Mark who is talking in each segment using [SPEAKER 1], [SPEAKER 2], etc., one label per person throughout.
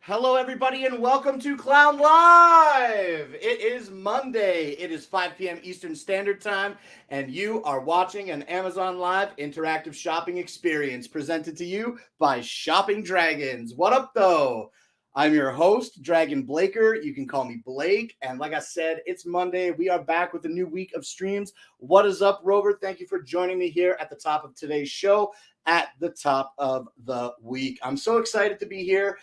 [SPEAKER 1] Hello, everybody, and welcome to Clown Live. It is Monday. It is 5 p.m. Eastern Standard Time, and you are watching an Amazon Live interactive shopping experience presented to you by ShoppingDragons. What up, though? I'm your host, Dragon Blaker. You can call me Blake. And like I said, it's Monday. We are back with a new week of streams. What is up, Rover? Thank you for joining me here at the top of today's show. At the top of the week. I'm so excited to be here.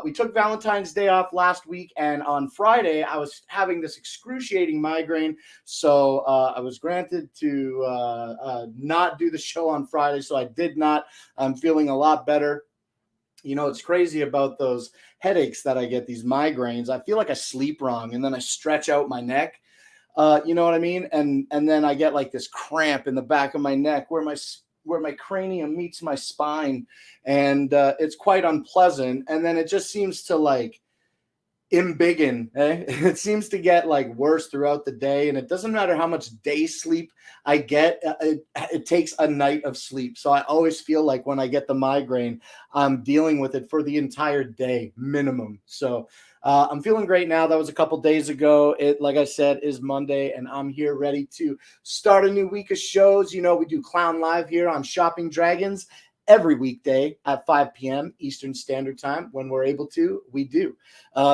[SPEAKER 1] We took Valentine's Day off last week, and on Friday, I was having this excruciating migraine, so I was granted to not do the show on Friday, so I did not. I'm feeling a lot better. You know, it's crazy about those headaches that I get, these migraines. I feel like I sleep wrong, and then I stretch out my neck. You know what I mean? And then I get like this cramp in the back of my neck where my cranium meets my spine, and it's quite unpleasant. And then it just seems to like embiggen. It seems to get like worse throughout the day, and it doesn't matter how much day sleep I get. It takes a night of sleep, so I always feel like when I get the migraine, I'm dealing with it for the entire day minimum. So I'm feeling great now. That was a couple days ago. It, like I said, is Monday, and I'm here ready to start a new week of shows. You know, we do Clown Live here on Shopping Dragons every weekday at 5 p.m. Eastern Standard Time. When we're able to, we do.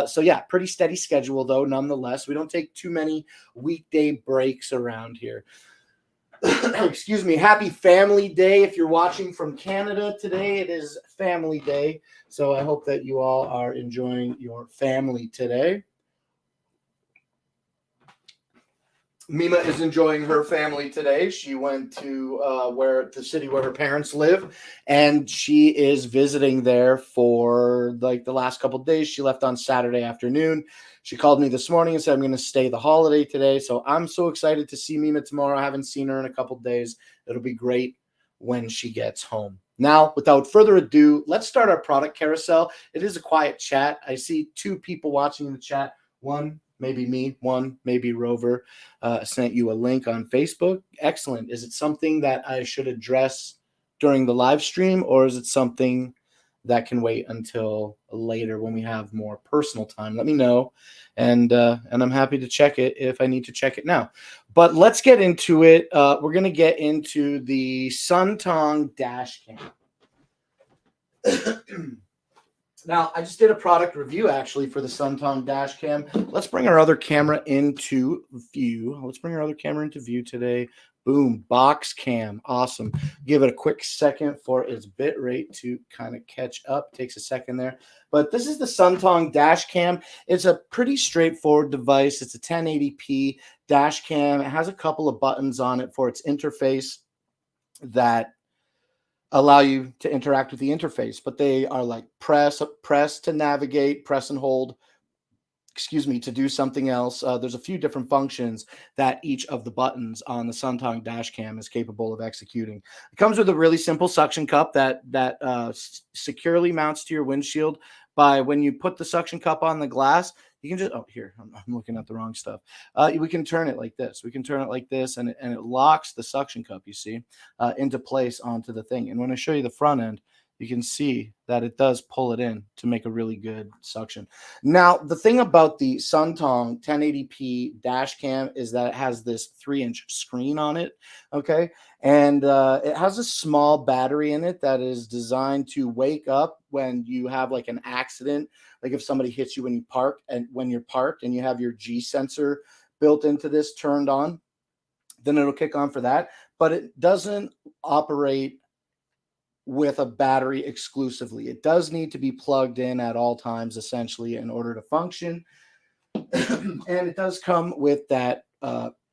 [SPEAKER 1] So yeah, pretty steady schedule, though, nonetheless. We don't take too many weekday breaks around here. Excuse me. Happy Family Day. If you're watching from Canada today, it is Family Day. So I hope that you all are enjoying your family today. Mima is enjoying her family today. She went to the city where her parents live, and she is visiting there for like the last couple of days. She left on Saturday afternoon. She called me this morning and said, I'm going to stay the holiday today. So I'm so excited to see Mima tomorrow. I haven't seen her in a couple of days. It'll be great when she gets home. Now, without further ado, let's start our product carousel. It is a quiet chat. I see two people watching in the chat. One, maybe me. One, maybe Rover. Sent you a link on Facebook. Excellent. Is it something that I should address during the live stream, or is it something that can wait until later when we have more personal time? Let me know, and I'm happy to check it if I need to check it now. But let's get into it. We're going to get into the Sun Tong dash cam. Now, I just did a product review actually for the Suntong dash cam. Let's bring our other camera into view. Let's bring our other camera into view today. Boom, box cam. Awesome. Give it a quick second for its bit rate to kind of catch up. Takes a second there. But this is the Suntong dash cam. It's a pretty straightforward device. It's a 1080p dash cam. It has a couple of buttons on it for its interface that allow you to interact with the interface, but they are like press to navigate, press and hold, to do something else. There's a few different functions that each of the buttons on the Suntong dash cam is capable of executing. It comes with a really simple suction cup that securely mounts to your windshield by when you put the suction cup on the glass. You can just, here, I'm looking at the wrong stuff. We can turn it like this. We can turn it like this, and it locks the suction cup, you see, into place onto the thing. And when I show you the front end, you can see that it does pull it in to make a really good suction. Now, the thing about the Suntong 1080p dash cam is that it has this 3-inch screen on it, okay? And it has a small battery in it that is designed to wake up when you have like an accident, like if somebody hits you when you park and when you're parked and you have your G sensor built into this turned on, then it'll kick on for that. But it doesn't operate with a battery exclusively. It does need to be plugged in at all times, essentially, in order to function. And it does come with that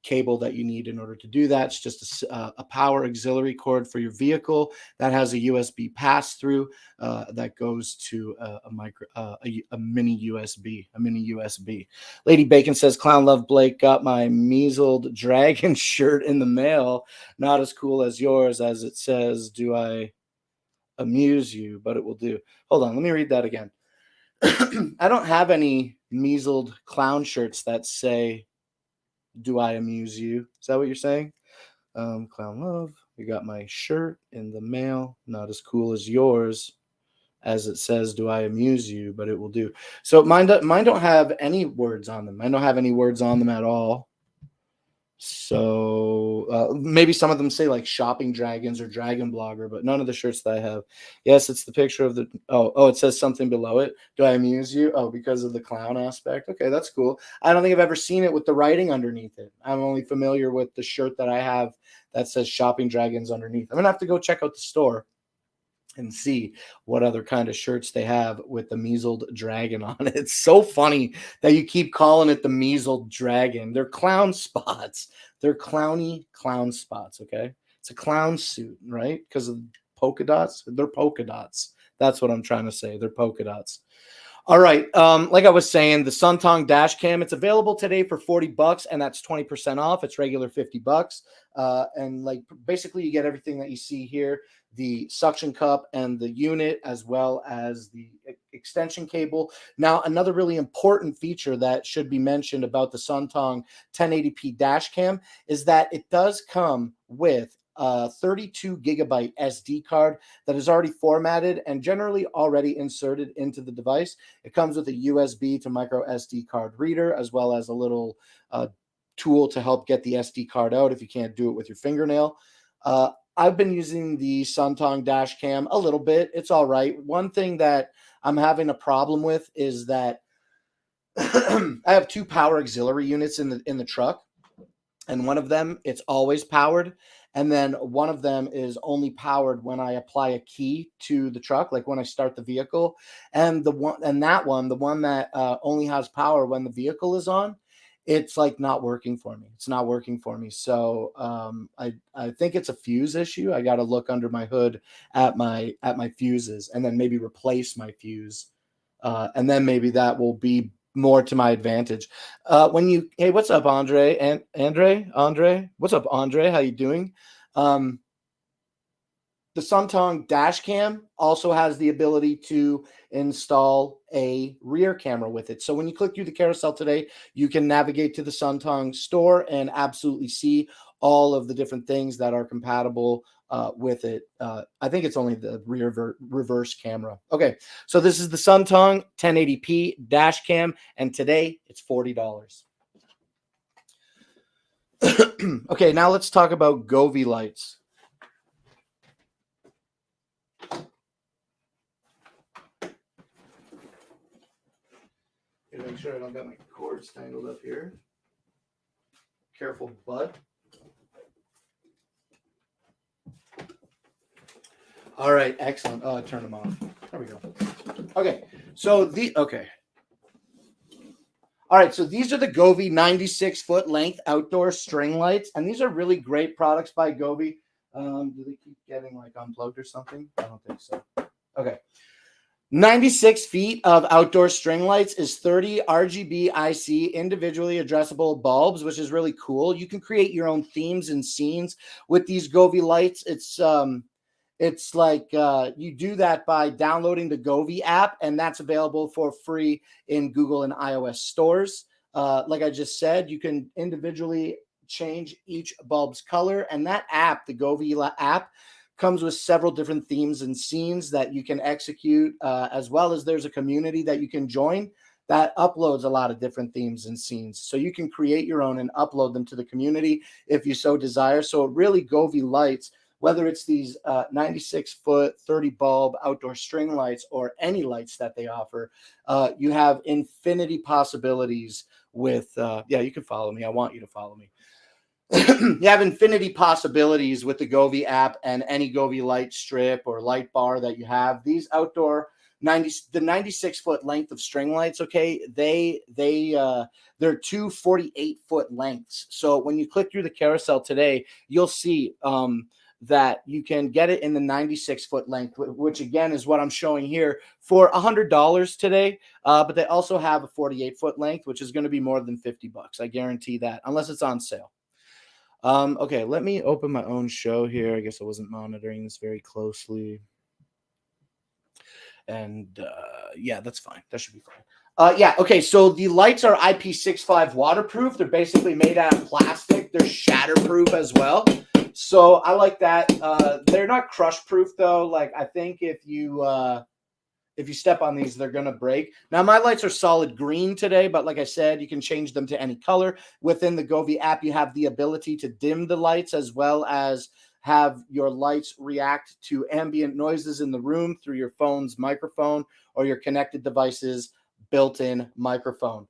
[SPEAKER 1] cable that you need in order to do that. It's just a power auxiliary cord for your vehicle that has a USB pass-through that goes to a mini USB. Lady Bacon says, Clown Love Blake, got my measled dragon shirt in the mail. Not as cool as yours, as it says, do I amuse you, but it will do. Hold on, let me read that again. I don't have any measled clown shirts that say, do I amuse you? Is that what you're saying? Clown Love, you got my shirt in the mail. Not as cool as yours, as it says, do I amuse you, but it will do. So mine don't have any words on them. I don't have any words on them at all. So maybe some of them say like Shopping Dragons or Dragon Blogger, but none of the shirts that I have. Yes, it's the picture of the it says something below it. Do I amuse you? Oh, because of the clown aspect. Okay, that's cool. I don't think I've ever seen it with the writing underneath it. I'm only familiar with the shirt that I have that says Shopping Dragons underneath. I'm gonna have to go check out the store and see what other kind of shirts they have with the measled dragon on it. It's so funny that you keep calling it the measled dragon. They're clown spots. They're clowny clown spots, okay? It's a clown suit, right? Because of polka dots. They're polka dots. That's what I'm trying to say. They're polka dots. All right. Like I was saying, the Suntong dash cam, it's available today for $40, and that's 20% off. It's regular $50. And like basically you get everything that you see here, the suction cup and the unit, as well as the extension cable. Now, another really important feature that should be mentioned about the Suntong 1080p dash cam is that it does come with a 32 gigabyte SD card that is already formatted and generally already inserted into the device. It comes with a USB to micro SD card reader, as well as a little tool to help get the SD card out if you can't do it with your fingernail. I've been using the Suntong dash cam a little bit. It's all right. One thing that I'm having a problem with is that I have 2 power auxiliary units in the truck, and one of them, it's always powered, and then one of them is only powered when I apply a key to the truck, like when I start the vehicle. And the one that only has power when the vehicle is on, it's like not working for me. It's not working for me. So I think it's a fuse issue. I got to look under my hood at my fuses and then maybe replace my fuse. And then maybe that will be more to my advantage. Hey, what's up, Andre? And Andre, what's up, Andre? How you doing? The Suntong dash cam also has the ability to install a rear camera with it. So when you click through the carousel today, you can navigate to the Suntong store and absolutely see all of the different things that are compatible with it. I think it's only the reverse camera. Okay, so this is the Suntong 1080p dash cam, and today it's $40. Okay, now let's talk about Govee lights. Gotta make sure I don't got my cords tangled up here. Careful, bud. All right, excellent. Oh, I turned them off. There we go. Okay, so all right, so these are the Govee 96-foot length outdoor string lights, and these are really great products by Govee. Do they keep getting like unplugged or something? I don't think so. Okay. 96 feet of outdoor string lights is 30 RGB IC individually addressable bulbs, which is really cool. You can create your own themes and scenes with these Govee lights. It's like you do that by downloading the Govee app, and that's available for free in Google and iOS stores. Like I just said, you can individually change each bulb's color, and that app, the Govee app, comes with several different themes and scenes that you can execute, as well as there's a community that you can join that uploads a lot of different themes and scenes. So you can create your own and upload them to the community if you so desire. So really, Govee lights, whether it's these 96-foot, 30-bulb outdoor string lights or any lights that they offer, you have infinity possibilities with, yeah, you can follow me. I want you to follow me. You have infinity possibilities with the Govee app and any Govee light strip or light bar that you have. These outdoor the 96-foot length of string lights, okay, they're two 48-foot lengths. So when you click through the carousel today, you'll see that you can get it in the 96-foot length, which again is what I'm showing here for $100 today. But they also have a 48-foot length, which is going to be more than $50. I guarantee that, unless it's on sale. Okay, let me open my own show here. I guess I wasn't monitoring this very closely. And yeah, that's fine. That should be fine. Yeah, okay, so the lights are IP65 waterproof. They're basically made out of plastic. They're shatterproof as well. So I like that. They're not crush proof though. Like I think if you step on these, they're going to break. Now, my lights are solid green today, but like I said, you can change them to any color. Within the Govee app, you have the ability to dim the lights as well as have your lights react to ambient noises in the room through your phone's microphone or your connected device's built-in microphone.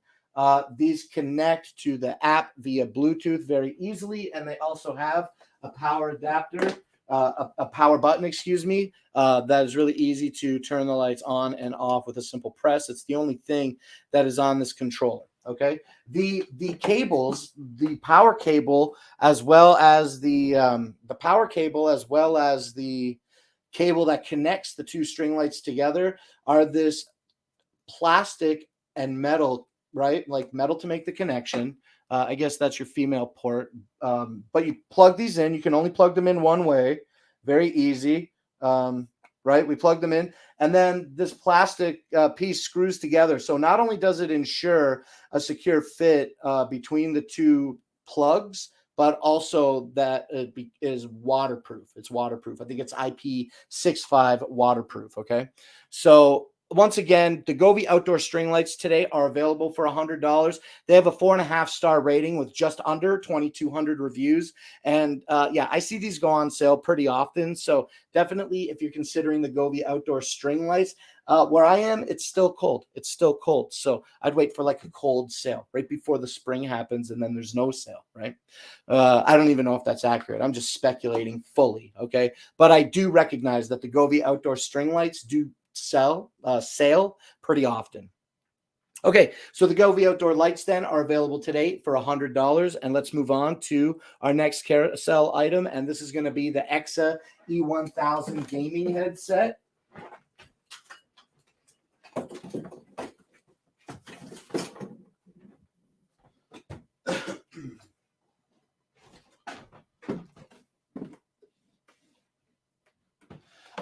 [SPEAKER 1] These connect to the app via Bluetooth very easily, and they also have a power adapter. A power button, that is really easy to turn the lights on and off with a simple press. It's the only thing that is on this controller. Okay, the cables, the power cable, as well as the power cable, as well as the cable that connects the two string lights together, are this plastic and metal, right? Like metal to make the connection. I guess that's your female port. But you plug these in. You can only plug them in one way. Very easy. Right? We plug them in. And then this plastic piece screws together. So not only does it ensure a secure fit between the two plugs, but also that it is waterproof. It's waterproof. I think it's IP65 waterproof. Okay. So once again, the Govee outdoor string lights today are available for $100. They have a 4.5-star rating with just under 2,200 reviews. And yeah, I see these go on sale pretty often. So definitely, if you're considering the Govee outdoor string lights, where I am, it's still cold. It's still cold. So I'd wait for like a cold sale right before the spring happens, and then there's no sale, right? I don't even know if that's accurate. I'm just speculating fully, okay? But I do recognize that the Govee outdoor string lights do sale pretty often. Okay, so the Govee outdoor lights then are available today for $100, and let's move on to our next carousel item, and this is going to be the EXA E1000 gaming headset.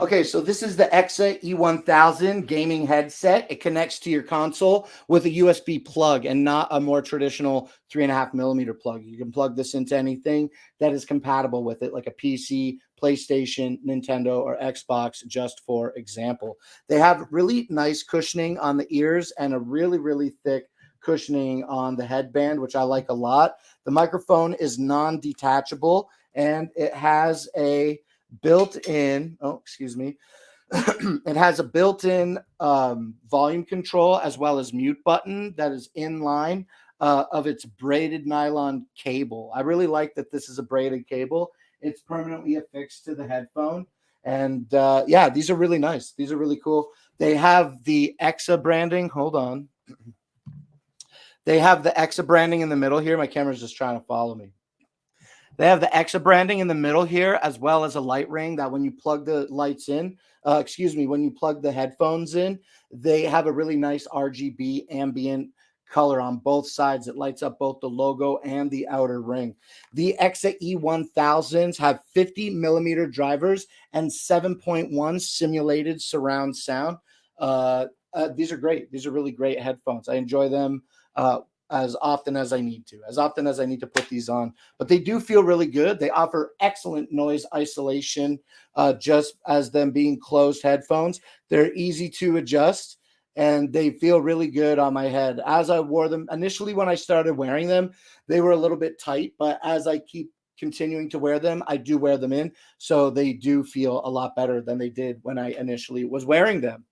[SPEAKER 1] Okay, so this is the EXA E1000 gaming headset. It connects to your console with a USB plug and not a more traditional 3.5mm plug. You can plug this into anything that is compatible with it, like a PC, PlayStation, Nintendo, or Xbox, just for example. They have really nice cushioning on the ears and a really, really thick cushioning on the headband, which I like a lot. The microphone is non-detachable, and it has a built-in, It has a built-in volume control as well as mute button that is in line of its braided nylon cable. I really like that this is a braided cable. It's permanently affixed to the headphone. And yeah, these are really nice. These are really cool. They have the EXA branding. Hold on. They have the EXA branding in the middle here. My camera's just trying to follow me. They have the EXA branding in the middle here, as well as a light ring that when you plug the lights in, when you plug the headphones in, they have a really nice RGB ambient color on both sides. It lights up both the logo and the outer ring. The EXA E1000s have 50 millimeter drivers and 7.1 simulated surround sound. These are great. These are really great headphones. I enjoy them as often as I need to put these on, but they do feel really good. They offer excellent noise isolation, just as them being closed headphones. They're easy to adjust and they feel really good on my head. As I wore them initially, when I started wearing them, they were a little bit tight, but as I keep continuing to wear them, I do wear them in. So they do feel a lot better than they did when I initially was wearing them.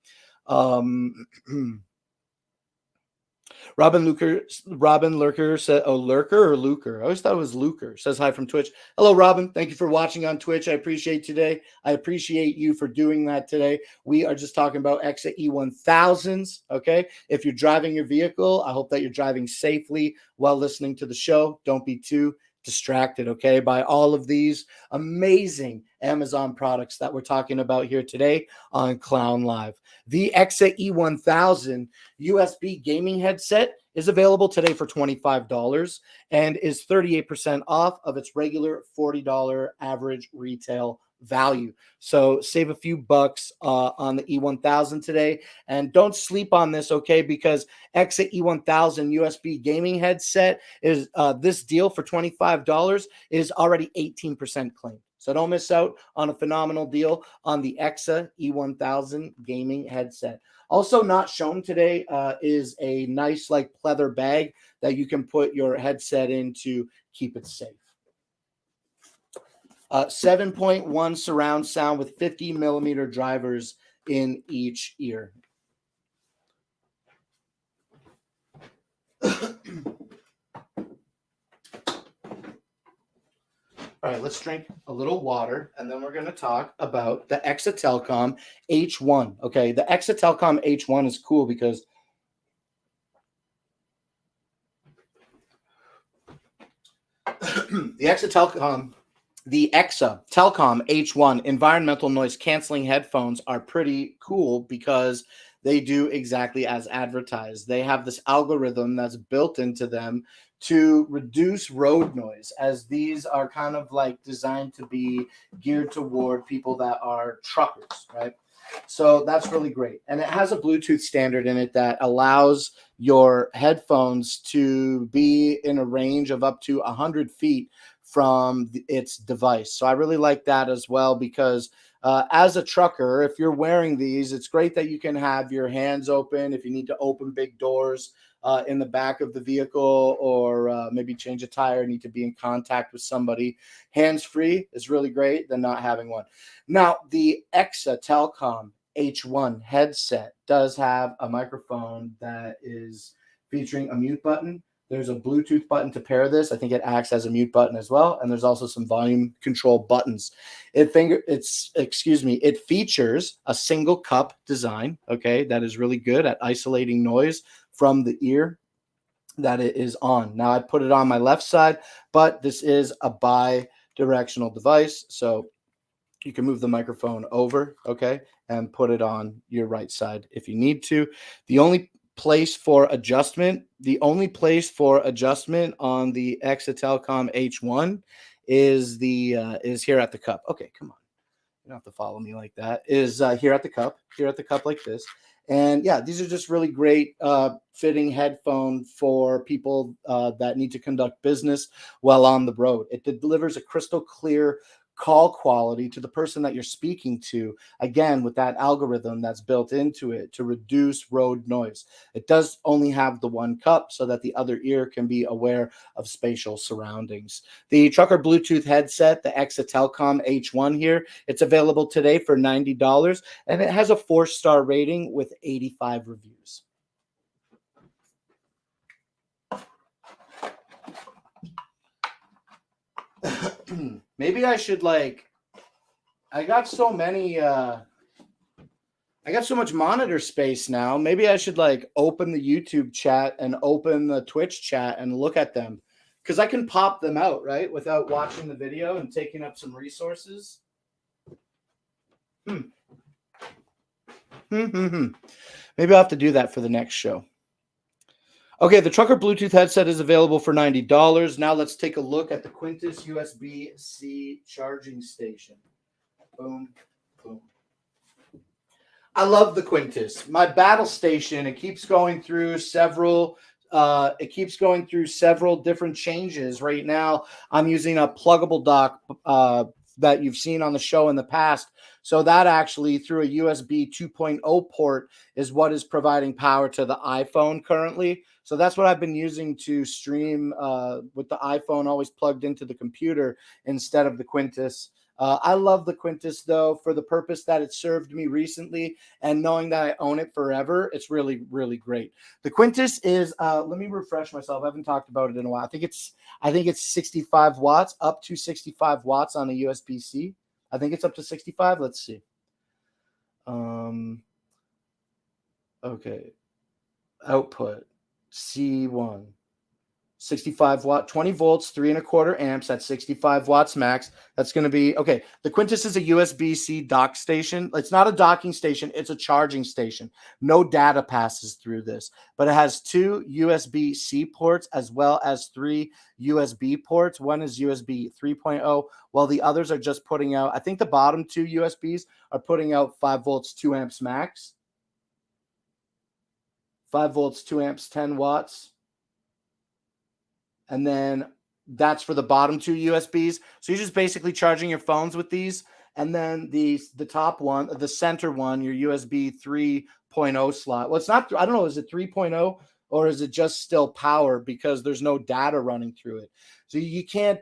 [SPEAKER 1] Robin Lurker said, oh, Lurker or Luker? I always thought it was Luker. Says hi from Twitch. Hello, Robin. Thank you for watching on Twitch. I appreciate today. I appreciate you for doing that today. We are just talking about EXA E1000s. Okay. If you're driving your vehicle, I hope that you're driving safely while listening to the show. Don't be too distracted, okay, by all of these amazing Amazon products that we're talking about here today on Clown Live. The EXA E1000 USB gaming headset is available today for $25 and is 38% off of its regular $40 average retail value. So save a few bucks on the E1000 today, and don't sleep on this, okay? Because EXA E1000 USB gaming headset is this deal for $25 is already 18% claimed. So don't miss out on a phenomenal deal on the EXA E1000 gaming headset. Also not shown today is a nice like pleather bag that you can put your headset in to keep it safe. 7.1 surround sound with 50 millimeter drivers in each ear. All right, let's drink a little water, and then we're going to talk about the EXA Telcom H1. Okay, the EXA Telcom H1 is cool because the EXA Telcom H1 environmental noise canceling headphones are pretty cool because they do exactly as advertised. They have this algorithm that's built into them to reduce road noise, as these are kind of like designed to be geared toward people that are truckers, right? So that's really great. And it has a Bluetooth standard in it that allows your headphones to be in a range of up to 100 feet from its device. So I really like that as well, because as a trucker, if you're wearing these, it's great that you can have your hands open if you need to open big doors in the back of the vehicle, or maybe change a tire, need to be in contact with somebody. Hands-free is really great than not having one. Now, the EXA Telcom H1 headset does have a microphone that is featuring a mute button. There's a Bluetooth button to pair this. I think it acts as a mute button as well. And there's also some volume control buttons. It features a single cup design, okay, that is really good at isolating noise from the ear that it is on. Now, I put it on my left side, but this is a bi-directional device. So you can move the microphone over, okay, and put it on your right side if you need to. The only place for adjustment on the EXA Telcom H1 is here at the cup. Okay, come on. You don't have to follow me like that. Is here at the cup like this. And yeah, these are just really great fitting headphone for people that need to conduct business while on the road. It delivers a crystal clear call quality to the person that you're speaking to, again, with that algorithm that's built into it to reduce road noise. It does only have the one cup so that the other ear can be aware of spatial surroundings. The Trucker Bluetooth headset, the Exatelcom H1 here, it's available today for $90, and it has a 4-star rating with 85 reviews. Maybe I should I got so much monitor space now. Maybe I should open the YouTube chat and open the Twitch chat and look at them, because I can pop them out, right, without watching the video and taking up some resources. Maybe I'll have to do that for the next show. Okay, the Trucker Bluetooth headset is available for $90. Now let's take a look at the Quintus USB-C charging station. Boom, boom. I love the Quintus. My battle station, it keeps going through several different changes. Right now, I'm using a pluggable dock that you've seen on the show in the past. So that actually, through a USB 2.0 port, is what is providing power to the iPhone currently. So that's what I've been using to stream with the iPhone always plugged into the computer instead of the Quintus. I love the Quintus, though, for the purpose that it served me recently, and knowing that I own it forever, it's really, really great. The Quintus is, let me refresh myself. I haven't talked about it in a while. I think it's 65 watts, up to 65 watts on a USB-C. I think it's up to 65. Let's see. Okay. Output C1. 65 watt, 20 volts, 3.25 amps at 65 watts max. That's going to be, okay. The Quintus is a USB-C dock station. It's not a docking station. It's a charging station. No data passes through this, but it has 2 USB-C ports as well as 3 USB ports. One is USB 3.0, while the others are just putting out, I think the bottom 2 USBs are putting out 5 volts, 2 amps max. 5 volts, 2 amps, 10 watts. And then that's for the bottom 2 USBs. So you're just basically charging your phones with these. And then the top one, the center one, your USB 3.0 slot. Well, it's not, I don't know, is it 3.0 or is it just still power because there's no data running through it? So you can't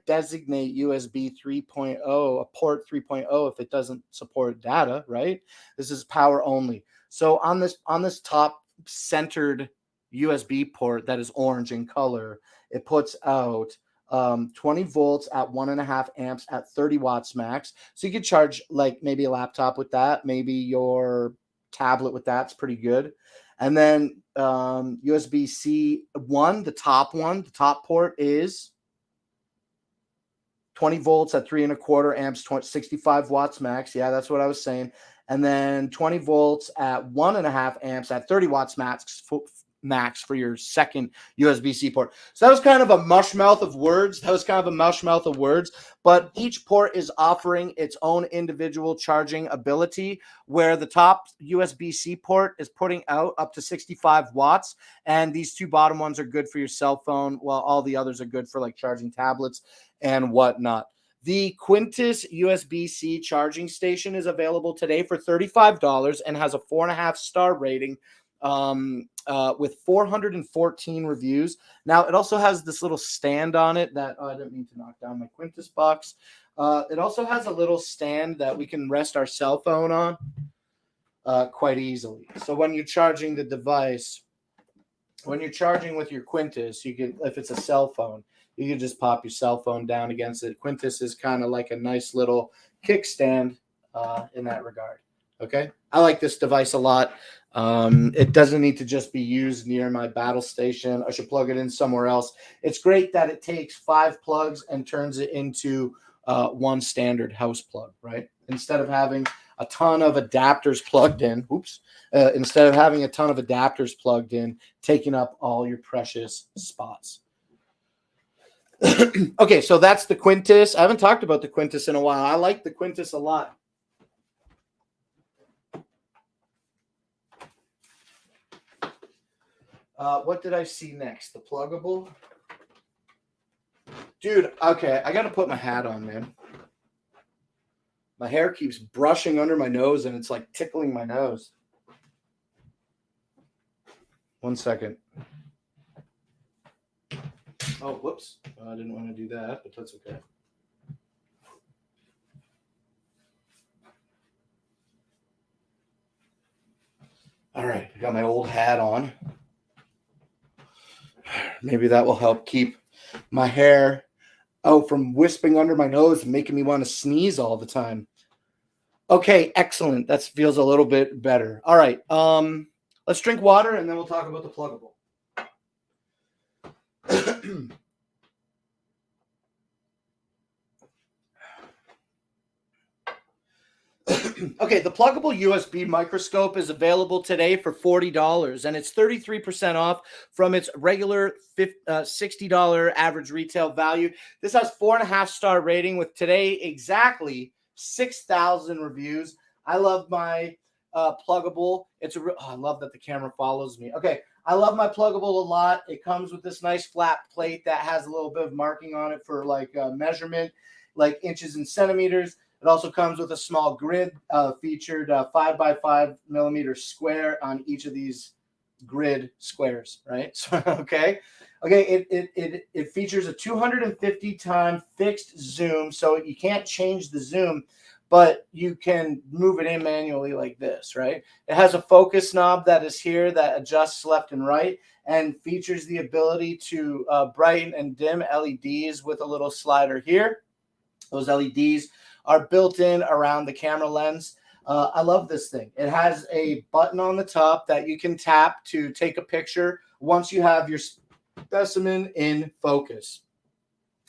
[SPEAKER 1] designate USB 3.0, a port 3.0, if it doesn't support data, right? This is power only. So on this top centered USB port that is orange in color, it puts out 20 volts at 1.5 amps at 30 watts max. So you could charge maybe a laptop with that, maybe your tablet with that. It's pretty good. And then USB-C the top port is 20 volts at 3.25 amps, 65 watts max. Yeah, that's what I was saying. And then 20 volts at 1.5 amps at 30 watts max for your second USB-C port. So that was kind of a mushmouth of words. But each port is offering its own individual charging ability, where the top USB-C port is putting out up to 65 watts. And these 2 bottom ones are good for your cell phone, while all the others are good for charging tablets and whatnot. The Quintus USB-C charging station is available today for $35 and has a 4.5-star rating with 414 reviews. Now, it also has this little stand on it that, I didn't mean to knock down my Quintus box. It also has a little stand that we can rest our cell phone on quite easily. So when you're charging the device, when you're charging with your Quintus, you can, if it's a cell phone, you can just pop your cell phone down against it. Quintus is kind of like a nice little kickstand in that regard. Okay, I like this device a lot. It doesn't need to just be used near my battle station. I should plug it in somewhere else. It's great that it takes 5 plugs and turns it into one standard house plug, right? Instead of having a ton of adapters plugged in, taking up all your precious spots. Okay, so that's the Quintus. I haven't talked about the Quintus in a while. I like the Quintus a lot. What did I see next? The pluggable? Dude, okay, I got to put my hat on, man. My hair keeps brushing under my nose and it's like tickling my nose. 1 second. Oh, whoops. I didn't want to do that, but that's okay. All right, I got my old hat on. Maybe that will help keep my hair out from wisping under my nose and making me want to sneeze all the time. Okay, excellent. That feels a little bit better. All right, let's drink water and then we'll talk about the pluggable. Okay, the pluggable USB microscope is available today for $40, and it's 33% off from its regular $60 average retail value. This has 4.5-star rating with today exactly 6,000 reviews. I love my pluggable. I love that the camera follows me. Okay, I love my pluggable a lot. It comes with this nice flat plate that has a little bit of marking on it for like measurement, like inches and centimeters. It also comes with a small grid featured 5x5 millimeter square on each of these grid squares, right? So, okay. It features a 250 time fixed zoom, so you can't change the zoom, but you can move it in manually like this, right? It has a focus knob that is here that adjusts left and right and features the ability to brighten and dim LEDs with a little slider here. Those LEDs are built in around the camera lens. I love this thing. It has a button on the top that you can tap to take a picture once you have your specimen in focus.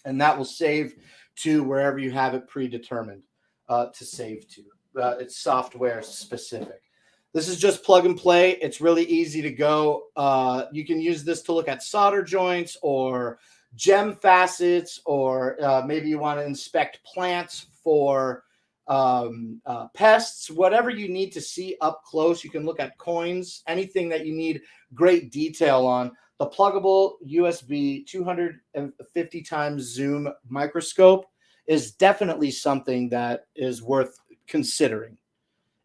[SPEAKER 1] And that will save to wherever you have it predetermined to save to. It's software specific. This is just plug and play. It's really easy to go. You can use this to look at solder joints or gem facets, or maybe you want to inspect plants for pests, whatever you need to see up close. You can look at coins, anything that you need great detail on. The pluggable USB 250 times zoom microscope is definitely something that is worth considering.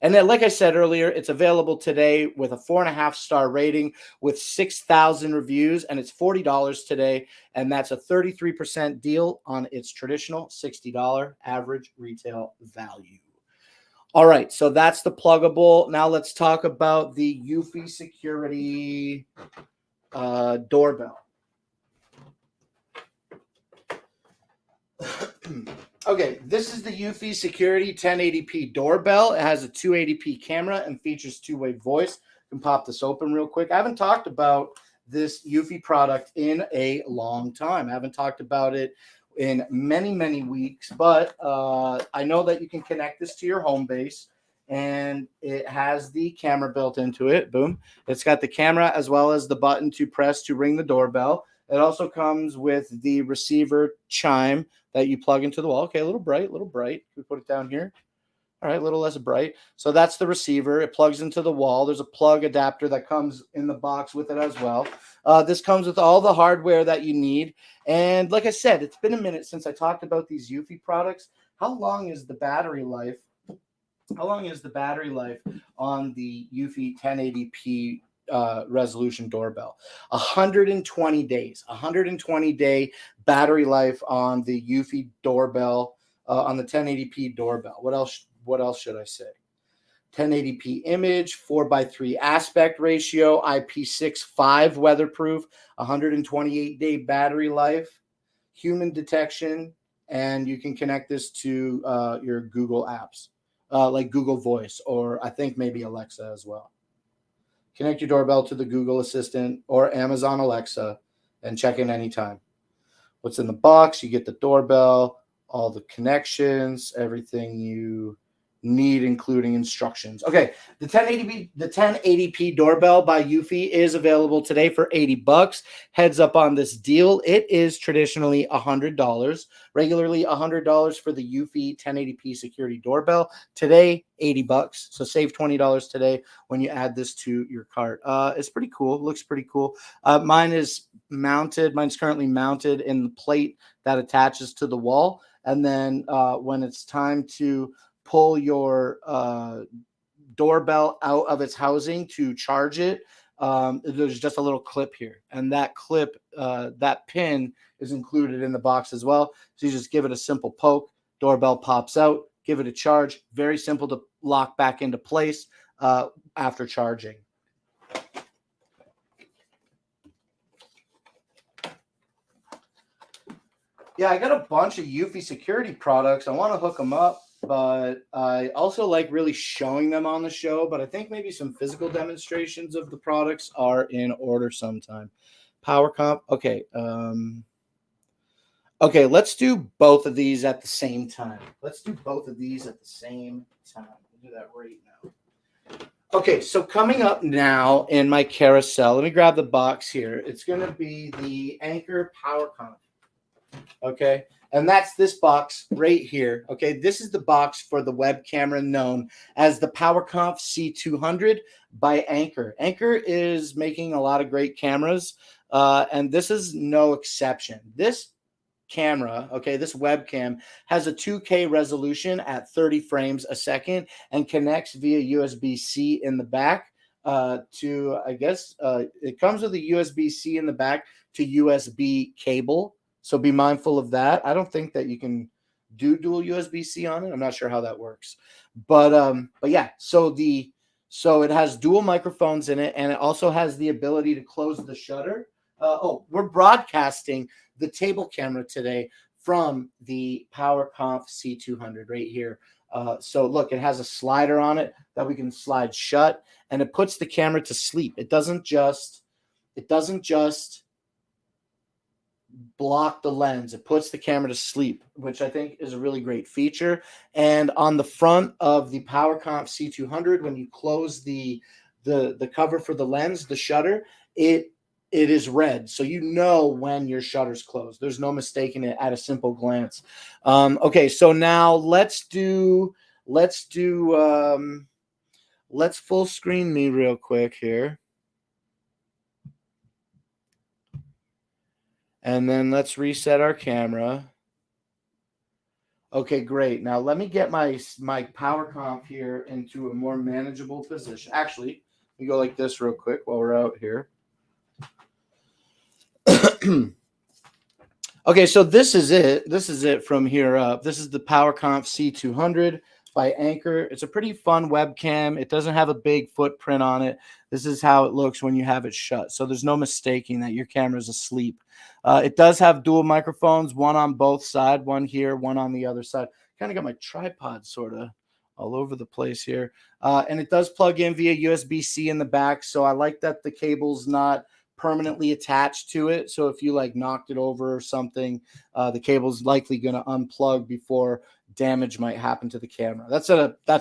[SPEAKER 1] And then, like I said earlier, it's available today with a 4.5-star rating with 6,000 reviews, and it's $40 today. And that's a 33% deal on its traditional $60 average retail value. All right, so that's the pluggable. Now let's talk about the Eufy Security doorbell. Okay, this is the Eufy Security 1080p doorbell. It has a 280p camera and features two-way voice. You can pop this open real quick. I haven't talked about this Eufy product in a long time. I haven't talked about it in many, many weeks, but I know that you can connect this to your home base, and it has the camera built into it. Boom. It's got the camera as well as the button to press to ring the doorbell. It also comes with the receiver chime that you plug into the wall. Okay, a little bright, Can we put it down here? All right, a little less bright. So that's the receiver. It plugs into the wall. There's a plug adapter that comes in the box with it as well. This comes with all the hardware that you need. And like I said, it's been a minute since I talked about these Eufy products. How long is the battery life? How long is the battery life on the Eufy 1080p resolution doorbell? 120 days. 120-day battery life on the Eufy doorbell, on the 1080p doorbell. What else should I say? 1080p image, 4:3 aspect ratio, IP65 weatherproof, 128-day battery life, human detection, and you can connect this to your Google apps, like Google Voice, or I think maybe Alexa as well. Connect your doorbell to the Google Assistant or Amazon Alexa and check in anytime. What's in the box? You get the doorbell, all the connections, everything you need, including instructions. Okay, the 1080p doorbell by Eufy is available today for $80. Heads up on this deal. It is traditionally $100, regularly $100 for the Eufy 1080p security doorbell. Today, $80. So save $20 today when you add this to your cart. It's pretty cool. It looks pretty cool. Mine's currently mounted in the plate that attaches to the wall. And then when it's time to pull your doorbell out of its housing to charge it, there's just a little clip here, and that clip, that pin is included in the box as well. So you just give it a simple poke, doorbell pops out, give it a charge. Very simple to lock back into place after charging. Yeah, I got a bunch of Eufy security products. I want to hook them up, but I also like really showing them on the show. But I think maybe some physical demonstrations of the products are in order sometime. Power comp. Okay. Okay, let's do both of these at the same time. Let's do both of these at the same time. We'll do that right now. Okay, so coming up now in my carousel, let me grab the box here. It's going to be the Anker Power Comp. Okay, and that's this box right here. Okay, this is the box for the web camera known as the PowerConf C200 by Anker. Anker is making a lot of great cameras, and this is no exception. This camera, okay, this webcam has a 2K resolution at 30 frames a second and connects via USB-C in the back to, I guess, it comes with a USB-C in the back to USB cable. So be mindful of that. I don't think that you can do dual USB-C on it. I'm not sure how that works. But yeah, so it has dual microphones in it, and it also has the ability to close the shutter. We're broadcasting the table camera today from the PowerConf C200 right here. So look, it has a slider on it that we can slide shut, and it puts the camera to sleep. It doesn't just block the lens. It puts the camera to sleep, which I think is a really great feature. And on the front of the PowerConf C200, when you close the cover for the lens, the shutter, it is red, so you know when your shutter's closed. There's no mistaking it at a simple glance. Okay, so now let's full screen me real quick here. And then let's reset our camera. Okay, great. Now let me get my PowerConf here into a more manageable position. Actually, we go like this real quick while we're out here. Okay, so this is it. This is it from here up. This is the PowerConf C200 by Anker. It's a pretty fun webcam. It doesn't have a big footprint on it. This is how it looks when you have it shut. So there's no mistaking that your camera's asleep. It does have dual microphones, one on both sides, one here, one on the other side. Kind of got my tripod sort of all over the place here. And it does plug in via USB-C in the back. So I like that the cable's not permanently attached to it. So if you like knocked it over or something, the cable's likely going to unplug before damage might happen to the camera. That's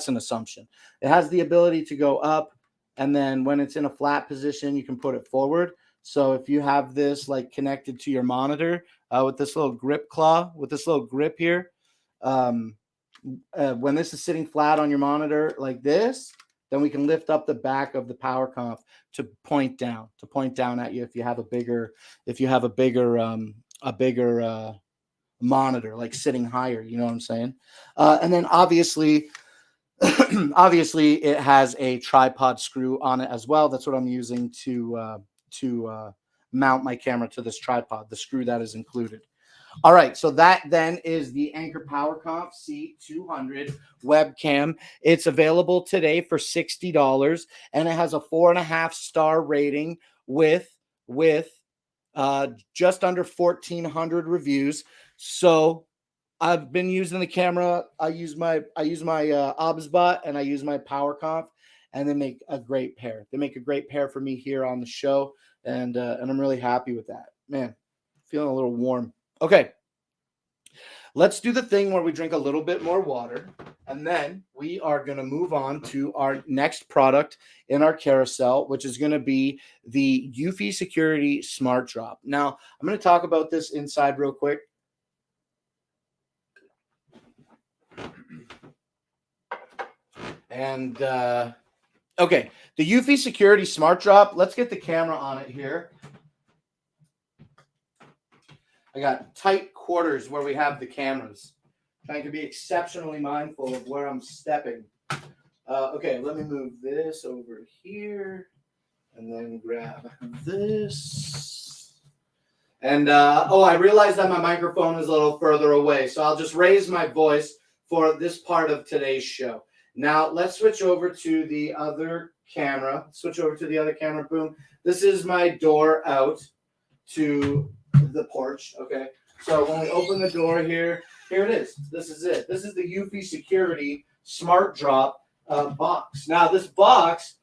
[SPEAKER 1] an assumption. It has the ability to go up, and then when it's in a flat position, you can put it forward. So if you have this like connected to your monitor with this little grip claw, with this little grip here, when this is sitting flat on your monitor like this, then we can lift up the back of the PowerConf to point down at you if you have a bigger monitor, like sitting higher, you know what I'm saying? And then obviously it has a tripod screw on it as well. That's what I'm using to mount my camera to this tripod, the screw that is included. All right, so that then is the Anker PowerConf C200 webcam. It's available today for $60, and it has a 4.5-star rating with just under 1,400 reviews. So I've been using the camera. I use my OBSBot and I use my PowerConf, and they make a great pair. They make a great pair for me here on the show, and I'm really happy with that. Man, feeling a little warm. Okay, let's do the thing where we drink a little bit more water, and then we are going to move on to our next product in our carousel, which is going to be the Eufy Security Smart Drop. Now, I'm going to talk about this inside real quick. And, okay, the Eufy Security Smart Drop, let's get the camera on it here. I got tight quarters where we have the cameras. Trying to be exceptionally mindful of where I'm stepping. Okay, let me move this over here and then grab this. And, I realized that my microphone is a little further away, so I'll just raise my voice for this part of today's show. Now, let's switch over to the other camera. Boom. This is my door out to the porch, okay? So when we open the door here it is. This is it. This is the Eufy Security Smart Drop box. Now, this box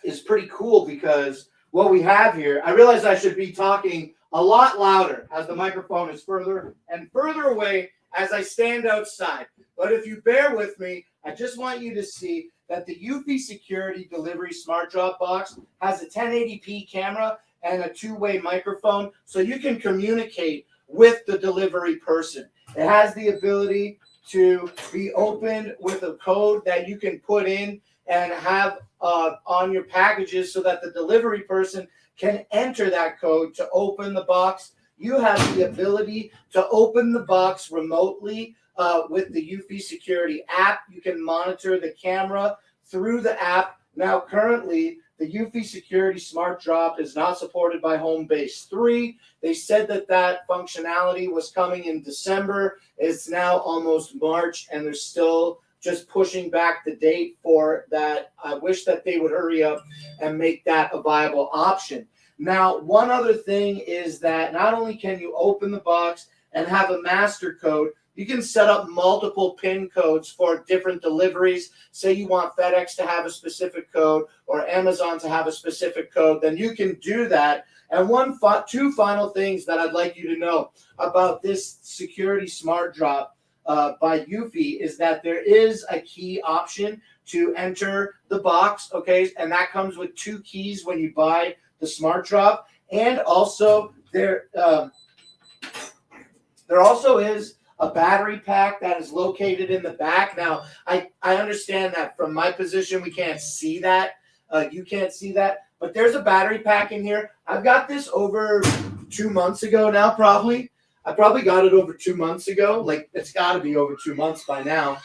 [SPEAKER 1] is pretty cool because what we have here, I realize I should be talking a lot louder as the microphone is further and further away as I stand outside. But if you bear with me, I just want you to see that the Eufy Security Delivery Smart Drop box has a 1080p camera and a two-way microphone, so you can communicate with the delivery person. It has the ability to be opened with a code that you can put in and have on your packages so that the delivery person can enter that code to open the box. You have the ability to open the box remotely with the Eufy Security app. You can monitor the camera through the app. Now, currently, the Eufy Security Smart Drop is not supported by Homebase 3. They said that functionality was coming in December. It's now almost March, and they're still just pushing back the date for that. I wish that they would hurry up and make that a viable option. Now, one other thing is that not only can you open the box and have a master code, you can set up multiple PIN codes for different deliveries. Say you want FedEx to have a specific code or Amazon to have a specific code, then you can do that. And two final things that I'd like you to know about this Security Smart Drop by Eufy is that there is a key option to enter the box, okay? And that comes with 2 keys when you buy the Smart Drop. And also there also is a battery pack that is located in the back. Now, I understand that from my position, we can't see that. You can't see that. But there's a battery pack in here. I've got this over 2 months ago now, probably. I probably got it over 2 months ago. Like, it's got to be over 2 months by now.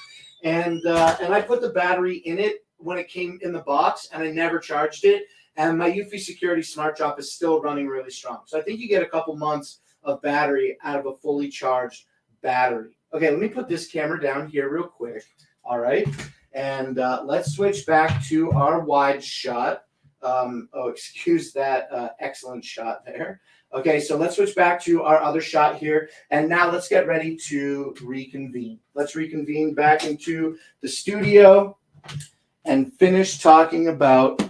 [SPEAKER 1] And I put the battery in it when it came in the box, and I never charged it. And my Eufy Security Smart Drop is still running really strong. So I think you get a couple months of battery out of a fully charged battery. Okay, let me put this camera down here real quick. All right. And let's switch back to our wide shot. Excuse that excellent shot there. Okay, so let's switch back to our other shot here. And now let's get ready to reconvene. Let's reconvene back into the studio and finish talking about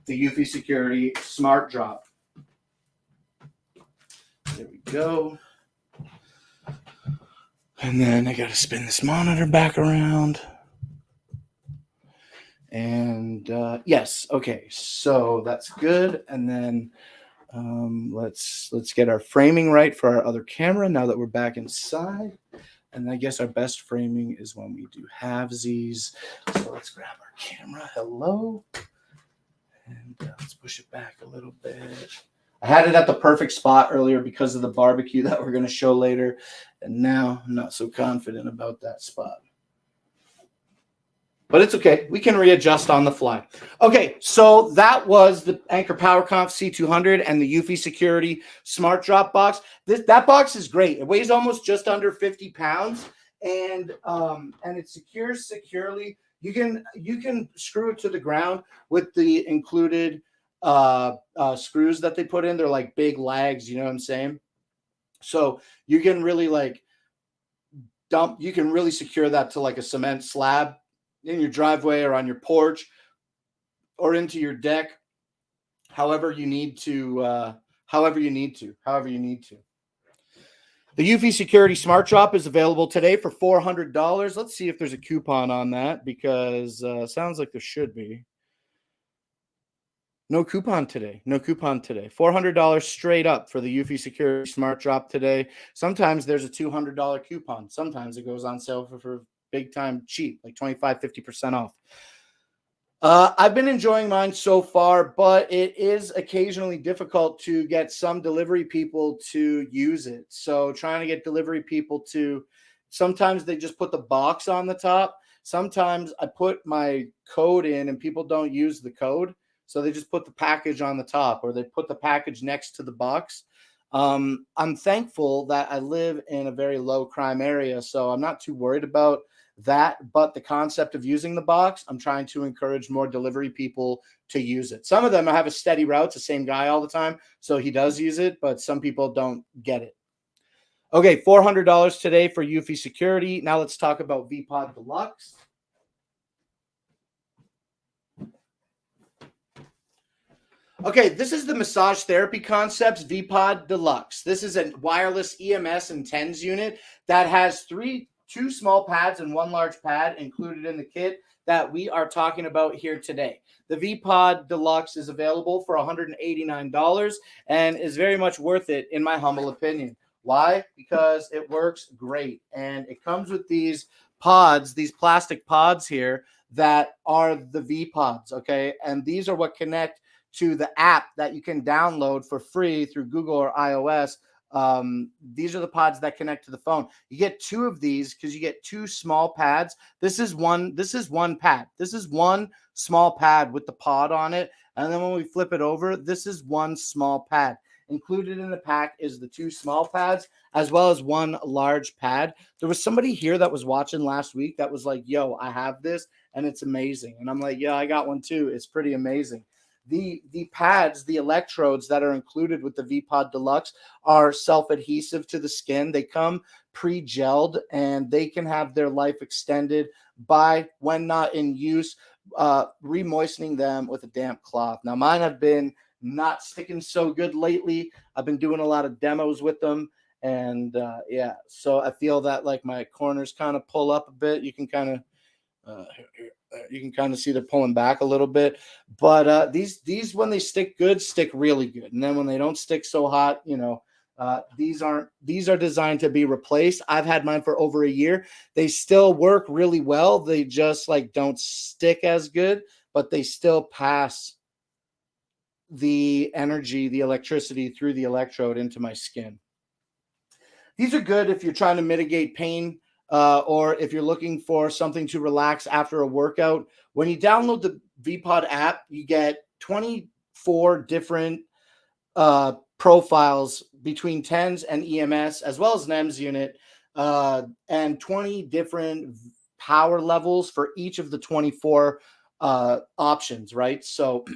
[SPEAKER 1] the Eufy Security Smart Drop. There we go. And then I got to spin this monitor back around. And yes, okay, so that's good. And then let's get our framing right for our other camera now that we're back inside. And I guess our best framing is when we do halvesies. So let's grab our camera. Hello. And let's push it back a little bit. I had it at the perfect spot earlier because of the barbecue that we're going to show later. And now I'm not so confident about that spot. But it's okay. We can readjust on the fly. Okay, so that was the Anker PowerConf C200 and the Eufy Security Smart Drop box. That box is great. It weighs almost just under 50 pounds, and it secures securely. You can screw it to the ground with the included screws that they put in. They're like big lags, you know what I'm saying? So you can really you can really secure that to like a cement slab in your driveway or on your porch or into your deck, however you need to. The Eufy Security Smart Drop is available today for $400. Let's see if there's a coupon on that because sounds like there should be. No coupon today. $400 straight up for the Eufy Security Smart Drop today. Sometimes there's a $200 coupon. Sometimes it goes on sale for big time cheap, like 25-50% off. I've been enjoying mine so far, but it is occasionally difficult to get some delivery people to use it. So trying to get delivery people to sometimes they just put the box on the top. Sometimes I put my code in and people don't use the code. So they just put the package on the top, or they put the package next to the box. I'm thankful that I live in a very low crime area, so I'm not too worried about that. But the concept of using the box, I'm trying to encourage more delivery people to use it. Some of them have a steady route, it's the same guy all the time, so he does use it, but some people don't get it. Okay, $400 today for Eufy Security. Now let's talk about VPod Deluxe. Okay, this is the Massage Therapy Concepts VPod Deluxe. This is a wireless EMS and TENS unit that has two small pads and one large pad included in the kit that we are talking about here today. The VPod Deluxe is available for $189 and is very much worth it in my humble opinion. Why? Because it works great, and it comes with these pods, these plastic pods here that are the VPods, okay? And these are what connect to the app that you can download for free through Google or iOS. These are the pods that connect to the phone. You get two of these because you get two small pads. This is one pad. This is one small pad with the pod on it. And then when we flip it over, this is one small pad. Included in the pack is the two small pads as well as one large pad. There was somebody here that was watching last week that was like, yo, I have this and it's amazing. And I'm like, yeah, I got one too. It's pretty amazing. The pads, the electrodes that are included with the VPod Deluxe are self-adhesive to the skin. They come pre-gelled and they can have their life extended by, when not in use, re-moistening them with a damp cloth. Now, mine have been not sticking so good lately. I've been doing a lot of demos with them. And yeah, so I feel that like my corners kind of pull up a bit. You can kind of see they're pulling back a little bit, but these when they stick good, stick really good, and then when they don't stick so hot, these are designed to be replaced. I've had mine for over a year. They still work really well. They just like don't stick as good, but they still pass the energy, the electricity through the electrode into my skin. These are good if you're trying to mitigate pain. Or if you're looking for something to relax after a workout. When you download the VPod app, you get 24 different profiles between TENS and EMS, as well as an EMS unit, and 20 different power levels for each of the 24 options, right? So,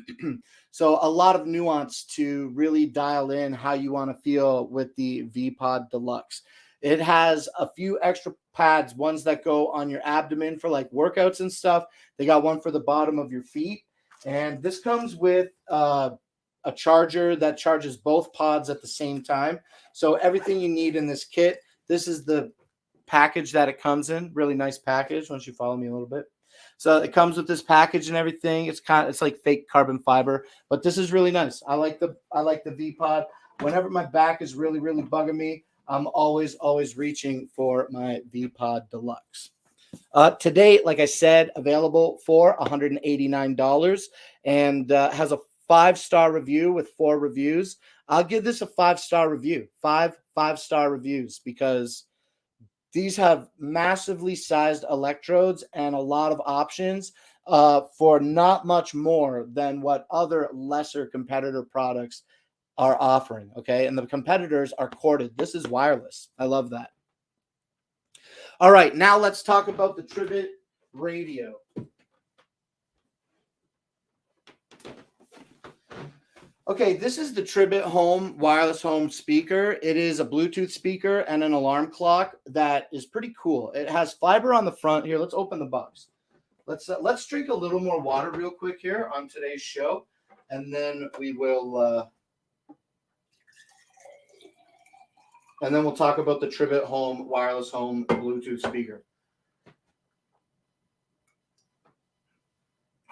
[SPEAKER 1] so a lot of nuance to really dial in how you want to feel with the VPod Deluxe. It has a few extra pads, ones that go on your abdomen for like workouts and stuff. They got one for the bottom of your feet. And this comes with a charger that charges both pods at the same time. So everything you need in this kit, this is the package that it comes in. Really nice package once you follow me a little bit. So it comes with this package and everything. It's like fake carbon fiber, but this is really nice. I like the VPod. Whenever my back is really, really bugging me, I'm always reaching for my VPod Deluxe. Today, like I said, available for $189 and has a 5-star review with 4 reviews. I'll give this a 5-star review, 5-star reviews, because these have massively sized electrodes and a lot of options for not much more than what other lesser competitor products are offering, okay? And the competitors are corded. This is wireless. I love that. All right, now let's talk about the Tribit radio. Okay, this is the Tribit Home wireless home speaker. It is a Bluetooth speaker and an alarm clock that is pretty cool. It has fiber on the front. Here, let's open the box. Let's drink a little more water real quick here on today's show, and then we will and then we'll talk about the Tribit Home wireless home Bluetooth speaker.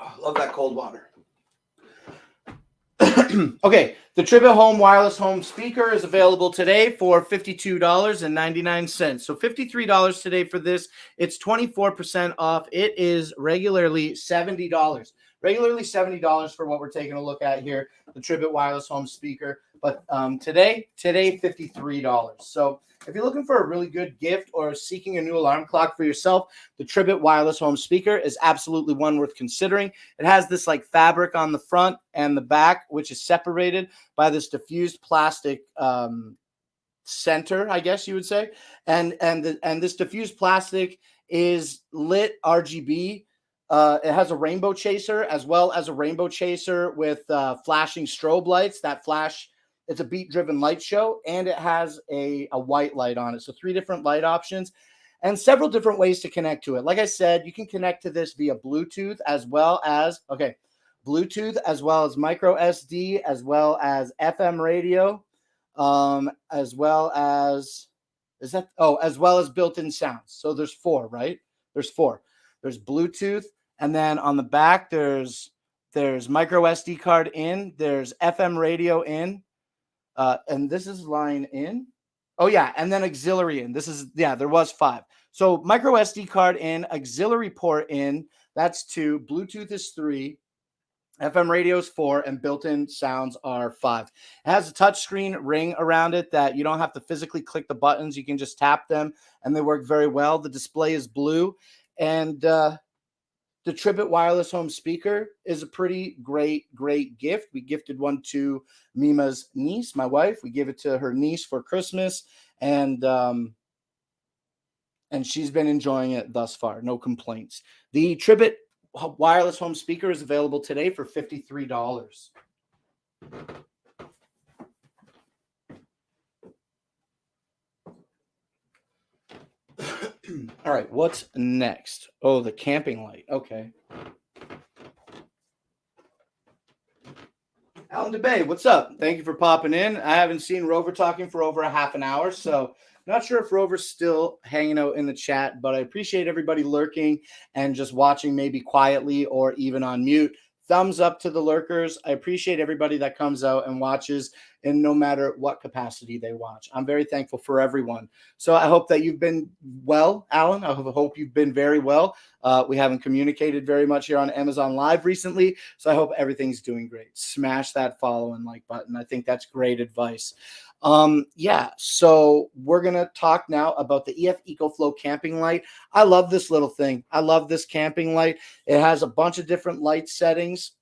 [SPEAKER 1] Oh, love that cold water. Okay, the Tribit Home wireless home speaker is available today for $52.99. So $53 today for this. It's 24% off. It is regularly $70. Regularly $70 for what we're taking a look at here, the Tribit wireless home speaker. But today $53. So if you're looking for a really good gift or seeking a new alarm clock for yourself, the Tribit wireless home speaker is absolutely one worth considering. It has this like fabric on the front and the back, which is separated by this diffused plastic center, I guess you would say. And this diffused plastic is lit RGB. It has a rainbow chaser as well as a rainbow chaser with flashing strobe lights that flash. It's a beat-driven light show, and it has a white light on it. So 3 different light options and several different ways to connect to it. Like I said, you can connect to this via Bluetooth as well as, Bluetooth as well as micro SD, as well as FM radio, as well as, as well as built-in sounds. So there's 4, right? There's 4. There's Bluetooth, and then on the back, there's micro SD card in, there's FM radio in, and this is line in. Oh yeah, and then auxiliary in. This is, there was 5. So micro SD card in, auxiliary port in, that's 2, Bluetooth is 3, FM radio is 4, and built-in sounds are 5. It has a touchscreen ring around it that you don't have to physically click the buttons. You can just tap them, and they work very well. The display is blue, and the Tribit wireless home speaker is a pretty great gift. We gifted one to Mima's niece, my wife. We gave it to her niece for Christmas, and she's been enjoying it thus far. No complaints. The Tribit wireless home speaker is available today for $53. All right, what's next? Oh, the camping light. Okay. Alan DeBay, what's up? Thank you for popping in. I haven't seen Rover talking for over a half an hour, so not sure if Rover's still hanging out in the chat, but I appreciate everybody lurking and just watching maybe quietly or even on mute. Thumbs up to the lurkers. I appreciate everybody that comes out and watches, and no matter what capacity they watch. I'm very thankful for everyone. So I hope that you've been well, Alan. I hope you've been very well. We haven't communicated very much here on Amazon Live recently, so I hope everything's doing great. Smash that follow and like button. I think that's great advice. So we're going to talk now about the EF EcoFlow camping light. I love this little thing. I love this camping light. It has a bunch of different light settings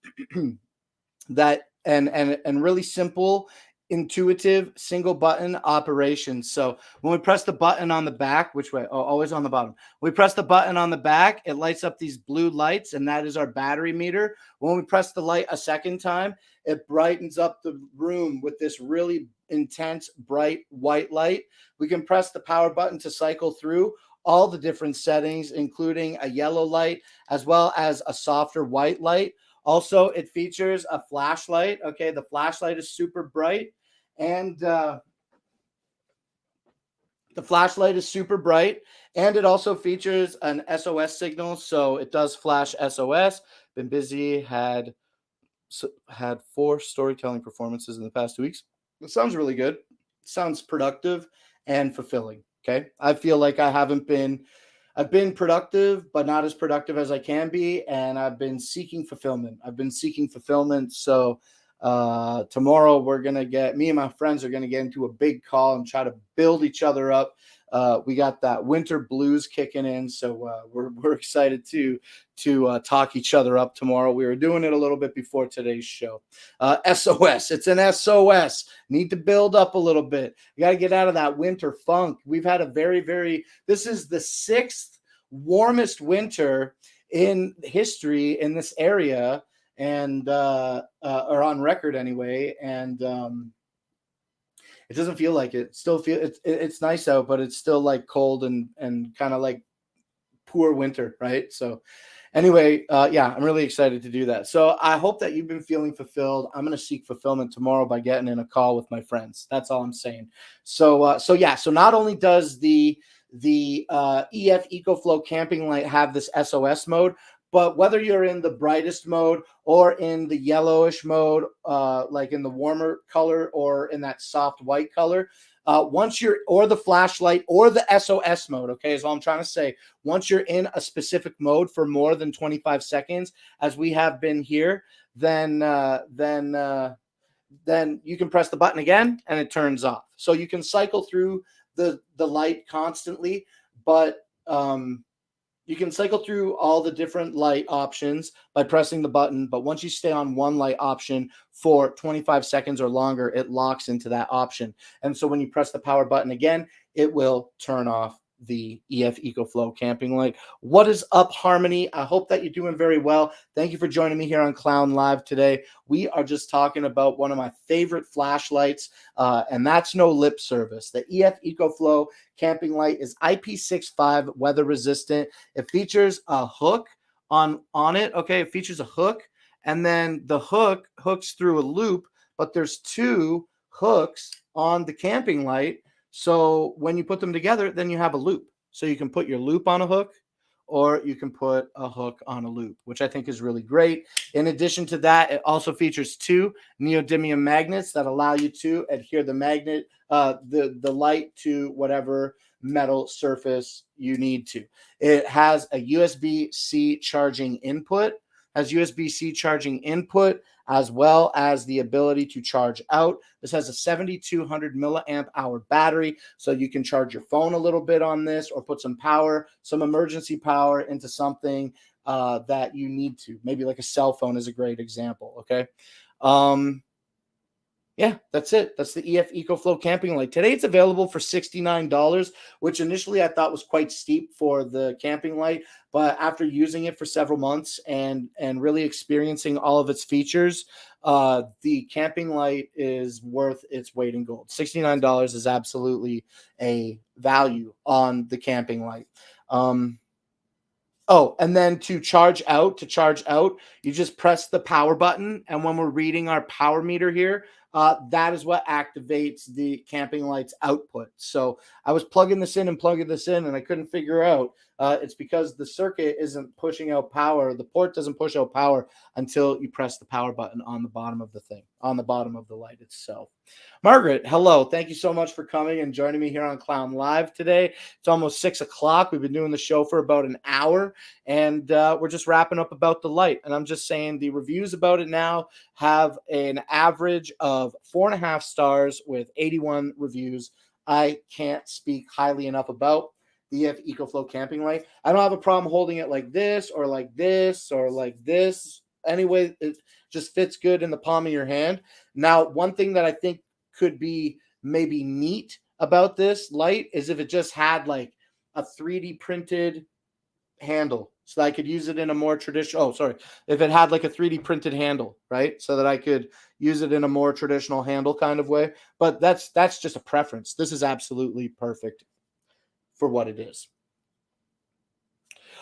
[SPEAKER 1] that and really simple, intuitive single button operation. So when we press the button on the back, which way? Oh, always on the bottom. We press the button on the back, it lights up these blue lights, and that is our battery meter. When we press the light a second time, it brightens up the room with this really intense bright white light. We can press the power button to cycle through all the different settings, including a yellow light as well as a softer white light. Also, it features a flashlight. Okay, the flashlight is super bright, and the flashlight is super bright, and it also features an SOS signal, so it does flash SOS. Been busy, had 4 storytelling performances in the past 2 weeks. It sounds really good. It sounds productive and fulfilling. Okay, I feel like I've been productive, but not as productive as I can be, and I've been seeking fulfillment. So tomorrow me and my friends are gonna get into a big call and try to build each other up. We got that winter blues kicking in, so we're excited to talk each other up tomorrow. We were doing it a little bit before today's show. SOS, it's an SOS. Need to build up a little bit. You got to get out of that winter funk. We've had a this is the 6th warmest winter in history in this area, and or on record anyway, and it doesn't feel like it. It's nice out, but it's still like cold and kind of like poor winter, right? So anyway, I'm really excited to do that. So I hope that you've been feeling fulfilled. I'm going to seek fulfillment tomorrow by getting in a call with my friends. That's all I'm saying. So not only does the EF EcoFlow camping light have this SOS mode, But whether you're in the brightest mode or in the yellowish mode, like in the warmer color or in that soft white color, once you're, or the flashlight or the SOS mode, okay, is all I'm trying to say. Once you're in a specific mode for more than 25 seconds, as we have been here, then you can press the button again and it turns off. So you can cycle through the light constantly, but you can cycle through all the different light options by pressing the button. But once you stay on one light option for 25 seconds or longer, it locks into that option. And so when you press the power button again, it will turn off the EF EcoFlow camping light. What is up, Harmony? I hope that you're doing very well. Thank you for joining me here on Clown Live today. We are just talking about one of my favorite flashlights, and that's no lip service. The EF EcoFlow camping light is IP65 weather resistant. It features a hook on it. Okay, it features a hook, and then the hook hooks through a loop, but there's two hooks on the camping light. So when you put them together, then you have a loop. So you can put your loop on a hook, or you can put a hook on a loop, which I think is really great. In addition to that, it also features two neodymium magnets that allow you to adhere the magnet, the light to whatever metal surface you need to. It has a USB-C charging input, as well as the ability to charge out. This has a 7,200 milliamp hour battery, so you can charge your phone a little bit on this, or put some power, some emergency power into something that you need to. Maybe like a cell phone is a great example, okay? Yeah, that's it. That's the EF EcoFlow camping light. Today it's available for $69, which initially I thought was quite steep for the camping light, but after using it for several months and really experiencing all of its features, the camping light is worth its weight in gold. $69 is absolutely a value on the camping light. Oh, and then to charge out, you just press the power button. And when we're reading our power meter here, that is what activates the camping light's output. So I was plugging this in, and I couldn't figure out. It's because the circuit isn't pushing out power. The port doesn't push out power until you press the power button on the bottom of the thing, on the bottom of the light itself. Margaret, hello. Thank you so much for coming and joining me here on Clown Live today. It's almost 6 o'clock. We've been doing the show for about an hour, and we're just wrapping up about the light. And I'm just saying the reviews about it now have an average of 4.5 stars with 81 reviews. I can't speak highly enough about the EF EcoFlow camping light. I don't have a problem holding it like this or like this or like this. Anyway, it just fits good in the palm of your hand. Now, one thing that I think could be maybe neat about this light is if it just had like a 3D printed handle, so that I could use it in a more traditional, if it had like a 3D printed handle, right? So that I could use it in a more traditional handle kind of way. But that's just a preference. This is absolutely perfect for what it is.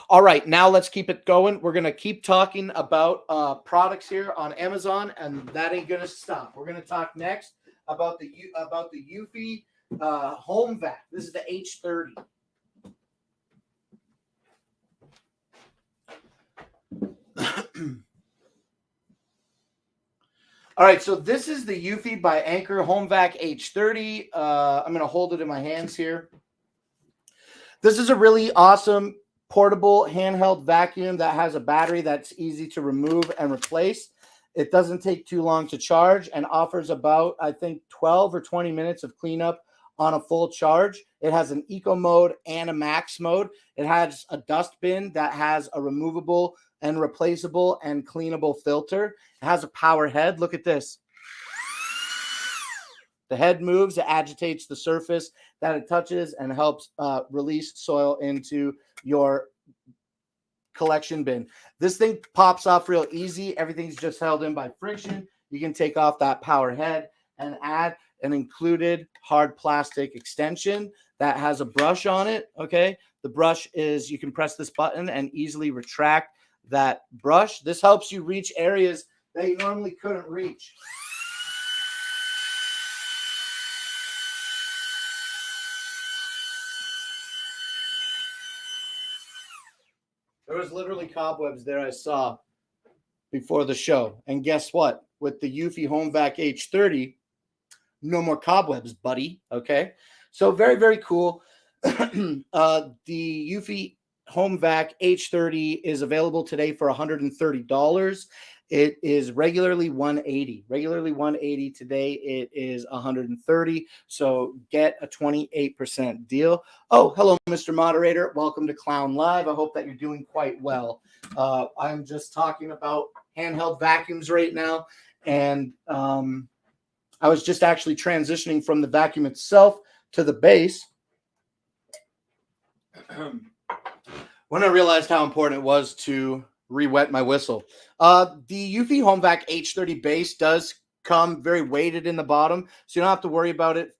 [SPEAKER 1] All right, now let's keep it going. We're going to keep talking about products here on Amazon, and that ain't going to stop. We're going to talk next about the Eufy home vac. This is the H30. All right, so this is the Eufy by Anker Home Vac H30. I'm going to hold it in my hands here. This is a really awesome portable handheld vacuum that has a battery that's easy to remove and replace. It doesn't take too long to charge and offers about, I think, 12 or 20 minutes of cleanup on a full charge. It has an eco mode and a max mode. It has a dust bin that has a removable and replaceable and cleanable filter. It has a power head. Look at this. The head moves, it agitates the surface that it touches and helps release soil into your collection bin. This thing pops off real easy. Everything's just held in by friction. You can take off that power head and add an included hard plastic extension that has a brush on it, okay? The brush is, you can press this button and easily retract that brush. This helps you reach areas that you normally couldn't reach. There was literally cobwebs there I saw before the show. And guess what? With the Eufy Home Vac H30, no more cobwebs, buddy. Okay. So very, very cool. The Eufy Home Vac H30 is available today for $130. It is regularly $180. Regularly $180 today. It is $130. So get a 28% deal. Oh, hello, Mr. Moderator. Welcome to Clown Live. I hope that you're doing quite well. I'm just talking about handheld vacuums right now, and I was just actually transitioning from the vacuum itself to the base when I realized how important it was to re-wet my whistle. The Eufy Home Vac H30 base does come very weighted in the bottom, so you don't have to worry about it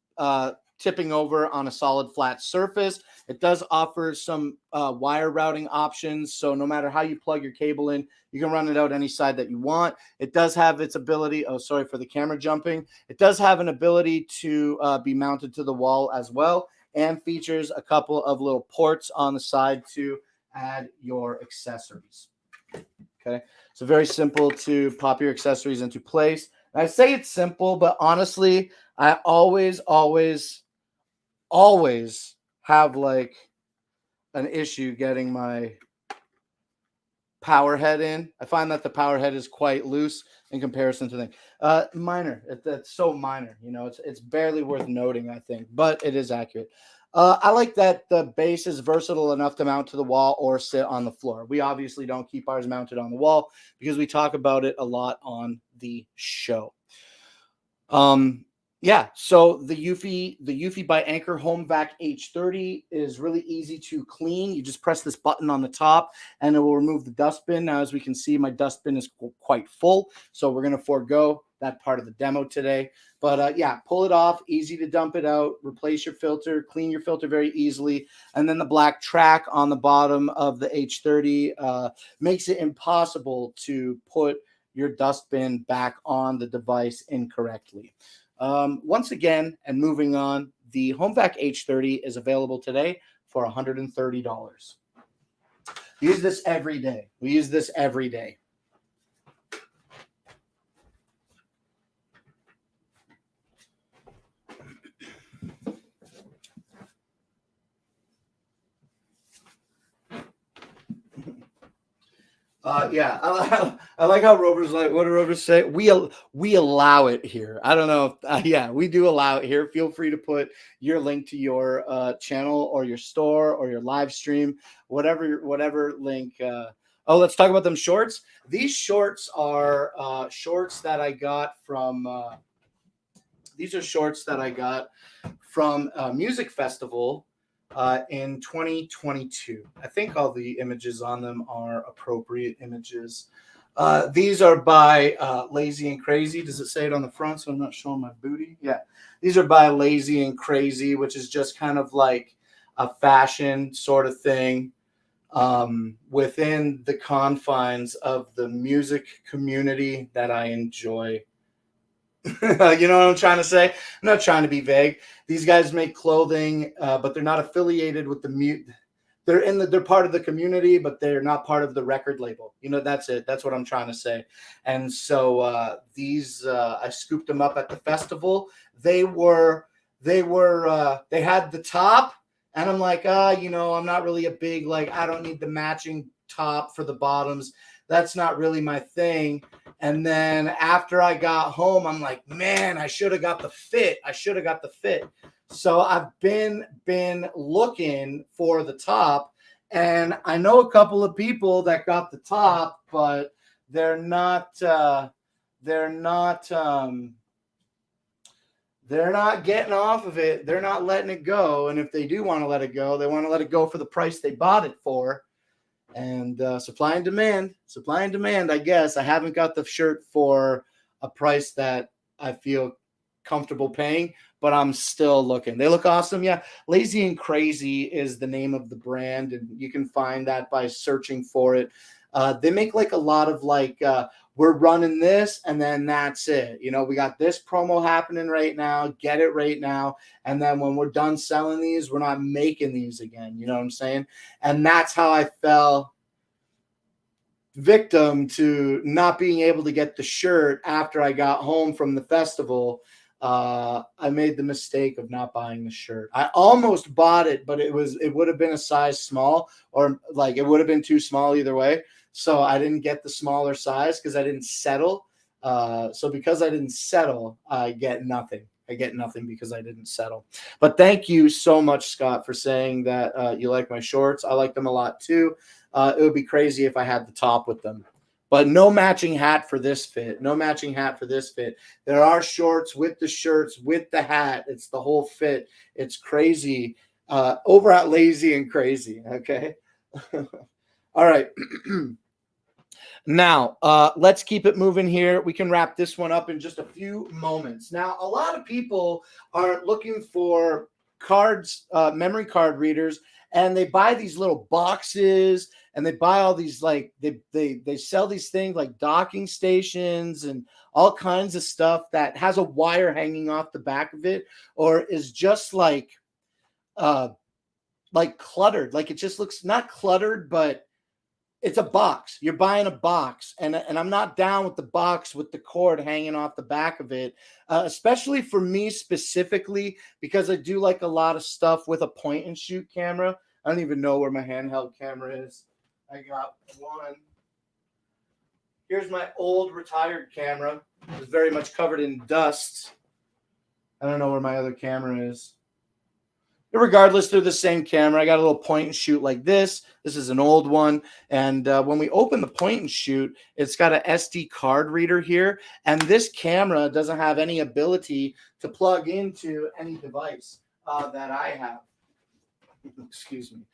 [SPEAKER 1] tipping over on a solid flat surface. It does offer some wire routing options, so no matter how you plug your cable in, you can run it out any side that you want. It does have its ability, oh, sorry for the camera jumping. It does have an ability to be mounted to the wall as well, and features a couple of little ports on the side to add your accessories. Okay, so very simple to pop your accessories into place. And I say it's simple, but honestly, I always have like an issue getting my power head in. I find that the power head is quite loose in comparison to the minor. It's so minor, you know, it's barely worth noting, I think, but it is accurate. I like that the base is versatile enough to mount to the wall or sit on the floor. We obviously don't keep ours mounted on the wall because we talk about it a lot on the show. Yeah, so the Eufy by Anker Home Vac H30 is really easy to clean. You just press this button on the top and it will remove the dustbin. Now, as we can see, my dustbin is quite full, so we're going to forego that part of the demo today. But yeah, pull it off, easy to dump it out, replace your filter, clean your filter very easily. And then the black track on the bottom of the H30 makes it impossible to put your dustbin back on the device incorrectly. Once again, and moving on, the Home Vac H30 is available today for $130. Use this every day. We use this every day. Yeah, I like how Rover's like, what do Rovers say? We allow it here. I don't know. Yeah, we do allow it here. Feel free to put your link to your channel or your store or your live stream, whatever link. Oh, let's talk about them shorts. These shorts are shorts that I got from. These are shorts that I got from a music festival in 2022. I think all the images on them are appropriate images. These are by Lazy and Crazy. Does it say it on the front so I'm not showing my booty? Yeah. These are by Lazy and Crazy, which is just kind of like a fashion sort of thing within the confines of the music community that I enjoy. You know what I'm trying to say? I'm not trying to be vague. These guys make clothing, but they're not affiliated with the they're part of the community, but they're not part of the record label. You know, that's it. That's what I'm trying to say. And so I scooped them up at the festival. They had the top, and I'm like, you know, I'm not really a big, like, I don't need the matching top for the bottoms. That's not really my thing. And then after I got home, I'm like, man, I should have got the fit. So I've been looking for the top, and I know a couple of people that got the top, but they're not getting off of it. They're not letting it go. And if they do want to let it go, they want to let it go for the price they bought it for. And supply and demand, I guess. I haven't got the shirt for a price that I feel comfortable paying, but I'm still looking. They look awesome. Yeah. Lazy and Crazy is the name of the brand, and you can find that by searching for it. They make like a lot of like, we're running this and then that's it. You know, we got this promo happening right now. Get it right now. And then when we're done selling these, we're not making these again. You know what I'm saying? And that's how I fell. victim to not being able to get the shirt after I got home from the festival. I made the mistake of not buying the shirt. I almost bought it, but it would have been a size small, or like it would have been too small either way. So I didn't get the smaller size because I didn't settle. So because I didn't settle, I get nothing. I get nothing because I didn't settle. But thank you so much, Scott, for saying that you like my shorts. I like them a lot too. It would be crazy if I had the top with them. But no matching hat for this fit. No matching hat for this fit. There are shorts with the shirts, with the hat. It's the whole fit. It's crazy. Over at Lazy and Crazy, okay? All right. Now, let's keep it moving here. We can wrap this one up in just a few moments. Now, a lot of people are looking for cards, memory card readers, and they buy these little boxes, and they buy all these, like, they sell these things like docking stations and all kinds of stuff that has a wire hanging off the back of it, or is just like cluttered. Like, it just looks not cluttered, but it's a box. You're buying a box, and I'm not down with the box with the cord hanging off the back of it, especially for me specifically, because I do like a lot of stuff with a point and shoot camera. I don't even know where my handheld camera is. I got one. Here's my old retired camera. It's very much covered in dust. I don't know where my other camera is. Regardless, they're the same camera. I got a little point and shoot like this. This is an old one. And when we open the point and shoot, it's got an SD card reader here. And this camera doesn't have any ability to plug into any device that I have. Excuse me.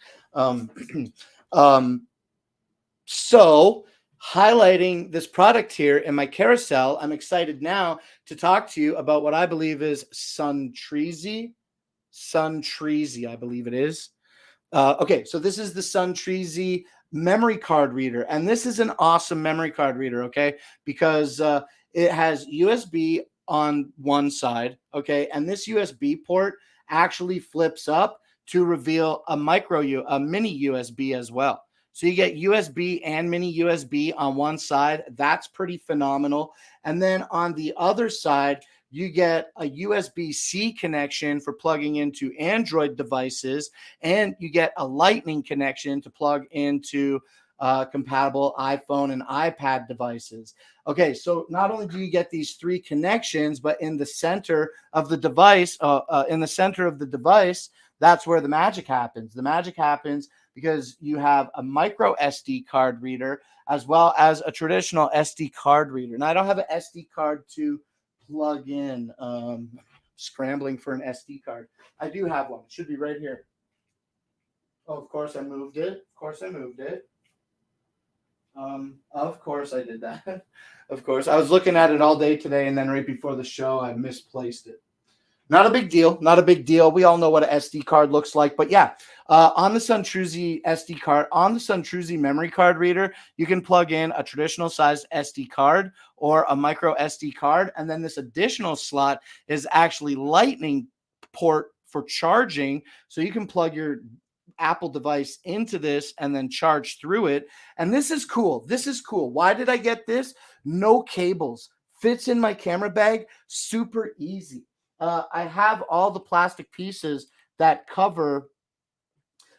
[SPEAKER 1] So highlighting this product here in my carousel, I'm excited now to talk to you about what I believe is Suntreezy, I believe it is. Okay, so this is the Suntreezy memory card reader, and this is an awesome memory card reader, okay, because it has USB on one side, okay, and this USB port actually flips up to reveal a mini USB as well. So you get USB and mini USB on one side. That's pretty phenomenal. And then on the other side, you get a USB-C connection for plugging into Android devices, and you get a Lightning connection to plug into compatible iPhone and iPad devices. Okay, so not only do you get these three connections, but in the center of the device, that's where the magic happens. The magic happens because you have a micro SD card reader as well as a traditional SD card reader. Now, I don't have an SD card to plug in. Scrambling for an SD card. I do have one. It should be right here. Oh, of course I moved it. Of course I did that. Of course. I was looking at it all day today, and then right before the show, I misplaced it. Not a big deal. Not a big deal. We all know what an SD card looks like. But yeah, on the Suntreezy SD card, on the Suntreezy memory card reader, you can plug in a traditional sized SD card or a micro SD card. And then this additional slot is actually Lightning port for charging. So you can plug your Apple device into this and then charge through it. And this is cool. This is cool. Why did I get this? No cables. Fits in my camera bag. Super easy. I have all the plastic pieces that cover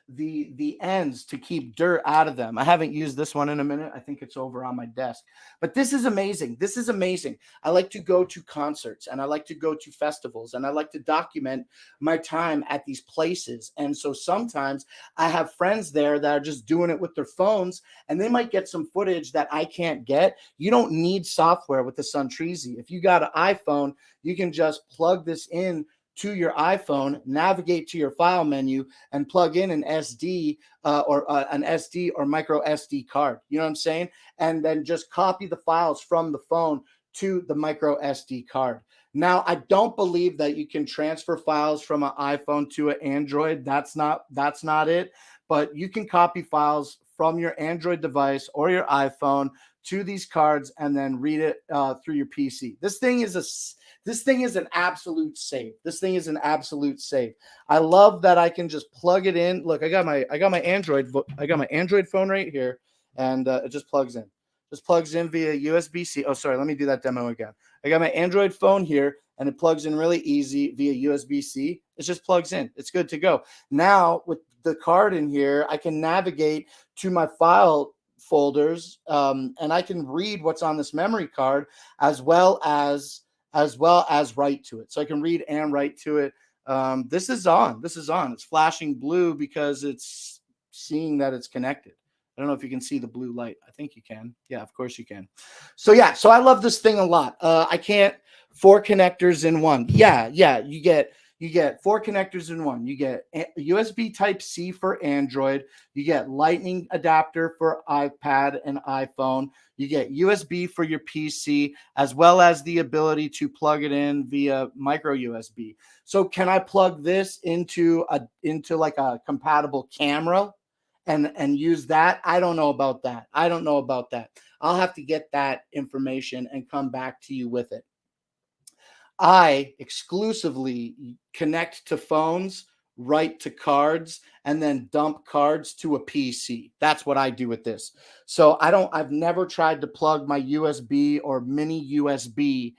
[SPEAKER 1] the ends to keep dirt out of them. I haven't used this one in a minute. I think it's over on my desk. But this is amazing. This is amazing. I like to go to concerts, and I like to go to festivals, and I like to document my time at these places. And so sometimes I have friends there that are just doing it with their phones, and they might get some footage that I can't get. You don't need software with the Suntreezy. If you got an iPhone, you can just plug this in to your iPhone, navigate to your file menu, and plug in an SD an SD or micro SD card. You know what I'm saying? And then just copy the files from the phone to the micro SD card. Now, I don't believe that you can transfer files from an iPhone to an Android. That's not it. But you can copy files from your Android device or your iPhone to these cards and then read it through your PC. This thing is an absolute save. This thing is an absolute save. I love that I can just plug it in. Look, I got my Android phone right here, and it just plugs in. This plugs in via USB-C. Oh, sorry, let me do that demo again. I got my Android phone here, and it plugs in really easy via USB-C. It just plugs in. It's good to go. Now, with the card in here, I can navigate to my file folders, and I can read what's on this memory card as well as write to it. So I can read and write to it. This is on. This is on. It's flashing blue because it's seeing that it's connected. I don't know if you can see the blue light. I think you can. Yeah, of course you can. So yeah, so I love this thing a lot. I can't 4 connectors in one. Yeah, you get 4 connectors in one. You get USB Type-C for Android. You get Lightning adapter for iPad and iPhone. You get USB for your PC, as well as the ability to plug it in via micro USB. So can I plug this into like a compatible camera and use that? I don't know about that. I'll have to get that information and come back to you with it. I exclusively connect to phones, write to cards, and then dump cards to a PC. That's what I do with this. So I've never tried to plug my USB or mini USB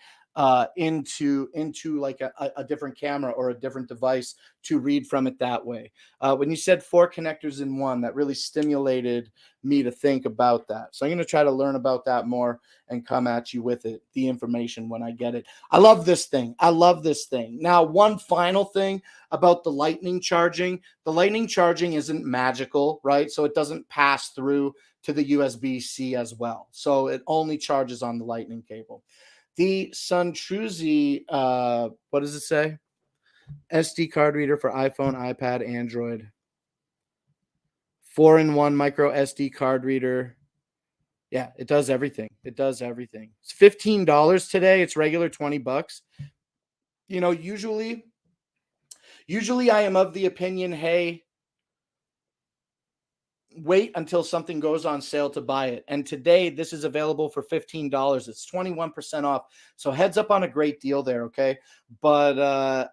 [SPEAKER 1] into like a different camera or a different device to read from it that way. When you said 4 connectors in one, that really stimulated me to think about that. So I'm going to try to learn about that more and come at you with it, the information when I get it. I love this thing. Now, one final thing about the lightning charging. The lightning charging isn't magical, right? So it doesn't pass through to the USB-C as well. So it only charges on the lightning cable. The SunTruzy, what does it say? SD card reader for iPhone, iPad, Android. 4-in-1 micro SD card reader. Yeah, it does everything. It's $15 today. It's regular $20. You know, usually I am of the opinion, hey, wait until something goes on sale to buy it. And today this is available for $15. It's 21% off. So heads up on a great deal there, okay? But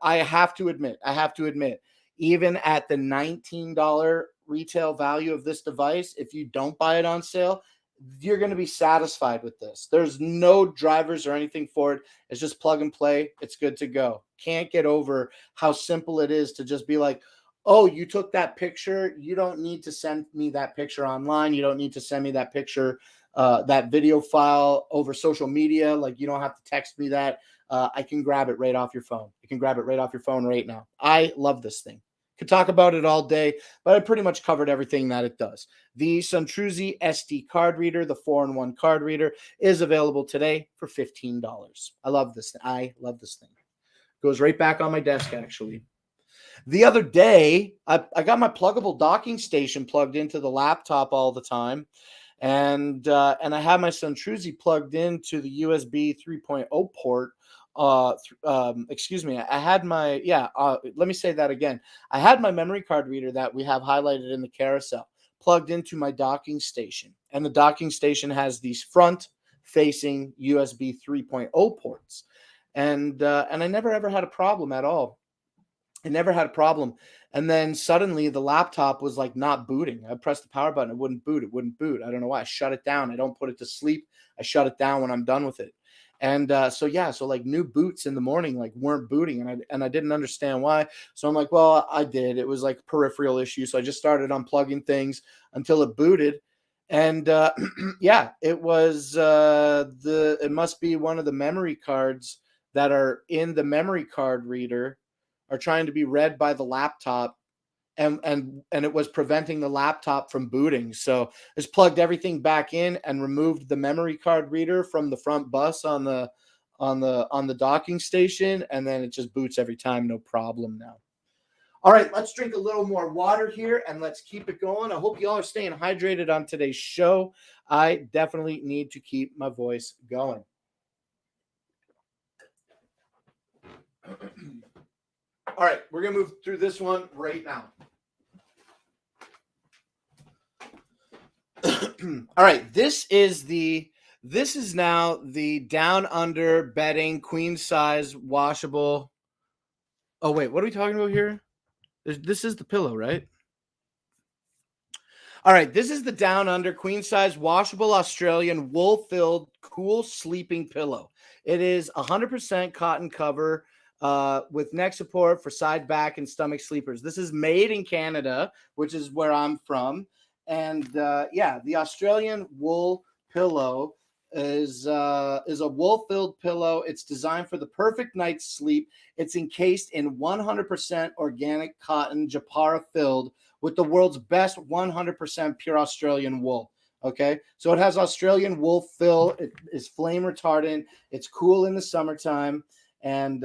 [SPEAKER 1] I have to admit, even at the $19 retail value of this device, if you don't buy it on sale, you're going to be satisfied with this. There's no drivers or anything for it. It's just plug and play. It's good to go. Can't get over how simple it is to just be like, oh, you took that picture. You don't need to send me that picture online. You don't need to send me that picture, that video file over social media. Like, you don't have to text me that. I can grab it right off your phone. You can grab it right off your phone right now. I love this thing. Could talk about it all day, but I pretty much covered everything that it does. The SunTruzy SD card reader, the 4-in-1 card reader, is available today for $15. I love this thing. Goes right back on my desk, actually. The other day, I got my pluggable docking station plugged into the laptop all the time, and I had my SunTruzy plugged into the USB 3.0 port. Excuse me. I had my let me say that again. I had my memory card reader that we have highlighted in the carousel plugged into my docking station, and the docking station has these front-facing USB 3.0 ports, and I never ever had a problem at all. It never had a problem. And then suddenly the laptop was like not booting. I pressed the power button. It wouldn't boot. I don't know why. I shut it down. I don't put it to sleep. I shut it down when I'm done with it. And so like new boots in the morning like weren't booting, and I didn't understand why. So I'm like, well, I did. It was like a peripheral issue. So I just started unplugging things until it booted. And it was it must be one of the memory cards that are in the memory card reader are trying to be read by the laptop, and it was preventing the laptop from booting. So just plugged everything back in and removed the memory card reader from the front bus on the docking station, and then it just boots every time, no problem now. All right, let's drink a little more water here and let's keep it going. I hope you all are staying hydrated on today's show. I definitely need to keep my voice going. All right, we're going to move through this one right now. All right, this is now the down under bedding queen size washable. Oh wait, what are we talking about here? This is the pillow, right? All right, this is the Down Under queen size washable Australian wool filled cool sleeping pillow. It is 100% cotton cover with neck support for side, back, and stomach sleepers. This is made in Canada, which is where I'm from. And yeah, the Australian wool pillow is a wool filled pillow. It's designed for the perfect night's sleep. It's encased in 100% organic cotton, Japara filled, with the world's best 100% pure Australian wool. Okay, so it has Australian wool fill. It is flame retardant. It's cool in the summertime, and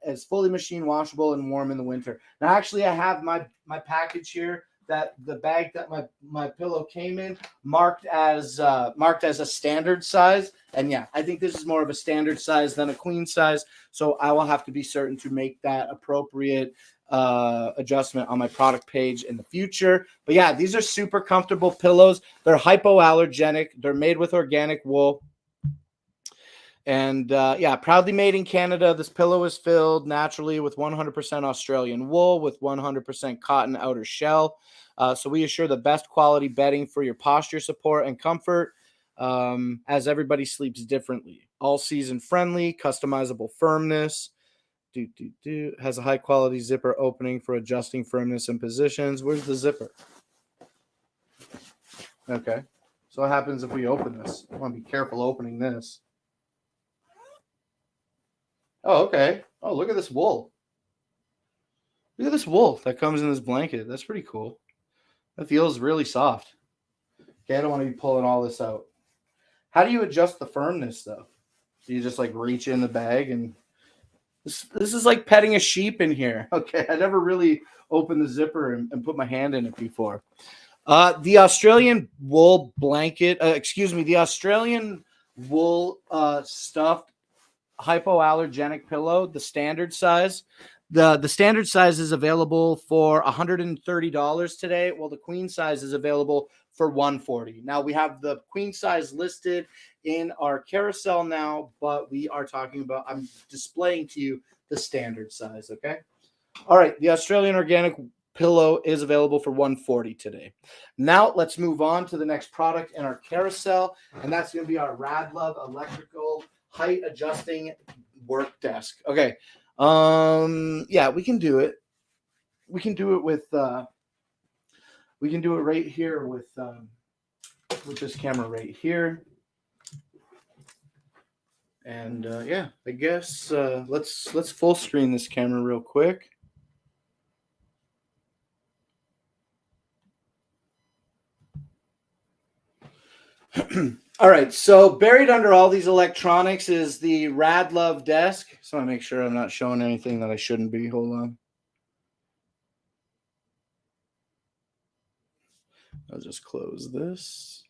[SPEAKER 1] it's fully machine washable and warm in the winter. Now, actually, I have my package here, that the bag that my pillow came in, marked as a standard size. And yeah, I think this is more of a standard size than a queen size. So I will have to be certain to make that appropriate adjustment on my product page in the future. But yeah, these are super comfortable pillows. They're hypoallergenic. They're made with organic wool. And yeah, proudly made in Canada. This pillow is filled naturally with 100% Australian wool with 100% cotton outer shell. So we assure the best quality bedding for your posture support and comfort, as everybody sleeps differently. All season friendly, customizable firmness. Has a high quality zipper opening for adjusting firmness and positions. Where's the zipper? Okay. So what happens if we open this? I want to be careful opening this. Oh, okay. Oh, look at this wool. Look at this wool that comes in this blanket. That's pretty cool. That feels really soft. Okay, I don't want to be pulling all this out. How do you adjust the firmness, though? Do you just like reach in the bag and this is like petting a sheep in here. Okay, I never really opened the zipper and put my hand in it before. The Australian wool blanket, the Australian wool stuffed hypoallergenic pillow, the standard size. The standard size is available for $130 today, while the queen size is available for $140. Now we have the queen size listed in our carousel now, but I'm displaying to you the standard size, okay? All right, the Australian organic pillow is available for $140 today. Now let's move on to the next product in our carousel, and that's going to be our Radlove electrical height adjusting work desk. Okay. Yeah, we can do it. We can do it with right here with this camera right here. And yeah, I guess let's full screen this camera real quick. All right, so buried under all these electronics is the Radlove desk. So I make sure I'm not showing anything that I shouldn't be. Hold on. I'll just close this.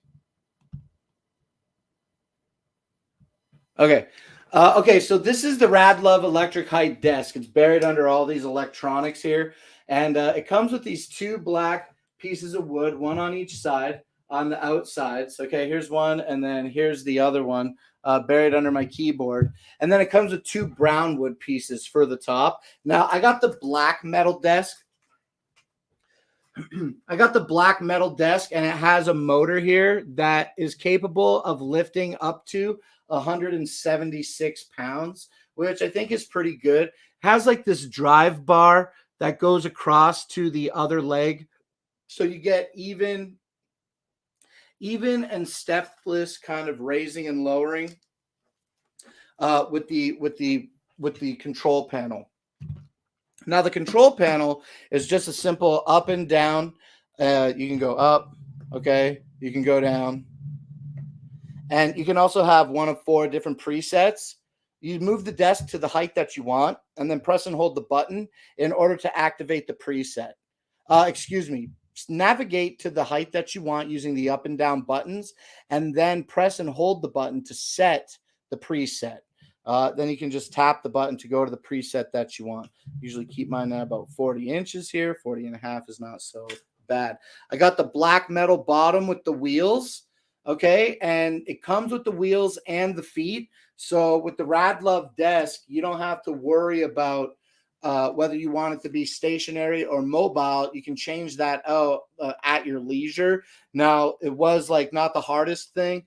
[SPEAKER 1] Okay. Okay, so this is the Radlove electric height desk. It's buried under all these electronics here. And it comes with these two black pieces of wood, one on each side on the outsides. Okay, here's one, and then here's the other one buried under my keyboard. And then it comes with two brown wood pieces for the top. Now, I got the black metal desk. I got the black metal desk, and it has a motor here that is capable of lifting up to 176 pounds, which I think is pretty good. Has like this drive bar that goes across to the other leg, so you get even and stepless kind of raising and lowering with the control panel. Now the control panel is just a simple up and down. You can go up, okay? You can go down. And you can also have one of 4 different presets. You move the desk to the height that you want, and then press and hold the button in order to activate the preset. Navigate to the height that you want using the up and down buttons, and then press and hold the button to set the preset. Then you can just tap the button to go to the preset that you want. Usually keep mine at about 40 inches here. 40 and a half is not so bad. I got the black metal bottom with the wheels. Okay, and it comes with the wheels and the feet. So with the Radlove desk, you don't have to worry about whether you want it to be stationary or mobile, you can change that out at your leisure. Now, it was like not the hardest thing,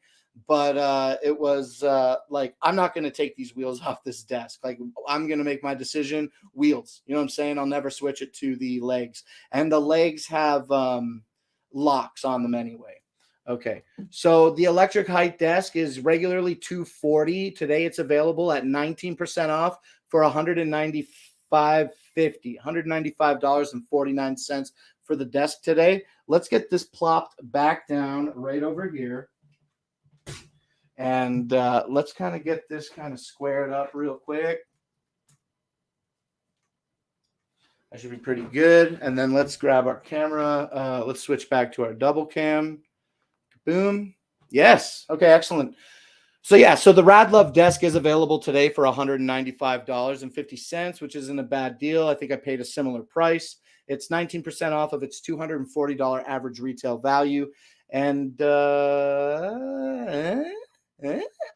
[SPEAKER 1] but it was like, I'm not going to take these wheels off this desk. Like, I'm going to make my decision wheels. You know what I'm saying? I'll never switch it to the legs. And the legs have locks on them anyway. Okay, so the electric height desk is regularly $240. Today it's available at 19% off for $195.49 for the desk today. Let's get this plopped back down right over here. And let's kind of get this kind of squared up real quick. That should be pretty good. And then let's grab our camera. Let's switch back to our double cam. Boom. Yes. Okay, excellent. So yeah, so the Radlove desk is available today for $195.50, which isn't a bad deal. I think I paid a similar price. It's 19% off of its $240 average retail value. And I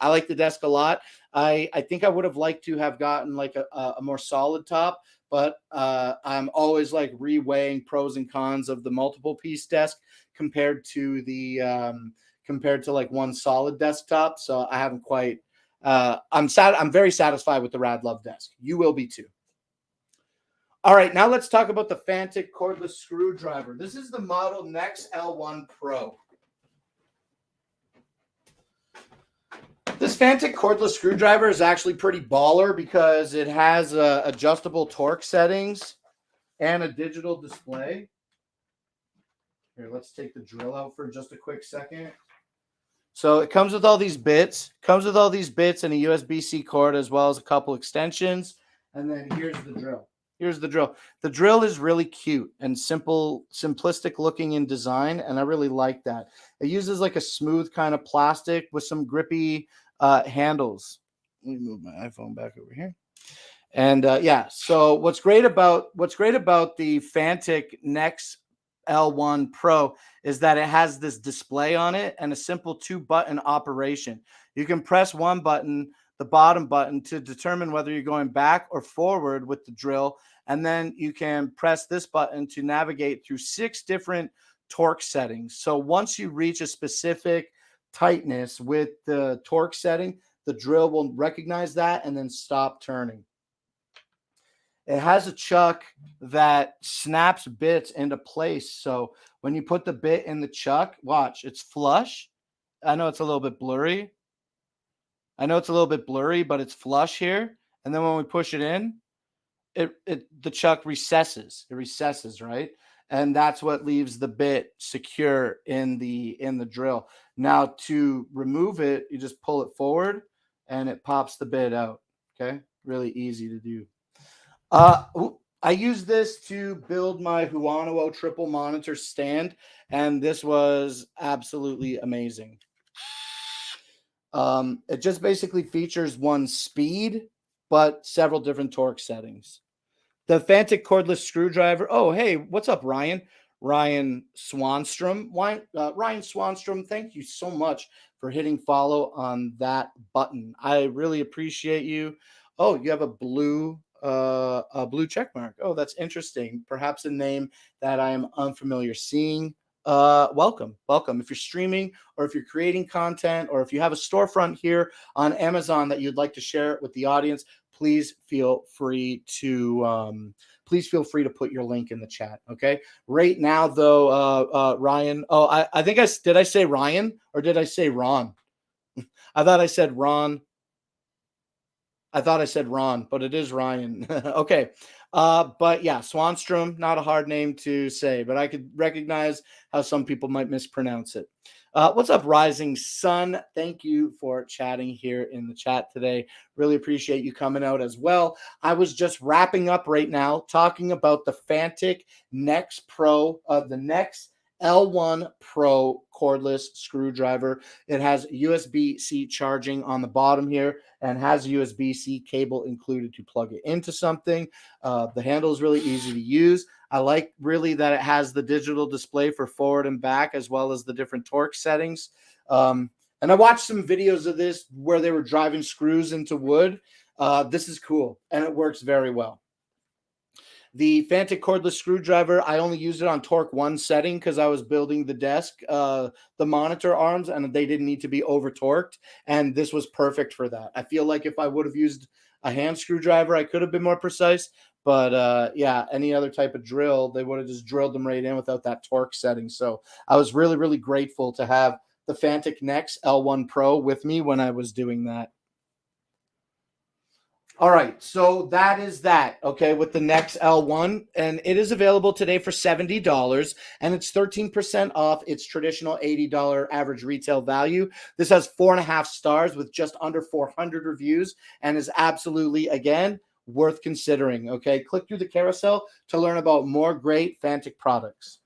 [SPEAKER 1] like the desk a lot. I think I would have liked to have gotten like a more solid top, but I'm always like reweighing pros and cons of the multiple piece desk compared to like one solid desktop. So I haven't quite I'm very satisfied with the Radlove desk. You will be too. All right, now let's talk about the Fantic cordless screwdriver. This is the model Nex L1 Pro. This Fantic cordless screwdriver is actually pretty baller because it has adjustable torque settings and a digital display. Here, let's take the drill out for just a quick second. So it comes with all these bits. and a USB-C cord as well as a couple extensions. And then here's the drill. The drill is really cute and simplistic looking in design, and I really like that. It uses like a smooth kind of plastic with some grippy handles. Let me move my iPhone back over here. And yeah, so what's great about the Fantic Nex L1 Pro is that it has this display on it and a simple 2-button operation. You can press one button, the bottom button, to determine whether you're going back or forward with the drill, and then you can press this button to navigate through 6 different torque settings. So once you reach a specific tightness with the torque setting, the drill will recognize that and then stop turning. It has a chuck that snaps bits into place. So when you put the bit in the chuck, watch, it's flush. I know it's a little bit blurry, but it's flush here. And then when we push it in, the chuck recesses. It recesses, right? And that's what leaves the bit secure in the drill. Now to remove it, you just pull it forward and it pops the bit out. Okay, really easy to do. I use this to build my Huono triple monitor stand, and this was absolutely amazing. It just basically features one speed, but several different torque settings. The Fantic cordless screwdriver. Oh, hey, what's up, Ryan? Ryan Swanstrom. Ryan Swanstrom, thank you so much for hitting follow on that button. I really appreciate you. Oh, you have a blue check mark. Oh, that's interesting. Perhaps a name that I am unfamiliar seeing. Welcome. If you're streaming or if you're creating content or if you have a storefront here on Amazon that you'd like to share it with the audience, please feel free to put your link in the chat. Okay. Right now, though, Ryan. Oh, I think did I say Ryan or did I say Ron? I thought I said Ron. But it is Ryan. Okay. But yeah, Swanstrom, not a hard name to say, but I could recognize how some people might mispronounce it. What's up, Rising Sun? Thank you for chatting here in the chat today. Really appreciate you coming out as well. I was just wrapping up right now talking about the Fantic Nex Pro, the Nex L1 Pro cordless screwdriver. It has USB-C charging on the bottom here and has a USB-C cable included to plug it into something. The handle is really easy to use. I like really that it has the digital display for forward and back as well as the different torque settings. And I watched some videos of this where they were driving screws into wood. This is cool and it works very well. The Fantic cordless screwdriver, I only used it on torque 1 setting because I was building the desk, the monitor arms, and they didn't need to be over torqued. And this was perfect for that. I feel like if I would have used a hand screwdriver, I could have been more precise. But yeah, any other type of drill, they would have just drilled them right in without that torque setting. So I was really, really grateful to have the Fantic Nex L1 Pro with me when I was doing that. All right, so that is that, okay, with the Nex L1, and it is available today for $70, and it's 13% off its traditional $80 average retail value. This has 4.5 stars with just under 400 reviews and is absolutely, again, worth considering, okay? Click through the carousel to learn about more great Fantic products.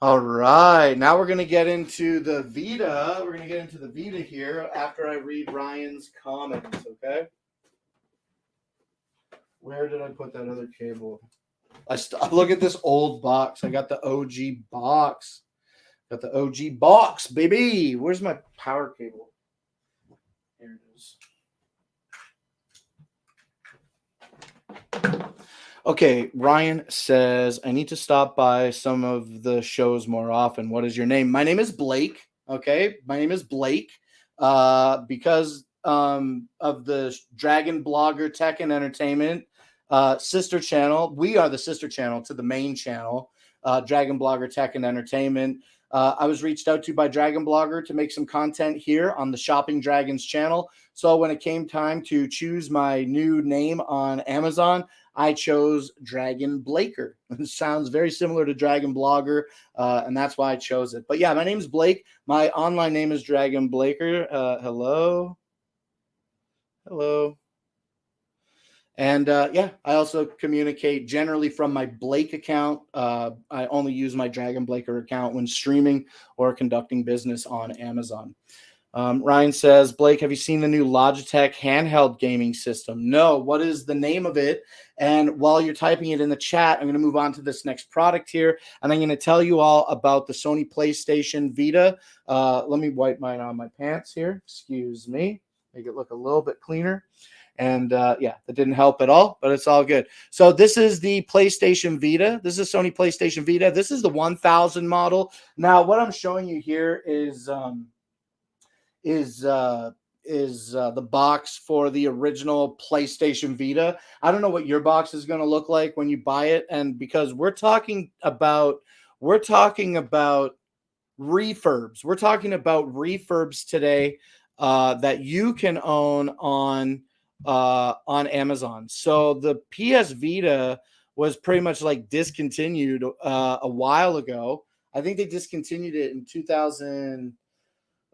[SPEAKER 1] All right, now we're going to get into the Vita. We're going to get into the Vita here after I read Ryan's comments, okay? Where did I put that other cable? Look at this old box. I got the OG box. Got the OG box, baby. Where's my power cable? Here it is. Okay, Ryan says, I need to stop by some of the shows more often. What is your name? My name is Blake. Okay, my name is Blake. Because of the Dragon Blogger Tech and Entertainment sister channel. We are the sister channel to the main channel, Dragon Blogger Tech and Entertainment. I was reached out to by Dragon Blogger to make some content here on the Shopping Dragons channel. So when it came time to choose my new name on Amazon, I chose Dragon Blaker. It sounds very similar to Dragon Blogger, and that's why I chose it. But yeah, my name is Blake. My online name is Dragon Blaker. Hello. Hello. And yeah, I also communicate generally from my Blake account. I only use my Dragon Blaker account when streaming or conducting business on Amazon. Ryan says, Blake, have you seen the new Logitech handheld gaming system? No. What is the name of it? And while you're typing it in the chat, I'm going to move on to this next product here. And I'm going to tell you all about the Sony PlayStation Vita. Let me wipe mine on my pants here. Excuse me. Make it look a little bit cleaner. And yeah, that didn't help at all, but it's all good. So this is the PlayStation Vita. This is Sony PlayStation Vita. This is the 1000 model. Now, what I'm showing you here is the box for the original PlayStation Vita. I don't know what your box is going to look like when you buy it, and because we're talking about refurbs. We're talking about refurbs today that you can own on Amazon. So the PS Vita was pretty much like discontinued a while ago. I think they discontinued it in 2000.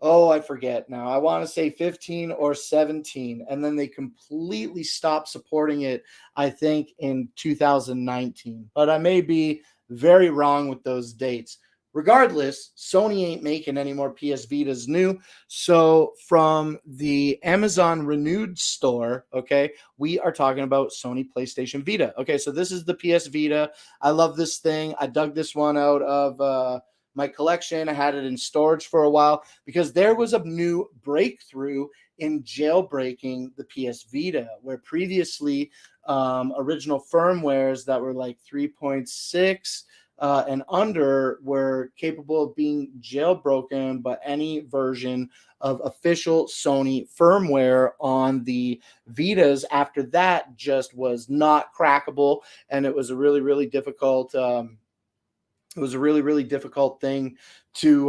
[SPEAKER 1] Oh, I forget now. I want to say 15 or 17. And then they completely stopped supporting it, I think, in 2019. But I may be very wrong with those dates. Regardless, Sony ain't making any more PS Vitas new. So from the Amazon Renewed store, okay, we are talking about Sony PlayStation Vita. Okay, so this is the PS Vita. I love this thing. I dug this one out of my collection. I had it in storage for a while because there was a new breakthrough in jailbreaking the PS Vita, where previously original firmwares that were like 3.6 and under were capable of being jailbroken by any version of official Sony firmware on the Vitas. After that, just was not crackable, and it was a really, really difficult. It was a really, really difficult thing to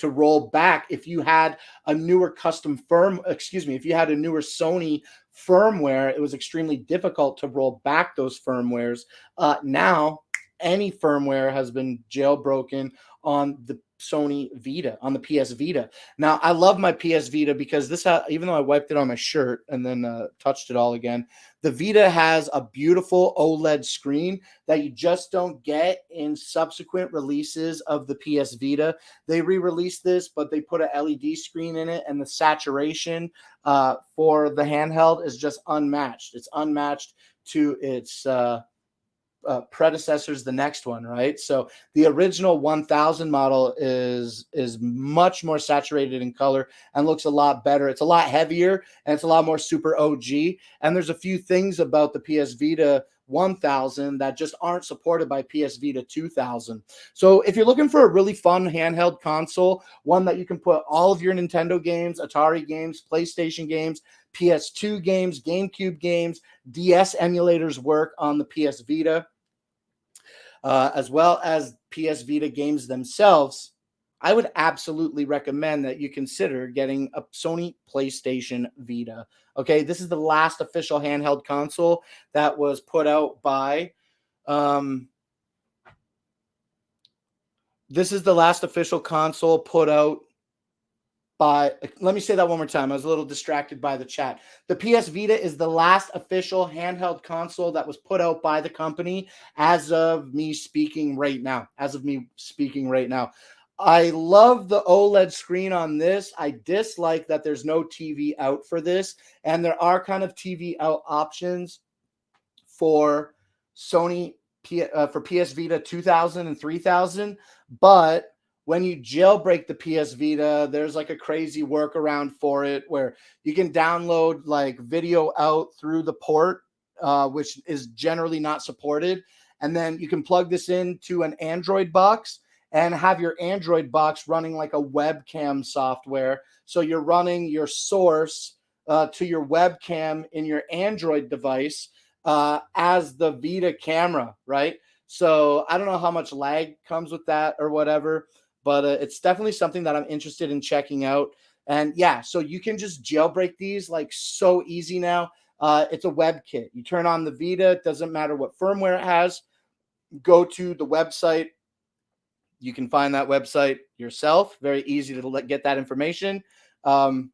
[SPEAKER 1] roll back. If you had a newer if you had a newer Sony firmware, it was extremely difficult to roll back those firmwares. Now, any firmware has been jailbroken on the Sony Vita, on the PS Vita. Now, I love my PS Vita because even though I wiped it on my shirt and then touched it all again, the Vita has a beautiful OLED screen that you just don't get in subsequent releases of the PS Vita. They re-released this, but they put an LED screen in it, and the saturation for the handheld is just unmatched. It's unmatched to its predecessors the next one, right? So the original 1000 model is much more saturated in color and looks a lot better. It's a lot heavier and it's a lot more super OG. And there's a few things about the PS Vita 1000 that just aren't supported by PS Vita 2000. So if you're looking for a really fun handheld console, one that you can put all of your Nintendo games, Atari games, PlayStation games, PS2 games, GameCube games, DS emulators work on the PS Vita, as well as PS Vita games themselves, I would absolutely recommend that you consider getting a Sony PlayStation Vita. Okay, this is the last official handheld console that was put out by. This is the last official console put out by, let me say that one more time. I was a little distracted by the chat. The PS Vita is the last official handheld console that was put out by the company as of me speaking right now. I love the OLED screen on this. I dislike that there's no TV out for this. And there are kind of TV out options for Sony, for PS Vita 2000 and 3000. But when you jailbreak the PS Vita, there's like a crazy workaround for it where you can download like video out through the port, which is generally not supported. And then you can plug this into an Android box and have your Android box running like a webcam software. So you're running your source to your webcam in your Android device as the Vita camera, right? So I don't know how much lag comes with that or whatever, but it's definitely something that I'm interested in checking out. And yeah, so you can just jailbreak these like so easy now. It's a web kit. You turn on the Vita, it doesn't matter what firmware it has. Go to the website. You can find that website yourself. Very easy to get that information. And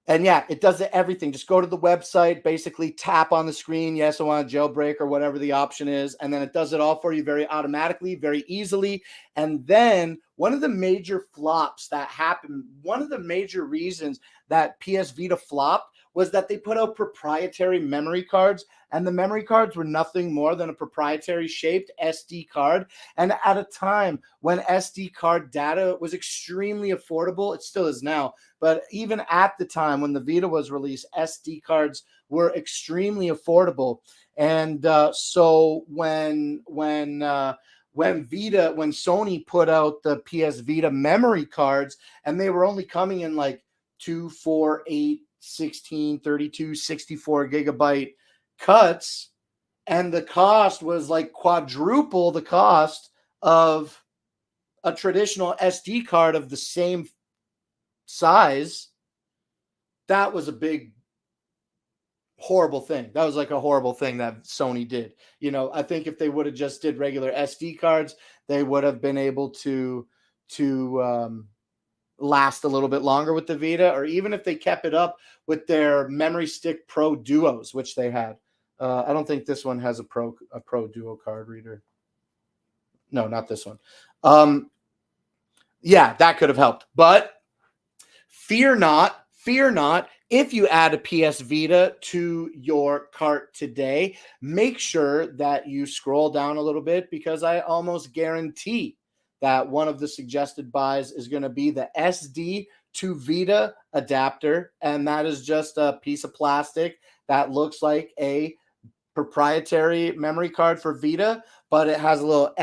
[SPEAKER 1] yeah, it does everything. Just go to the website, basically tap on the screen. Yes, I want a jailbreak or whatever the option is. And then it does it all for you very automatically, very easily. And then one of the major flops that happened, one of the major reasons that PS Vita flopped was that they put out proprietary memory cards, and the memory cards were nothing more than a proprietary shaped SD card. And at a time when SD card data was extremely affordable, it still is now, but even at the time when the Vita was released, SD cards were extremely affordable. And so when Sony put out the PS Vita memory cards, and they were only coming in like 2, 4, 8, 16, 32, 64 gigabyte cuts, and the cost was like quadruple the cost of a traditional SD card of the same size. That was a big horrible thing. That was like a horrible thing that Sony did. You know, I think if they would have just did regular SD cards, they would have been able to last a little bit longer with the Vita, or even if they kept it up with their Memory Stick Pro Duos, which they had. I don't think this one has a Pro Duo card reader. No, not this one. Yeah, that could have helped. But fear not. If you add a PS Vita to your cart today, make sure that you scroll down a little bit, because I almost guarantee that one of the suggested buys is going to be the SD to Vita adapter. And that is just a piece of plastic that looks like a proprietary memory card for Vita, but it has a little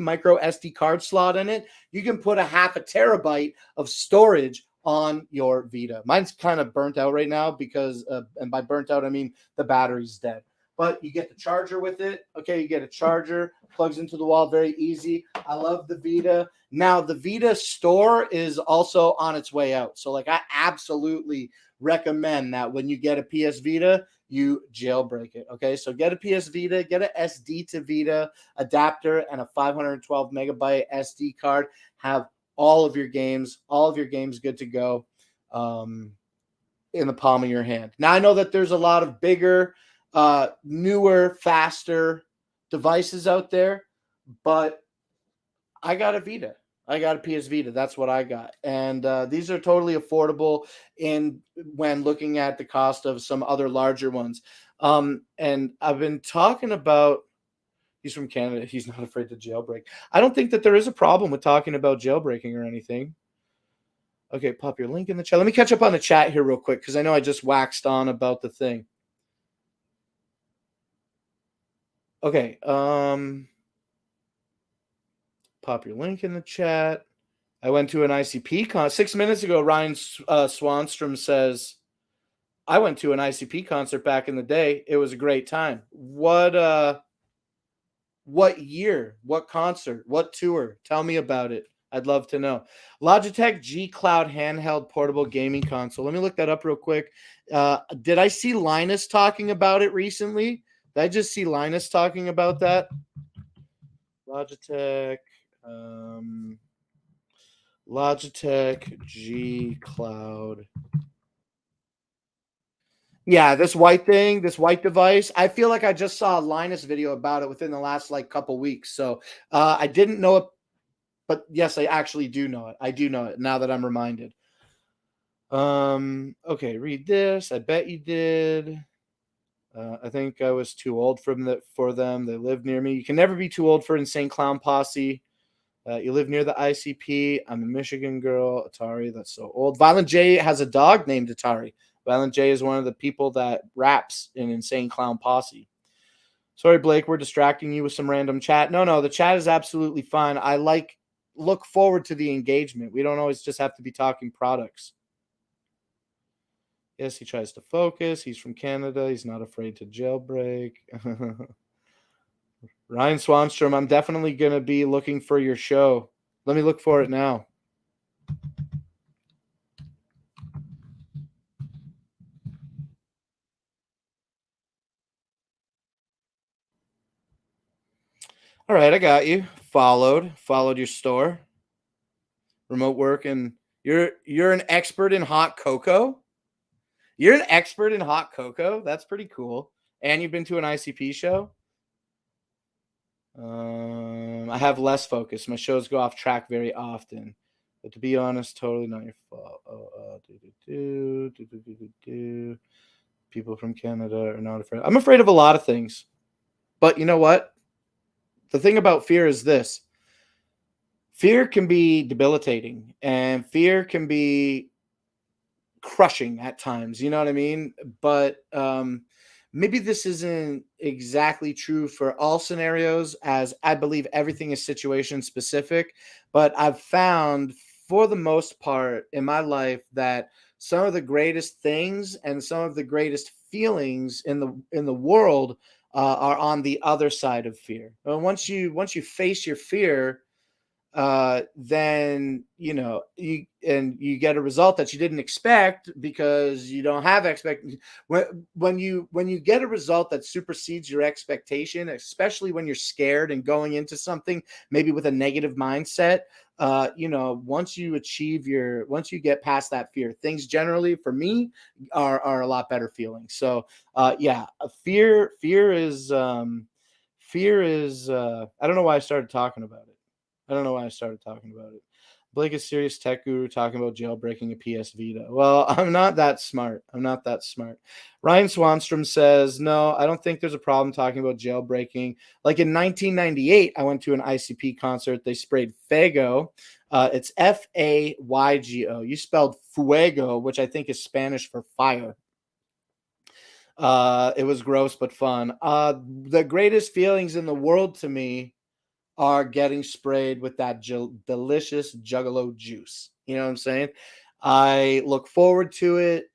[SPEAKER 1] micro SD card slot in it. You can put a 0.5 terabyte of storage on your Vita. Mine's kind of burnt out right now because, and by burnt out, I mean the battery's dead. But you get the charger with it. Okay, you get a charger, plugs into the wall, very easy. I love the Vita. Now, the Vita store is also on its way out. So, like, I absolutely recommend that when you get a PS Vita, you jailbreak it. Okay, so get a PS Vita, get an SD to Vita adapter, and a 512 megabyte SD card. Have all of your games good to go in the palm of your hand. Now, I know that there's a lot of bigger, newer, faster devices out there, but I got a Vita. I got a PS Vita. That's what I got. And these are totally affordable when looking at the cost of some other larger ones. And I've been talking about He's from Canada. He's not afraid to jailbreak. I don't think that there is a problem with talking about jailbreaking or anything. Okay, pop your link in the chat. Let me catch up on the chat here real quick because I know I just waxed on about the thing. Okay, pop your link in the chat. I went to an ICP con 6 minutes ago. Ryan Swanstrom says, I went to an ICP concert back in the day. It was a great time. What year? What concert? What tour? Tell me about it. I'd love to know. Logitech G Cloud handheld portable gaming console. Let me look that up real quick. Did I see Linus talking about it recently? Did I just see Linus talking about that? Logitech G Cloud. Yeah, this white thing, this white device. I feel like I just saw a Linus video about it within the last couple weeks. So I didn't know it, but yes, I actually do know it. I do know it now that I'm reminded. Okay, read this. I bet you did. I think I was too old for them. They live near me. You can never be too old for Insane Clown Posse. You live near the ICP. I'm a Michigan girl. Atari, that's so old. Violent J has a dog named Atari. Violent J is one of the people that raps in Insane Clown Posse. Sorry, Blake, we're distracting you with some random chat. No, the chat is absolutely fine. I look forward to the engagement. We don't always just have to be talking products. Yes, he tries to focus. He's from Canada. He's not afraid to jailbreak. Ryan Swanstrom, I'm definitely going to be looking for your show. Let me look for it now. All right, I got you. Followed your store. Remote work, and you're an expert in hot cocoa? You're an expert in hot cocoa? That's pretty cool. And you've been to an ICP show? I have less focus. My shows go off track very often. But to be honest, totally not your fault. People from Canada are not afraid. I'm afraid of a lot of things. But you know what? The thing about fear is this. Fear can be debilitating, and fear can be crushing at times. You know what I mean? But maybe this isn't exactly true for all scenarios, as I believe everything is situation specific. But I've found, for the most part in my life, that some of the greatest things and some of the greatest feelings in the world are on the other side of fear. And once you face your fear, then you get a result that you didn't expect, because you don't have when you get a result that supersedes your expectation, especially when you're scared and going into something maybe with a negative mindset. Once you get past that fear, things generally for me are a lot better feeling. So fear is I don't know why I started talking about it. Blake is serious tech guru talking about jailbreaking a PS Vita. Well, I'm not that smart. Ryan Swanstrom says, no, I don't think there's a problem talking about jailbreaking. Like in 1998, I went to an ICP concert. They sprayed Faygo. It's Faygo. You spelled fuego, which I think is Spanish for fire. It was gross but fun. The greatest feelings in the world to me are getting sprayed with that delicious Juggalo juice. You know what I'm saying? I look forward to it.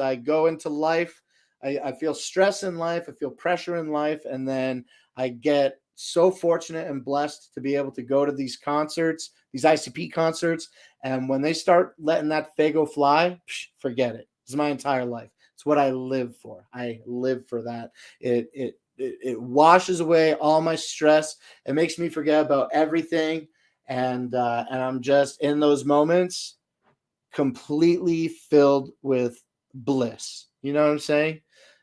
[SPEAKER 1] I go into life. I feel stress in life. I feel pressure in life. And then I get so fortunate and blessed to be able to go to these concerts, these ICP concerts. And when they start letting that Faygo fly, forget it. It's my entire life. It's what I live for. I live for that. It washes away all my stress. It makes me forget about everything, and I'm just in those moments completely filled with bliss. You know what I'm saying?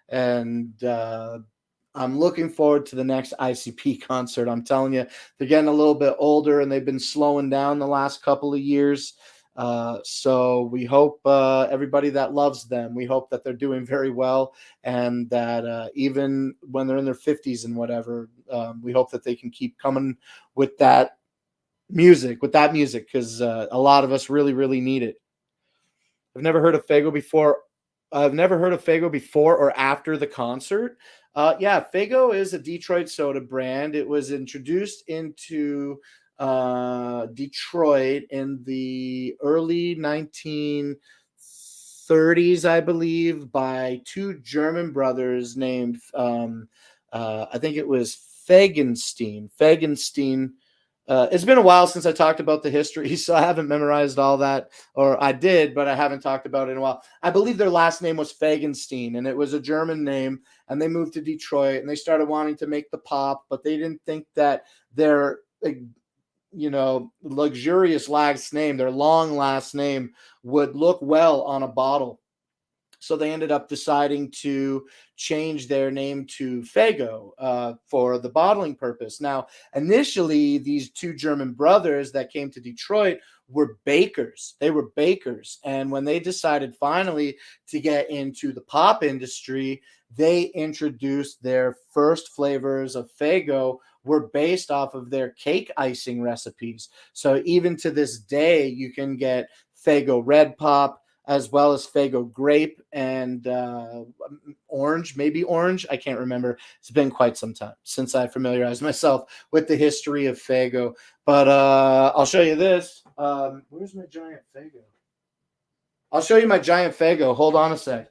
[SPEAKER 1] And I'm looking forward to the next ICP concert. I'm telling you, they're getting a little bit older, and they've been slowing down the last couple of years. So we hope everybody that loves them, we hope that they're doing very well, and that even when they're in their 50s and whatever, we hope that they can keep coming with that music, because a lot of us really, really need it. I've never heard of Fago before. I've never heard of Fago before or after the concert. Yeah, Fago is a Detroit soda brand. It was introduced into Detroit in the early 1930s, I believe, by two German brothers named, I think it was Fagenstein. Fagenstein. It's been a while since I talked about the history, so I haven't memorized all that, or I did, but I haven't talked about it in a while. I believe their last name was Fagenstein, and it was a German name, and they moved to Detroit, and they started wanting to make the pop, but they didn't think that their, luxurious last name, their long last name, would look well on a bottle. So they ended up deciding to change their name to Fago for the bottling purpose. Now, initially, these two German brothers that came to Detroit were bakers. They were bakers. And when they decided finally to get into the pop industry, they introduced their first flavors of Fago were based off of their cake icing recipes. So even to this day, you can get Fago Red Pop, as well as Fago Grape and Orange, maybe Orange. I can't remember. It's been quite some time since I familiarized myself with the history of Fago. But I'll show you this. Where's my giant Fago? I'll show you my giant Fago. Hold on a sec.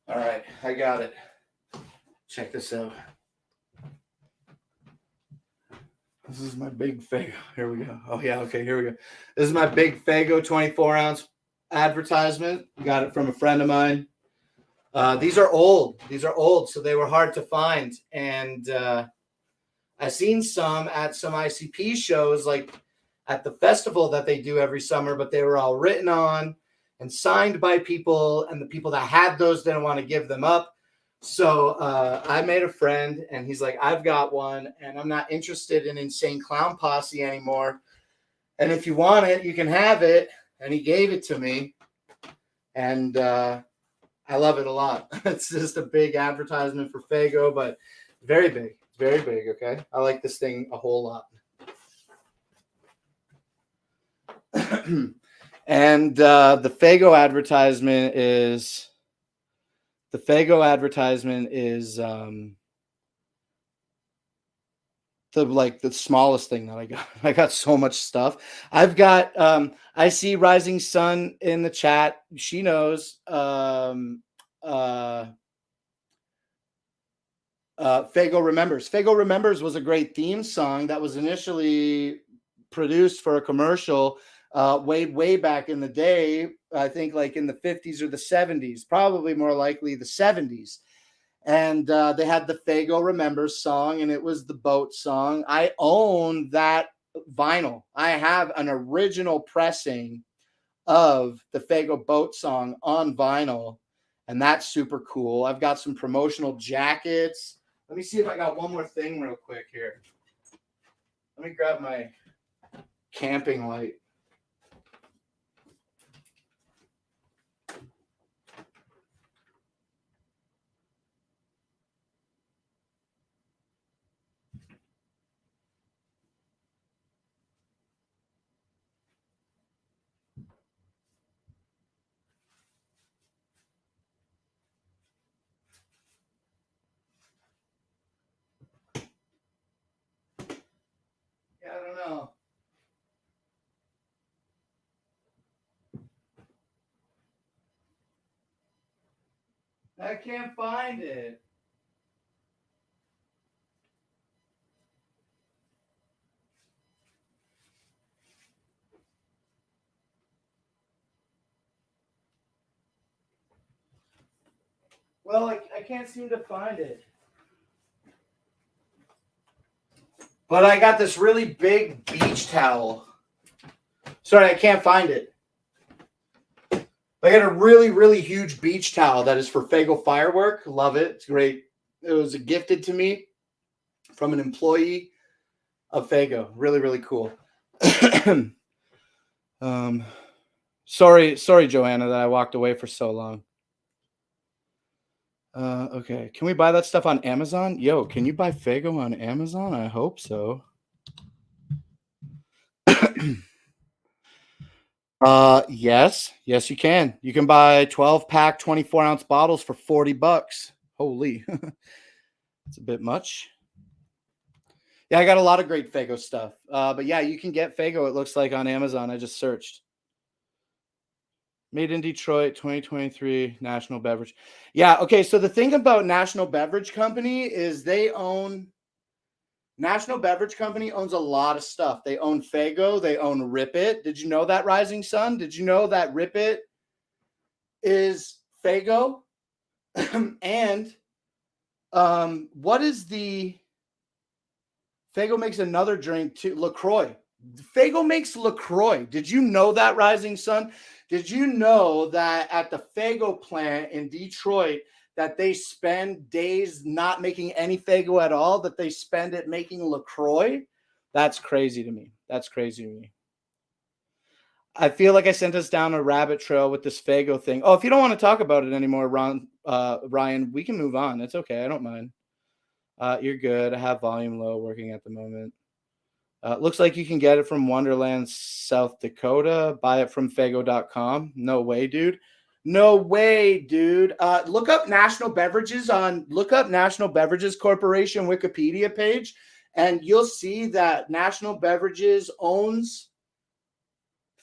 [SPEAKER 1] All right, I got it. Check this out. This is my big Fago. Here we go. Oh, yeah. Okay, here we go. This is my big Fago 24-ounce advertisement. Got it from a friend of mine. These are old. These are old, so they were hard to find. And I've seen some at some ICP shows, like at the festival that they do every summer, but they were all written on and signed by people, and the people that had those didn't want to give them up. So I made a friend, and he's like, I've got one, and I'm not interested in Insane Clown Posse anymore. And if you want it, you can have it. And he gave it to me, and I love it a lot. It's just a big advertisement for Fago, but very big. It's very big, okay? I like this thing a whole lot. And the Fago advertisement is the smallest thing that I got. I got so much stuff. I've got I see Rising Sun in the chat. She knows. Fago Remembers. Fago Remembers was a great theme song that was initially produced for a commercial way back in the day. I think like in the 50s or the 70s, probably more likely the 70s. And they had the Fago Remembers song, and it was the boat song. I own that vinyl. I have an original pressing of the Fago boat song on vinyl, and that's super cool. I've got some promotional jackets. Let me see if I got one more thing real quick here. Let me grab my camping light. Yeah, I don't know. I can't find it. Well, I can't seem to find it. But I got this really big beach towel. Sorry, I can't find it. I got a really, really huge beach towel that is for Faygo Firework. Love it. It's great. It was gifted to me from an employee of Faygo. Really, really cool. Sorry, Joanna, that I walked away for so long. Okay. Can we buy that stuff on Amazon? Yo, can you buy Faygo on Amazon? I hope so. Yes, you can. You can buy 12-pack, 24-ounce bottles for $40. Holy, it's a bit much. Yeah, I got a lot of great Faygo stuff. But yeah, you can get Faygo, it looks like, on Amazon. I just searched. Made in Detroit, 2023, National Beverage. Yeah, okay, so the thing about National Beverage Company is National Beverage Company owns a lot of stuff. They own Faygo. They own Rip It. Did you know that, Rising Sun? Did you know that Rip It is Faygo? And what is the... Faygo makes another drink too, LaCroix. Faygo makes LaCroix. Did you know that, Rising Sun? Did you know that at the Faygo plant in Detroit, that they spend days not making any Faygo at all, that they spend it making LaCroix? That's crazy to me. I feel like I sent us down a rabbit trail with this Faygo thing. Oh, if you don't want to talk about it anymore, Ryan, we can move on. It's okay. I don't mind. You're good. I have volume low working at the moment. Looks like you can get it from Wonderland, South Dakota. Buy it from Faygo.com. No way, dude. Look up National Beverages Corporation Wikipedia page, and you'll see that National Beverages owns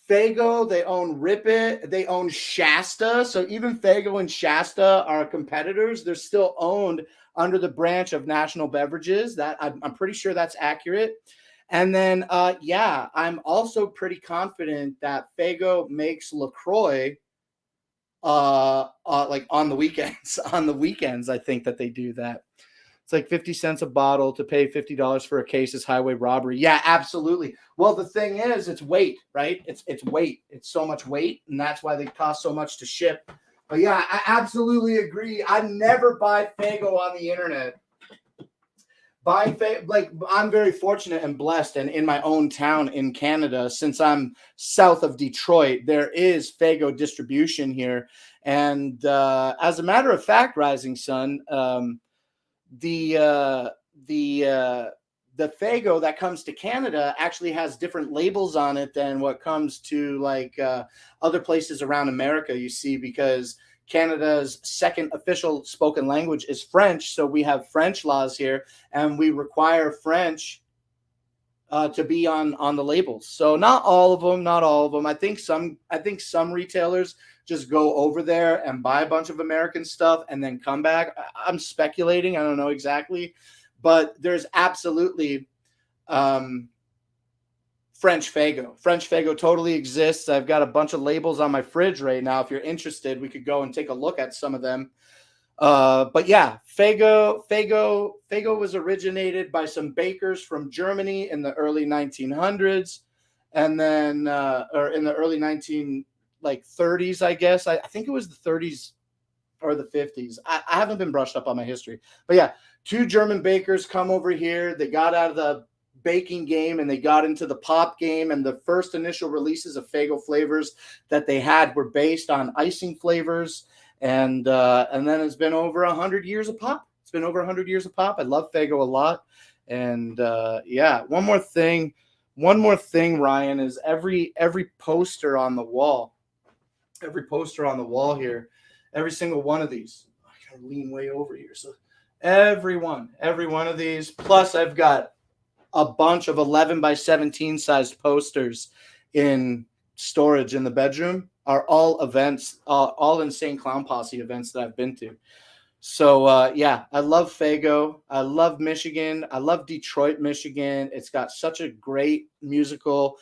[SPEAKER 1] Faygo. They own Rip It. They own Shasta. So even Faygo and Shasta are competitors. They're still owned under the branch of National Beverages. That I'm pretty sure that's accurate. And then, I'm also pretty confident that Faygo makes LaCroix like on the weekends. On the weekends, I think that they do that. It's like 50 cents a bottle. To pay $50 for a case is highway robbery. Yeah, absolutely. Well, the thing is, it's weight, right? It's weight. It's so much weight, and that's why they cost so much to ship. But yeah, I absolutely agree. I never buy Faygo on the internet. I'm very fortunate and blessed, and in my own town in Canada, since I'm south of Detroit, there is Faygo distribution here. And as a matter of fact, Rising Sun, the Faygo that comes to Canada actually has different labels on it than what comes to like other places around America, you see, because Canada's second official spoken language is French. So we have French laws here, and we require French to be on the labels. So not all of them. I think some retailers just go over there and buy a bunch of American stuff and then come back. I'm speculating. I don't know exactly, but there's absolutely French Faygo. French Faygo totally exists. I've got a bunch of labels on my fridge right now. If you're interested, we could go and take a look at some of them. But yeah, Faygo was originated by some bakers from Germany in the early 1900s, and then or in the early 30s, I guess. I think it was the 30s or the 50s. I haven't been brushed up on my history, but yeah, two German bakers come over here. They got out of the baking game and they got into the pop game, and the first initial releases of Faygo flavors that they had were based on icing flavors, and then it's been over 100 years of pop. I love Faygo a lot. And one more thing, Ryan, is every poster on the wall here, every single one of these, I gotta lean way over here, so every one of these, plus I've got a bunch of 11 by 17 sized posters in storage in the bedroom, are all events, all Insane Clown Posse events that I've been to. So I love Faygo. I love Michigan. I love Detroit, Michigan. It's got such a great musical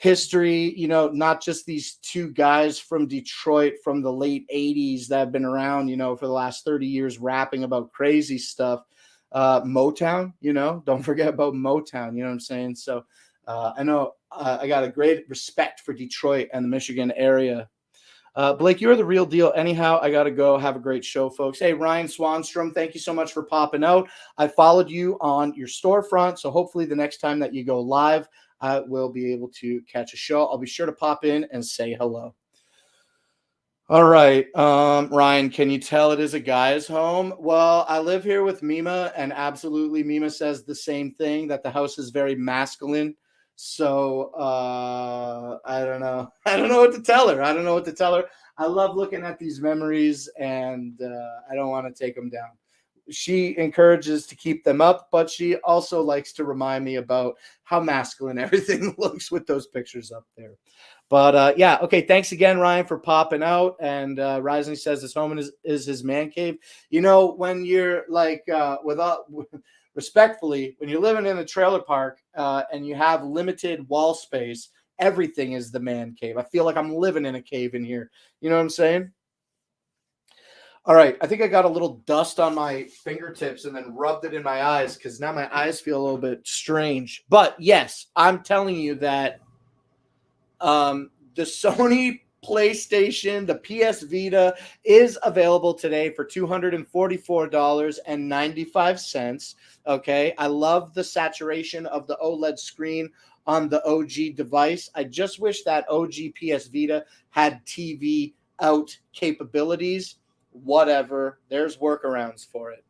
[SPEAKER 1] history, you know, not just these two guys from Detroit from the late 80s that have been around, you know, for the last 30 years rapping about crazy stuff. Motown, you know, don't forget about Motown, you know what I'm saying? So I know I got a great respect for Detroit and the Michigan area. Blake, you're the real deal. Anyhow, I got to go. Have a great show, folks. Hey, Ryan Swanstrom, thank you so much for popping out. I followed you on your storefront, so hopefully the next time that you go live, I will be able to catch a show. I'll be sure to pop in and say hello. All right. Ryan, can you tell it is a guy's home? Well, I live here with Mima, and absolutely Mima says the same thing, that the house is very masculine. So I don't know. I don't know what to tell her. I love looking at these memories, and I don't want to take them down. She encourages to keep them up, but she also likes to remind me about how masculine everything looks with those pictures up there. But yeah, okay. Thanks again, Ryan, for popping out. And Rising says his home is his man cave. You know, when you're like, respectfully, when you're living in a trailer park and you have limited wall space, everything is the man cave. I feel like I'm living in a cave in here. You know what I'm saying? All right, I think I got a little dust on my fingertips and then rubbed it in my eyes because now my eyes feel a little bit strange. But yes, I'm telling you that the Sony PlayStation, the PS Vita, is available today for $244.95. Okay, I love the saturation of the OLED screen on the OG device. I just wish that OG PS Vita had TV out capabilities. Whatever, there's workarounds for it.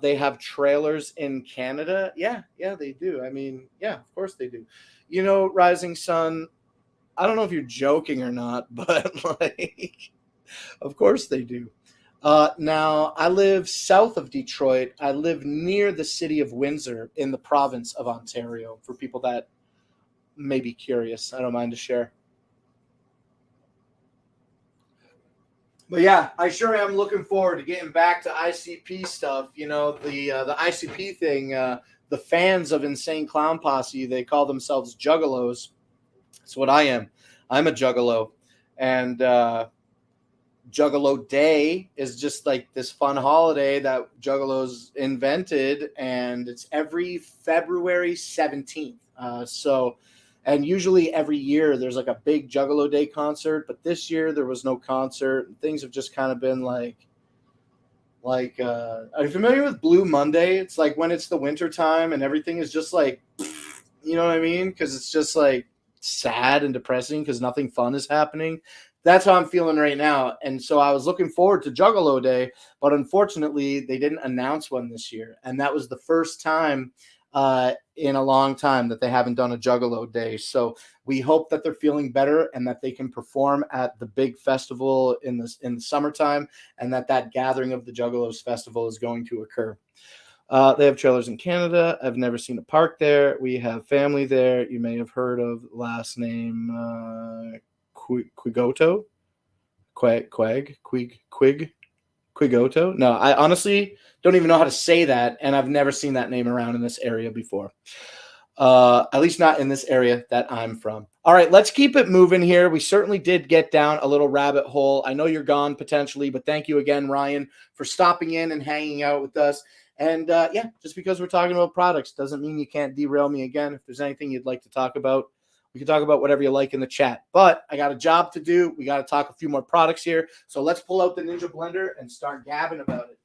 [SPEAKER 1] They have trailers in Canada. Yeah, they do. I mean, yeah, of course they do. You know, Rising Sun, I don't know if you're joking or not, but like, of course they do. Now, I live south of Detroit. I live near the city of Windsor in the province of Ontario, for people that may be curious. I don't mind to share. But yeah, I sure am looking forward to getting back to ICP stuff. You know, the ICP thing, the fans of Insane Clown Posse, they call themselves juggalos. That's what I am. I'm a juggalo. And Juggalo Day is just like this fun holiday that juggalos invented, and it's every February 17th. And usually every year there's like a big Juggalo Day concert, but this year there was no concert. Things have just kind of been like are you familiar with Blue Monday? It's like when it's the winter time and everything is just like, you know what I mean? Because it's just like sad and depressing because nothing fun is happening. That's how I'm feeling right now. And so I was looking forward to Juggalo Day, but unfortunately they didn't announce one this year. And that was the first time in a long time that they haven't done a Juggalo Day. So we hope that they're feeling better and that they can perform at the big festival in the summertime, and that gathering of the Juggalos festival is going to occur. They have trailers in Canada. I've never seen a park there. We have family there. You may have heard of last name Quigoto, Quigoto. No, I honestly don't even know how to say that, and I've never seen that name around in this area before. At least not in this area that I'm from. All right, let's keep it moving here. We certainly did get down a little rabbit hole. I know you're gone potentially, but thank you again, Ryan, for stopping in and hanging out with us. And yeah, just because we're talking about products doesn't mean you can't derail me again. If there's anything you'd like to talk about, we can talk about whatever you like in the chat. But I got a job to do. We got to talk a few more products here. So let's pull out the Ninja Blender and start gabbing about it.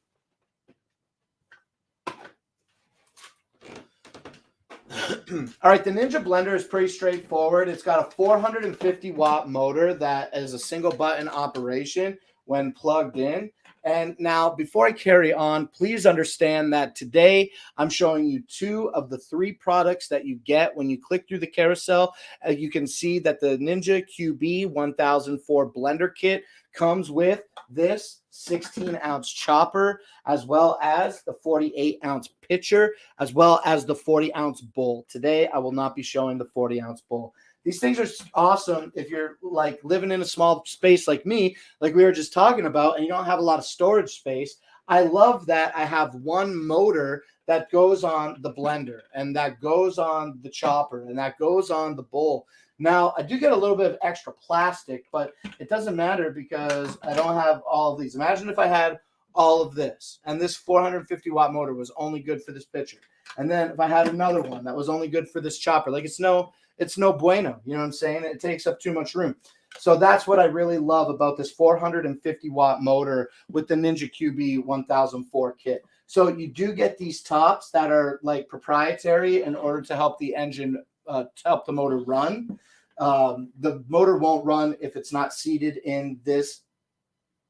[SPEAKER 1] All right, the Ninja Blender is pretty straightforward. It's got a 450 watt motor that is a single button operation when plugged in. And now, before I carry on, please understand that today I'm showing you 2 of the 3 products that you get when you click through the carousel. You can see that the Ninja QB 1004 blender kit comes with this 16-ounce chopper, as well as the 48-ounce pitcher, as well as the 40-ounce bowl. Today, I will not be showing the 40-ounce bowl. These things are awesome if you're like living in a small space like me, like we were just talking about, and you don't have a lot of storage space. I love that I have one motor that goes on the blender, and that goes on the chopper, and that goes on the bowl. Now, I do get a little bit of extra plastic, but it doesn't matter because I don't have all of these. Imagine if I had all of this, and this 450-watt motor was only good for this pitcher. And then if I had another one that was only good for this chopper, like it's no bueno. You know what I'm saying? It takes up too much room. So that's what I really love about this 450-watt motor with the Ninja QB 1004 kit. So you do get these tops that are like proprietary in order to help the engine, to help the motor run. The motor won't run if it's not seated in this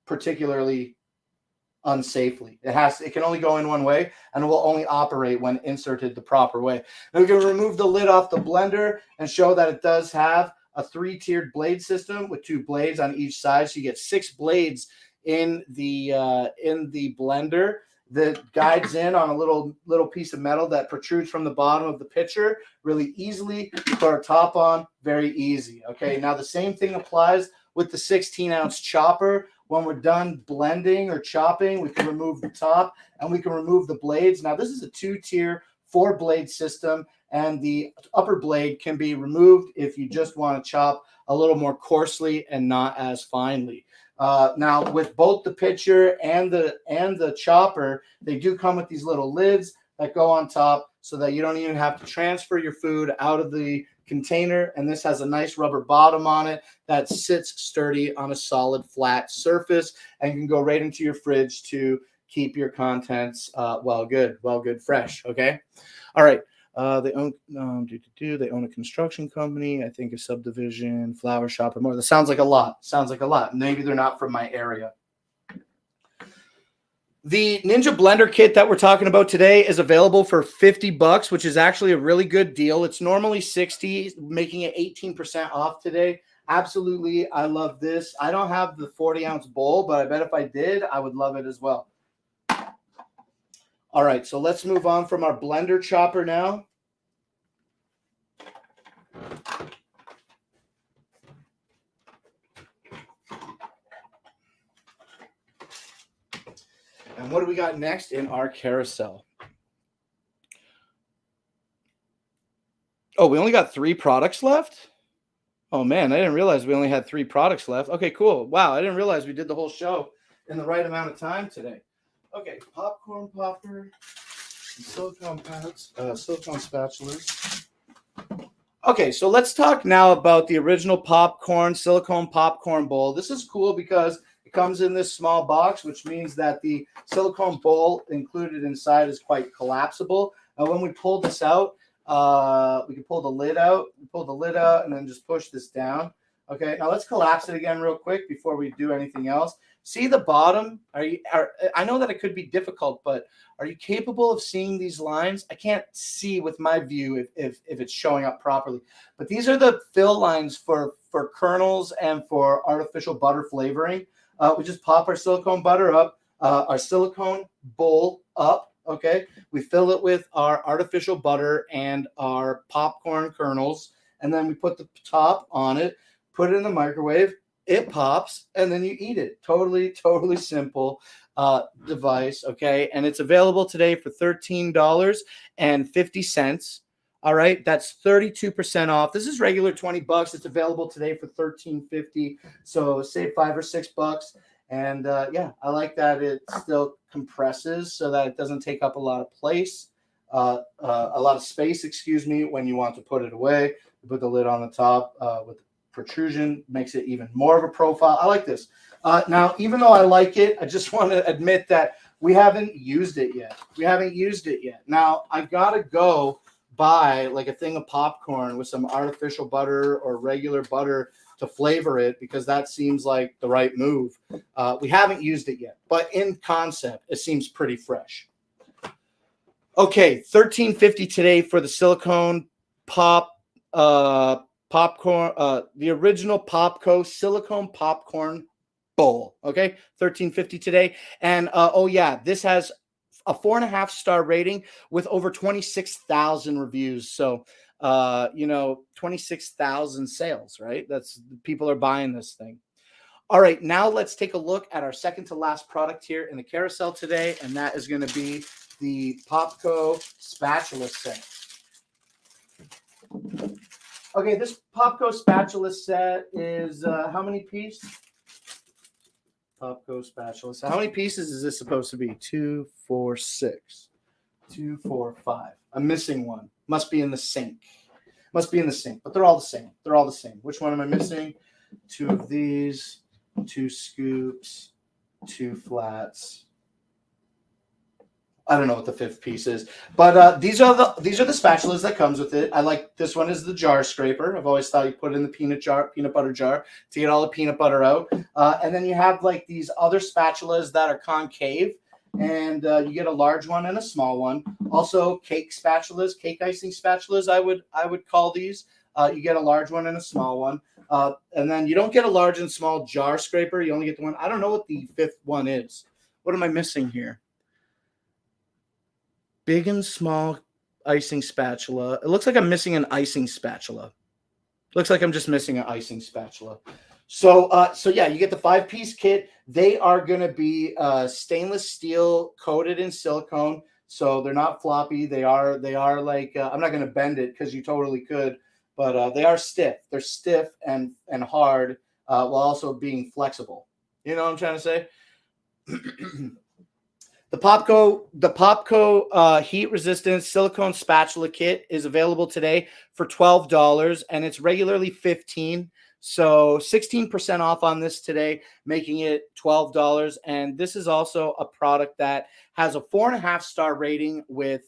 [SPEAKER 1] particularly unsafely. It can only go in one way, and it will only operate when inserted the proper way. Now we can remove the lid off the blender and show that it does have a 3-tiered blade system with 2 blades on each side. So you get 6 blades in the blender that guides in on a little piece of metal that protrudes from the bottom of the pitcher really easily. Put our top on, very easy. Okay, now the same thing applies with the 16-ounce chopper. When we're done blending or chopping, we can remove the top and we can remove the blades. Now, this is a 2-tier, 4-blade system, and the upper blade can be removed if you just want to chop a little more coarsely and not as finely. Now, with both the pitcher and the chopper, they do come with these little lids that go on top so that you don't even have to transfer your food out of the container. And this has a nice rubber bottom on it that sits sturdy on a solid flat surface and can go right into your fridge to keep your contents well good fresh. Okay. All right. They own they own a construction company, I think a subdivision, flower shop, and more. That sounds like a lot. Maybe they're not from my area. The Ninja Blender kit that we're talking about today is available for $50, which is actually a really good deal. It's normally $60, making it 18% off today. Absolutely, I love this. I don't have the 40-ounce bowl, but I bet if I did, I would love it as well. All right, so let's move on from our blender chopper now. And what do we got next in our carousel? Oh, we only got 3 products left? Oh, man, I didn't realize we only had 3 products left. Okay, cool. Wow, I didn't realize we did the whole show in the right amount of time today. Okay, popcorn popper, silicone pads, silicone spatulas. Okay, so let's talk now about the original silicone popcorn bowl. This is cool because it comes in this small box, which means that the silicone bowl included inside is quite collapsible. And when we pull this out, we can pull the lid out. We pull the lid out and then just push this down. Okay, now let's collapse it again real quick before we do anything else. See the bottom? I know that it could be difficult, but are you capable of seeing these lines? I can't see with my view if it's showing up properly. But these are the fill lines for kernels and for artificial butter flavoring. We just pop our silicone butter up, our silicone bowl up, okay? We fill it with our artificial butter and our popcorn kernels, and then we put the top on it, put it in the microwave, it pops, and then you eat it. Totally simple device, okay? And it's available today for $13.50. All right, that's 32% off. This is regular $20. It's available today for $13.50. So save $5 or $6. And yeah, I like that it still compresses so that it doesn't take up a lot of space, excuse me, when you want to put it away. You put the lid on the top with protrusion, makes it even more of a profile. I like this. Now, even though I like it, I just want to admit that we haven't used it yet. Now, I got to go buy like a thing of popcorn with some artificial butter or regular butter to flavor it because that seems like the right move. We haven't used it yet, but in concept, it seems pretty fresh. Okay, $13.50 today for the silicone popcorn, the original Popco silicone popcorn bowl. Okay, $13.50 today. And oh yeah, this has a 4.5-star rating with over 26,000 reviews. So 26,000 sales, right? That's people are buying this thing. All right, now let's take a look at our second to last product here in the carousel today, and that is going to be the Popco spatula set. Okay, this Popco spatula set is how many pieces? Popco spatula. So how many pieces is this supposed to be? 2, 4, 6. 2, 4, 5. I'm missing one. Must be in the sink. Must be in the sink. But they're all the same. They're all the same. Which one am I missing? 2 of these. 2 scoops. 2 flats. I don't know what the 5th piece is, but these are the spatulas that comes with it. I like this one is the jar scraper. I've always thought you put it in the peanut butter jar to get all the peanut butter out. And then you have like these other spatulas that are concave, and you get a large one and a small one. Also, cake spatulas, cake icing spatulas. I would call these. You get a large one and a small one, and then you don't get a large and small jar scraper. You only get the one. I don't know what the 5th one is. What am I missing here? Big and small icing spatula. It looks like I'm missing an icing spatula. Looks like I'm just missing an icing spatula. So yeah, you get the 5-piece kit. They are going to be stainless steel coated in silicone, so they're not floppy. They are like I'm not going to bend it because you totally could, but they are stiff. They're stiff and hard while also being flexible. You know what I'm trying to say? The Popco heat resistant silicone spatula kit is available today for $12, and it's regularly $15. So 16% off on this today, making it $12. And this is also a product that has a 4.5-star rating with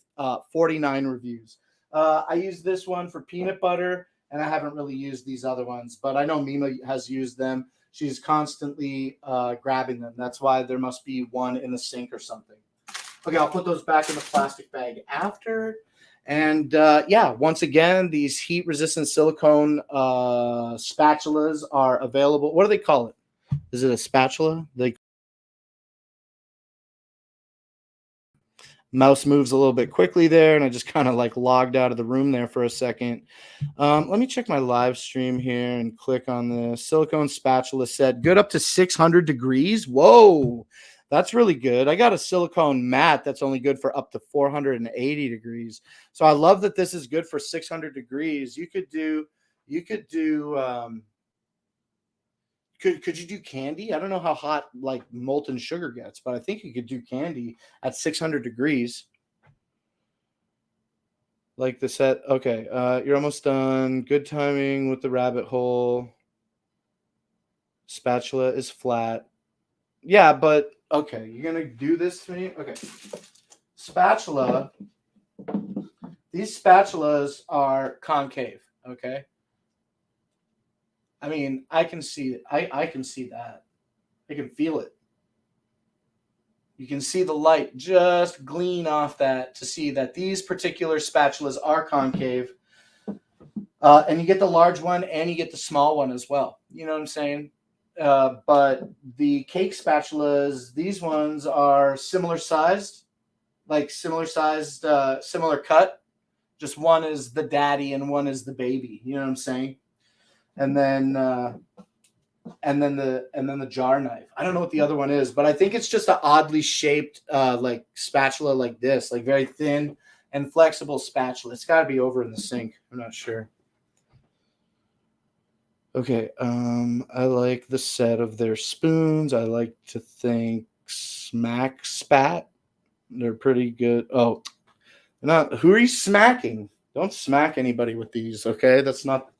[SPEAKER 1] 49 reviews. I use this one for peanut butter, and I haven't really used these other ones, but I know Mima has used them. She's constantly grabbing them. That's why there must be one in the sink or something. Okay, I'll put those back in the plastic bag after. And yeah, once again, these heat-resistant silicone spatulas are available. What do they call it? Is it a spatula? Mouse moves a little bit quickly there, and I just kind of like logged out of the room there for a second. Let me check my live stream here and click on the silicone spatula set. Good up to 600 degrees. Whoa, that's really good. I got a silicone mat that's only good for up to 480 degrees. So I love that this is good for 600 degrees. Could you do candy? I don't know how hot like molten sugar gets, but I think you could do candy at 600 degrees. Like the set. Okay, you're almost done. Good timing with the rabbit hole. Spatula is flat. Yeah, but okay, you're gonna do this to me? Okay. Spatula. These spatulas are concave, okay? I mean, I can see it. I can see that. I can feel it. You can see the light just glean off that to see that these particular spatulas are concave. And you get the large one and you get the small one as well. You know what I'm saying? But the cake spatulas, these ones are similar sized, similar cut. Just one is the daddy and one is the baby. You know what I'm saying? And then the jar knife. I don't know what the other one is, but I think it's just an oddly shaped like spatula like this, like very thin and flexible spatula. It's got to be over in the sink. I'm not sure. Okay, I like the set of their spoons. I like to think Smack Spat. They're pretty good. Oh, who are you smacking? Don't smack anybody with these, okay? It's not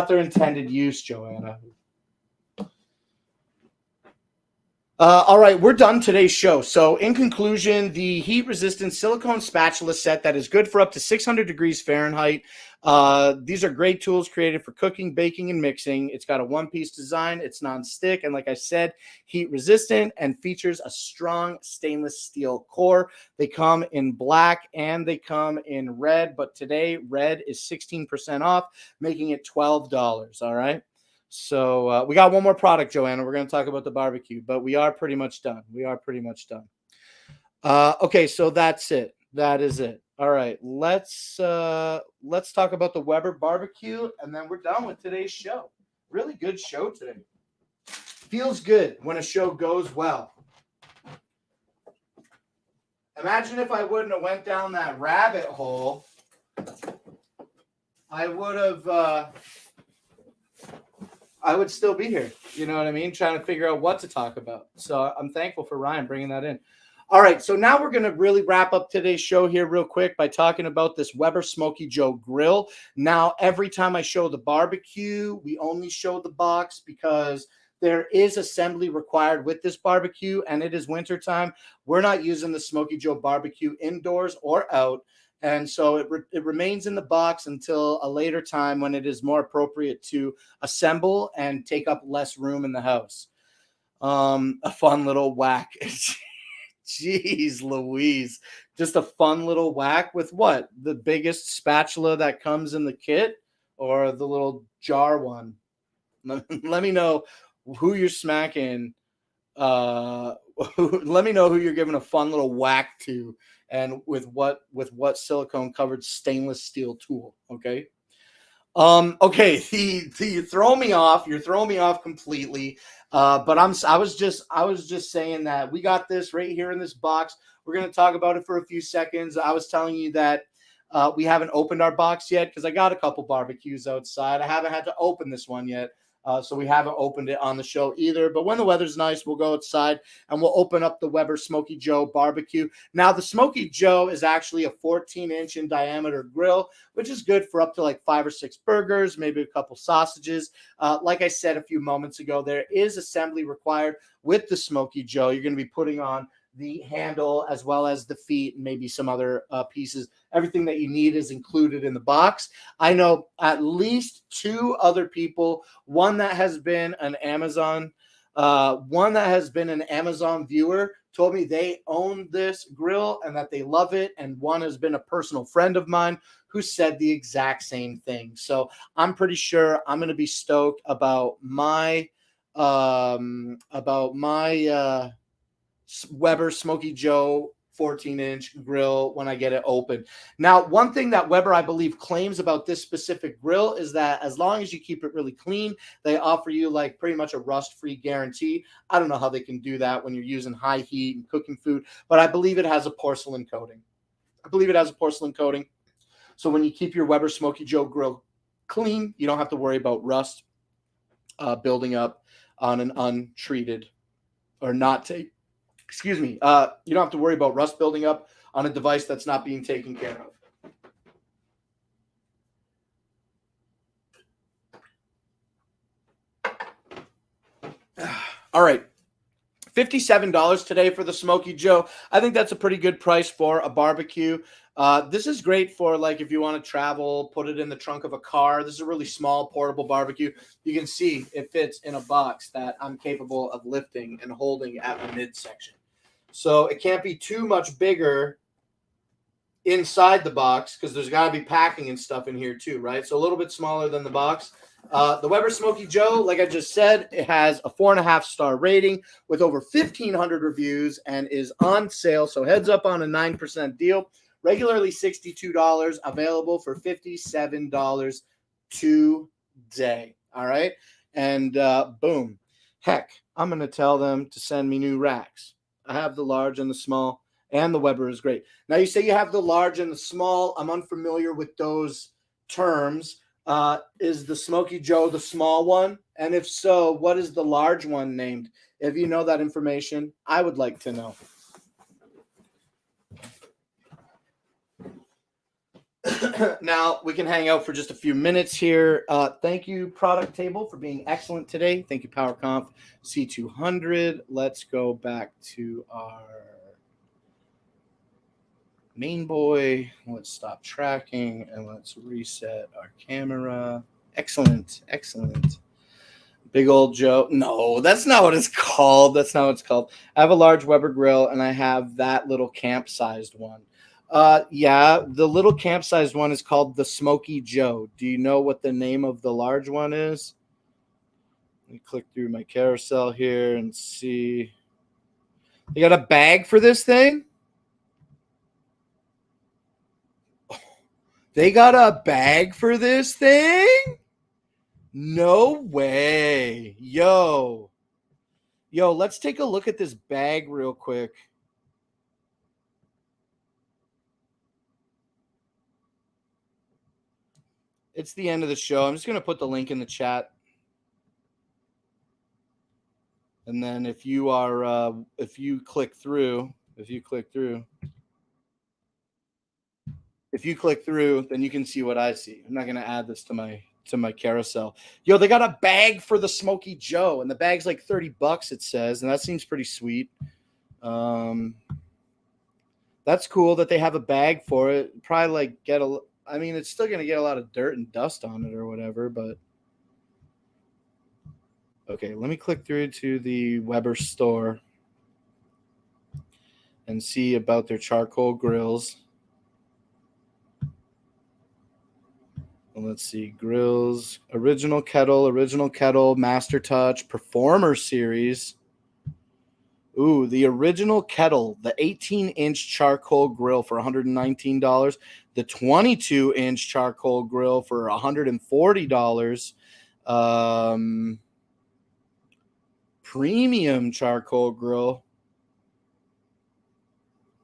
[SPEAKER 1] their intended use, Joanna. All right, we're done today's show. So in conclusion, the heat-resistant silicone spatula set that is good for up to 600 degrees Fahrenheit. These are great tools created for cooking, baking, and mixing. It's got a one-piece design. It's non-stick. And like I said, heat-resistant and features a strong stainless steel core. They come in black and they come in red. But today, red is 16% off, making it $12. All right. So we got one more product, Joanna. We're going to talk about the barbecue, but we are pretty much done. Okay, so that's it. That is it. All right, let's talk about the Weber barbecue, and then we're done with today's show. Really good show today. Feels good when a show goes well. Imagine if I wouldn't have went down that rabbit hole. I would still be here. You know what I mean? Trying to figure out what to talk about. So I'm thankful for Ryan bringing that in. All right, so now we're going to really wrap up today's show here real quick by talking about this Weber Smoky Joe grill. Now, every time I show the barbecue, we only show the box because there is assembly required with this barbecue, and it is wintertime. We're not using the Smoky Joe barbecue indoors or out, and so it remains in the box until a later time when it is more appropriate to assemble and take up less room in the house. A fun little whack. Jeez Louise. Just a fun little whack with what? The biggest spatula that comes in the kit or the little jar one? Let me know who you're smacking. Let me know who you're giving a fun little whack to and with what silicone covered stainless steel tool. Okay. Okay, you throw me off. You're throwing me off completely. But I was just saying that we got this right here in this box. We're gonna talk about it for a few seconds. I was telling you that we haven't opened our box yet because I got a couple barbecues outside. I haven't had to open this one yet. So we haven't opened it on the show either. But when the weather's nice, we'll go outside and we'll open up the Weber Smoky Joe barbecue. Now, the Smoky Joe is actually a 14-inch in diameter grill, which is good for up to like 5 or 6 burgers, maybe a couple sausages. Like I said a few moments ago, there is assembly required with the Smoky Joe. You're going to be putting on the handle as well as the feet and maybe some other pieces. Everything that you need is included in the box. I know at least 2 other people, one that has been an Amazon viewer, told me they own this grill and that they love it. And one has been a personal friend of mine who said the exact same thing. So I'm pretty sure I'm going to be stoked about my Weber Smoky Joe 14-inch grill when I get it open. Now, one thing that Weber, I believe, claims about this specific grill is that as long as you keep it really clean, they offer you like pretty much a rust-free guarantee. I don't know how they can do that when you're using high heat and cooking food, but I believe it has a porcelain coating. So when you keep your Weber Smoky Joe grill clean, you don't have to worry about rust building up on an untreated or not take. Excuse me. You don't have to worry about rust building up on a device that's not being taken care of. All right. $57 today for the Smoky Joe. I think that's a pretty good price for a barbecue. This is great for like if you want to travel, put it in the trunk of a car. This is a really small portable barbecue. You can see it fits in a box that I'm capable of lifting and holding at the midsection. So it can't be too much bigger inside the box because there's got to be packing and stuff in here too, right? So a little bit smaller than the box. The Weber Smoky Joe, like I just said, it has a 4.5-star rating with over 1,500 reviews and is on sale. So heads up on a 9% deal. Regularly $62, available for $57 today. All right. And boom. Heck, I'm going to tell them to send me new racks. I have the large and the small, and the Weber is great. Now, you say you have the large and the small. I'm unfamiliar with those terms. Is the Smoky Joe the small one? And if so, what is the large one named? If you know that information, I would like to know. Now, we can hang out for just a few minutes here. Thank you, Product Table, for being excellent today. Thank you, PowerConf C200. Let's go back to our main boy. Let's stop tracking, and let's reset our camera. Excellent. Big old Joe. No, that's not what it's called. I have a large Weber grill, and I have that little camp-sized one. Yeah, the little camp-sized one is called the Smoky Joe. Do you know what the name of the large one is? Let me click through my carousel here and see. They got a bag for this thing? They got a bag for this thing? No way. Yo, let's take a look at this bag real quick. It's the end of the show. I'm just going to put the link in the chat. And then if you click through, then you can see what I see. I'm not going to add this to my carousel. Yo, they got a bag for the Smoky Joe, and the bag's like $30, it says, and that seems pretty sweet. That's cool that they have a bag for it. Probably like it's still going to get a lot of dirt and dust on it or whatever, but okay, let me click through to the Weber store and see about their charcoal grills. Let's see, grills, original kettle, Master Touch, Performer Series. Ooh, the original kettle, the 18-inch charcoal grill for $119, the 22-inch charcoal grill for $140, premium charcoal grill.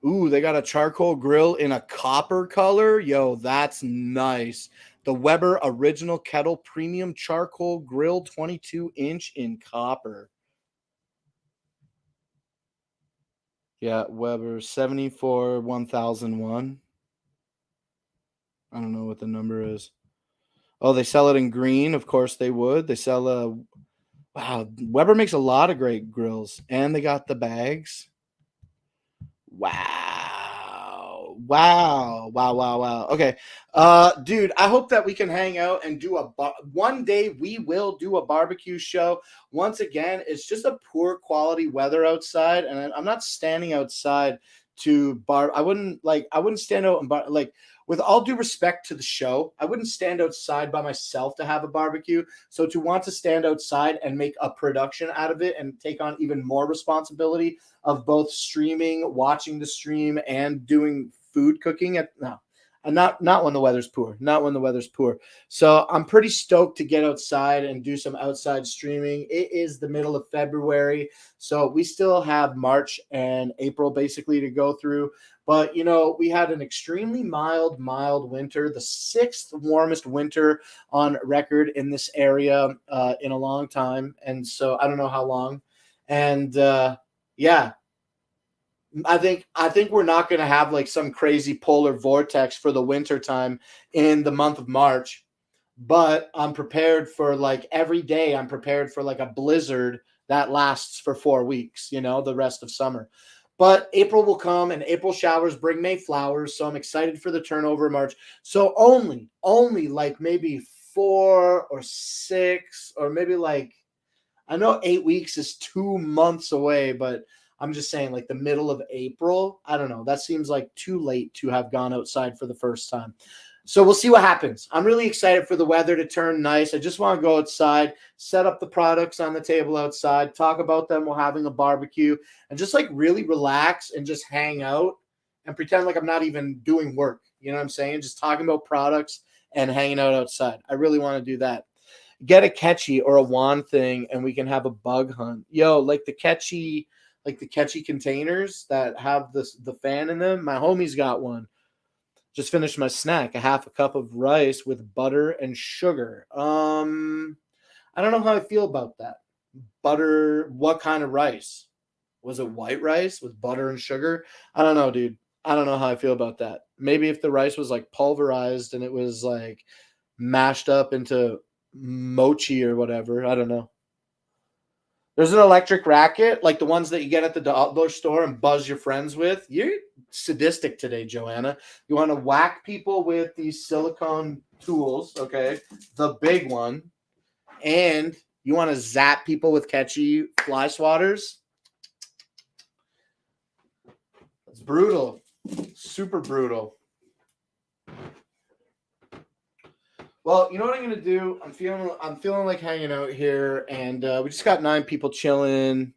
[SPEAKER 1] Ooh, they got a charcoal grill in a copper color. Yo, that's nice. The Weber Original Kettle Premium Charcoal Grill 22-inch in copper. Yeah, Weber 74 1001. I don't know what the number is. Oh, they sell it in green. Of course they would. They sell wow, Weber makes a lot of great grills. And they got the bags. Wow. Okay. Dude, I hope that we can hang out and do one day we will do a barbecue show. Once again, it's just a poor quality weather outside, and I'm not standing outside to I wouldn't stand out and with all due respect to the show, I wouldn't stand outside by myself to have a barbecue. So to want to stand outside and make a production out of it and take on even more responsibility of both streaming, watching the stream, and doing food cooking not when the weather's poor. Not when the weather's poor. So I'm pretty stoked to get outside and do some outside streaming. It is the middle of February, so we still have March and April basically to go through. But, we had an extremely mild winter, the 6th warmest winter on record in this area in a long time. And so I don't know how long. And yeah, I think we're not going to have like some crazy polar vortex for the winter time in the month of March, but I'm prepared for like every day. I'm prepared for like a blizzard that lasts for 4 weeks, the rest of summer. But April will come, and April showers bring May flowers. So I'm excited for the turnover in March. So only like maybe 4 or 6 or maybe like, I know 8 weeks is 2 months away, but I'm just saying like the middle of April. I don't know. That seems like too late to have gone outside for the first time. So we'll see what happens. I'm really excited for the weather to turn nice. I just want to go outside, set up the products on the table outside, talk about them while having a barbecue, and just like really relax and just hang out and pretend like I'm not even doing work. You know what I'm saying? Just talking about products and hanging out outside. I really want to do that. Get a catchy or a wand thing, and we can have a bug hunt. Yo, like the catchy containers that have the fan in them. My homie's got one. Just finished my snack, a half a cup of rice with butter and sugar. I don't know how I feel about that. Butter, what kind of rice? Was it white rice with butter and sugar? I don't know, dude. I don't know how I feel about that. Maybe if the rice was like pulverized and it was like mashed up into mochi or whatever. I don't know. There's an electric racket, like the ones that you get at the dollar store and buzz your friends with. You're sadistic today, Joanna. You want to whack people with these silicone tools, okay? The big one. And you want to zap people with catchy fly swatters. It's brutal. Super brutal. Well, you know what I'm gonna do? I'm feeling like hanging out here, and we just got 9 people chilling.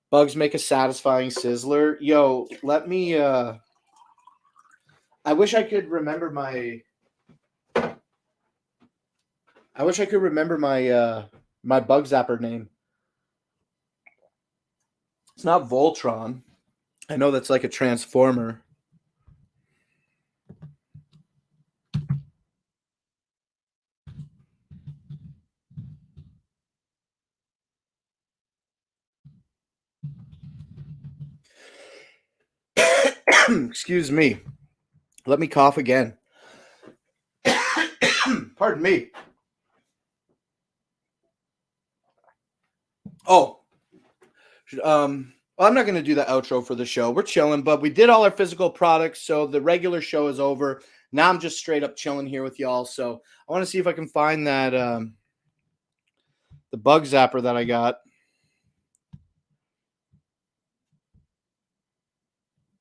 [SPEAKER 1] Bugs make a satisfying sizzler. Yo, let me. I wish I could remember my. My bug zapper name. It's not Voltron. I know that's like a transformer. Excuse me. Let me cough again. Pardon me. Oh, well, I'm not going to do the outro for the show. We're chilling, but we did all our physical products, so the regular show is over. Now I'm just straight up chilling here with y'all. So I want to see if I can find that the bug zapper that I got.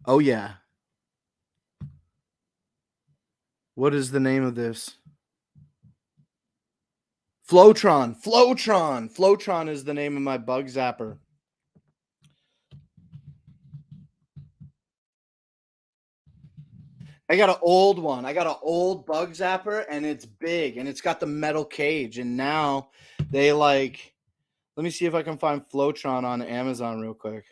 [SPEAKER 1] Oh yeah. What is the name of this? Flowtron. Flowtron is the name of my bug zapper. I got an old one. I got an old bug zapper, and it's big, and it's got the metal cage. And now they like. Let me see if I can find Flowtron on Amazon real quick.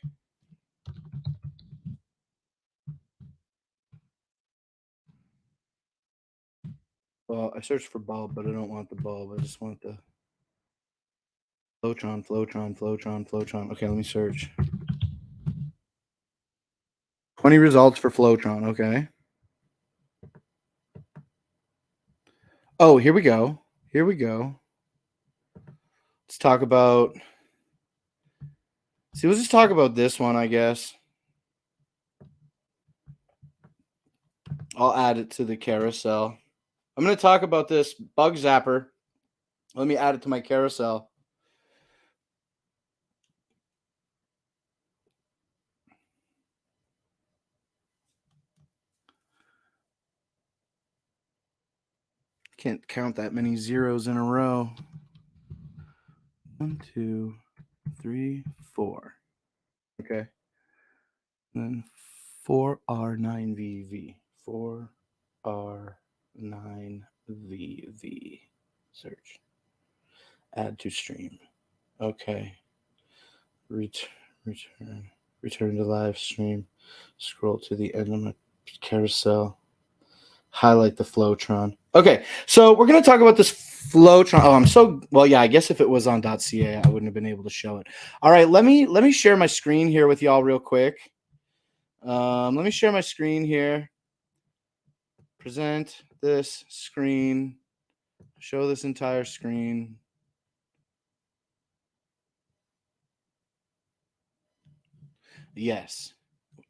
[SPEAKER 1] Well, I searched for bulb, but I don't want the bulb. I just want the Flowtron. Okay, let me search. 20 results for Flowtron. Okay. Oh, here we go. Let's talk about. See, let's just talk about this one, I guess. I'll add it to the carousel. I'm going to talk about this bug zapper. Let me add it to my carousel. Can't count that many zeros in a row. 1, 2, 3, 4. Okay. And then 4R9VV. 4R9VV. Search. Add to stream. Okay. Return to live stream. Scroll to the end of my carousel. Highlight the Flowtron. Okay, so we're going to talk about this Flowtron. Oh, yeah, I guess if it was on .ca, I wouldn't have been able to show it. All right, let me share my screen here with y'all real quick. Let me share my screen here. Present this screen. Show this entire screen. Yes.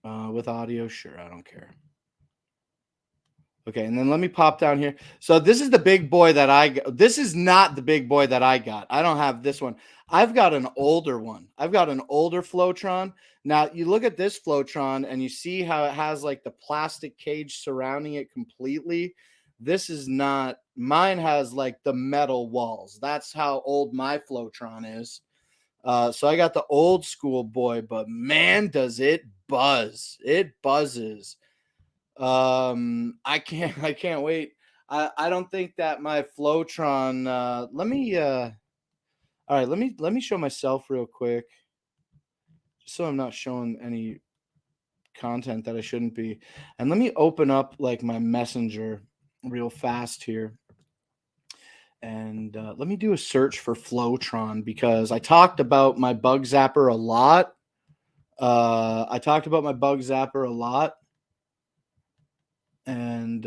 [SPEAKER 1] With audio, sure, I don't care. Okay, and then let me pop down here. So this is the big boy that I got. This is not the big boy that I got. I don't have this one. I've got an older one. I've got an older Flowtron. Now, you look at this Flowtron and you see how it has like the plastic cage surrounding it completely. This is not, mine has like the metal walls. That's how old my Flowtron is. So I got the old school boy, but man, does it buzz. It buzzes. I can't wait. I don't think that my Flowtron all right, let me show myself real quick, just so I'm not showing any content that I shouldn't be. And let me open up like my messenger real fast here. And let me do a search for Flowtron, because I talked about my bug zapper a lot. And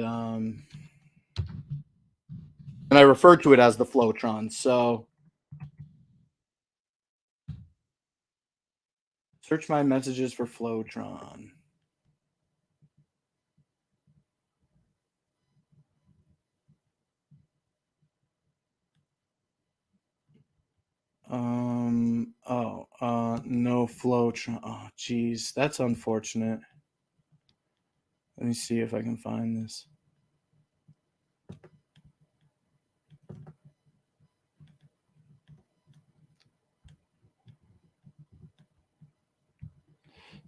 [SPEAKER 1] I refer to it as the Flowtron. So search my messages for Flowtron. No Flowtron. Oh, geez, that's unfortunate. Let me see if I can find this.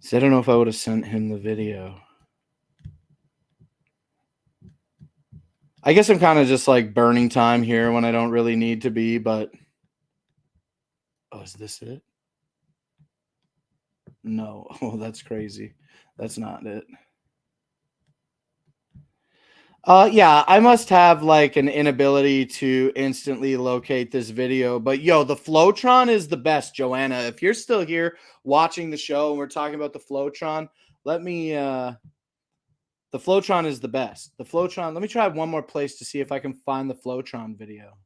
[SPEAKER 1] See, I don't know if I would have sent him the video. I guess I'm kind of just like burning time here when I don't really need to be, but. Oh, is this it? No. Oh, that's crazy. That's not it. Yeah, I must have like an inability to instantly locate this video. But yo, the Flowtron is the best, Joanna. If you're still here watching the show and we're talking about the Flowtron, let me The Flowtron is the best. The Flowtron. Let me try one more place to see if I can find the Flowtron video.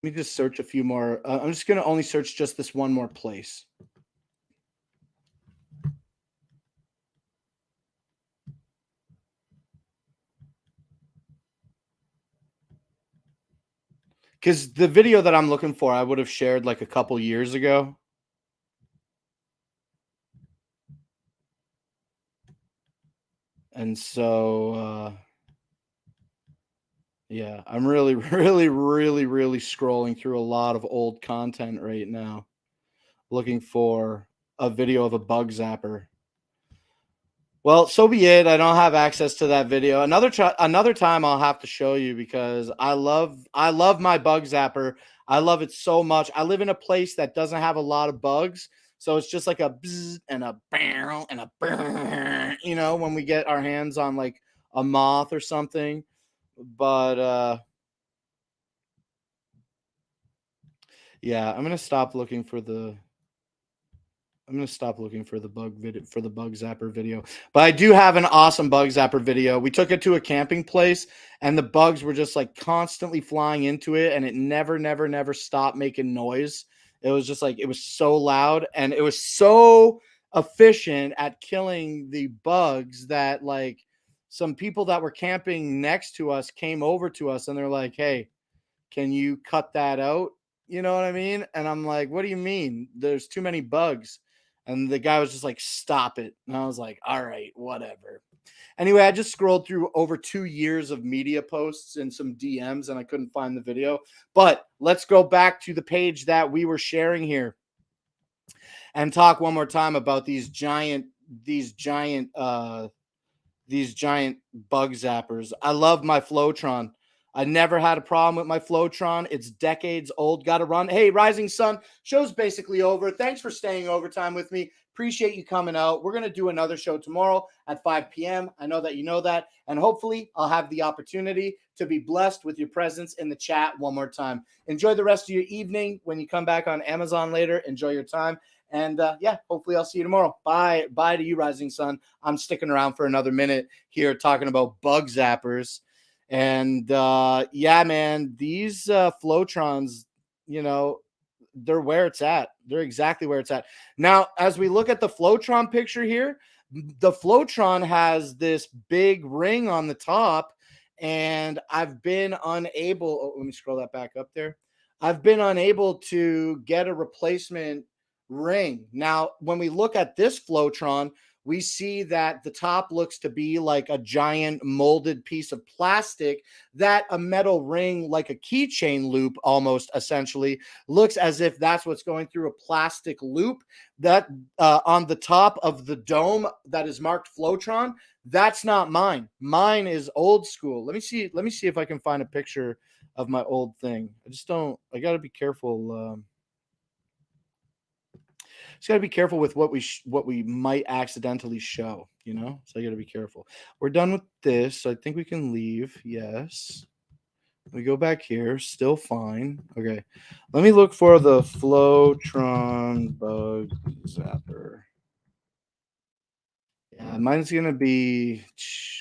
[SPEAKER 1] Let me just search a few more. I'm just going to only search just this one more place. Because the video that I'm looking for, I would have shared like a couple years ago. And so, yeah, I'm really, really, really, really scrolling through a lot of old content right now, looking for a video of a bug zapper. Well, so be it. I don't have access to that video. Another time I'll have to show you because I love my bug zapper. I love it so much. I live in a place that doesn't have a lot of bugs, so it's just like a bzz and a barrel and a brrr, when we get our hands on like a moth or something. But yeah, I'm gonna stop looking for the bug zapper video. But I do have an awesome bug zapper video. We took it to a camping place, and the bugs were just like constantly flying into it, and it never, never, never stopped making noise. It was just like it was so loud, and it was so efficient at killing the bugs that like some people that were camping next to us came over to us, and they're like, "Hey, can you cut that out?" You know what I mean? And I'm like, what do you mean? There's too many bugs. And the guy was just like, stop it. And I was like, all right, whatever. Anyway, I just scrolled through over 2 years of media posts and some DMs and I couldn't find the video. But let's go back to the page that we were sharing here and talk one more time about these giant bug zappers. I love my Flowtron. I never had a problem with my Flowtron. It's decades old. Got to run. Hey, Rising Sun, show's basically over. Thanks for staying overtime with me. Appreciate you coming out. We're going to do another show tomorrow at 5 p.m. I know that you know that. And hopefully I'll have the opportunity to be blessed with your presence in the chat one more time. Enjoy the rest of your evening. When you come back on Amazon later, enjoy your time. And yeah, hopefully I'll see you tomorrow. Bye. Bye to you, Rising Sun. I'm sticking around for another minute here talking about bug zappers. And yeah, man, these Flotrons, they're where it's at. They're exactly where it's at. Now, as we look at the Flowtron picture here, the Flowtron has this big ring on the top, and I've been unable. Oh, let me scroll that back up there. I've been unable to get a replacement ring. Now, when we look at this Flowtron, we see that the top looks to be like a giant molded piece of plastic that a metal ring, like a keychain loop, almost essentially looks as if that's what's going through a plastic loop that on the top of the dome that is marked Flowtron. That's not mine. Mine is old school. Let me see if I can find a picture of my old thing. I got to be careful. Just got to be careful with what we might accidentally show, So I got to be careful. We're done with this. So I think we can leave. Yes. We go back here. Still fine. Okay. Let me look for the Flowtron bug zapper. Yeah, mine's gonna be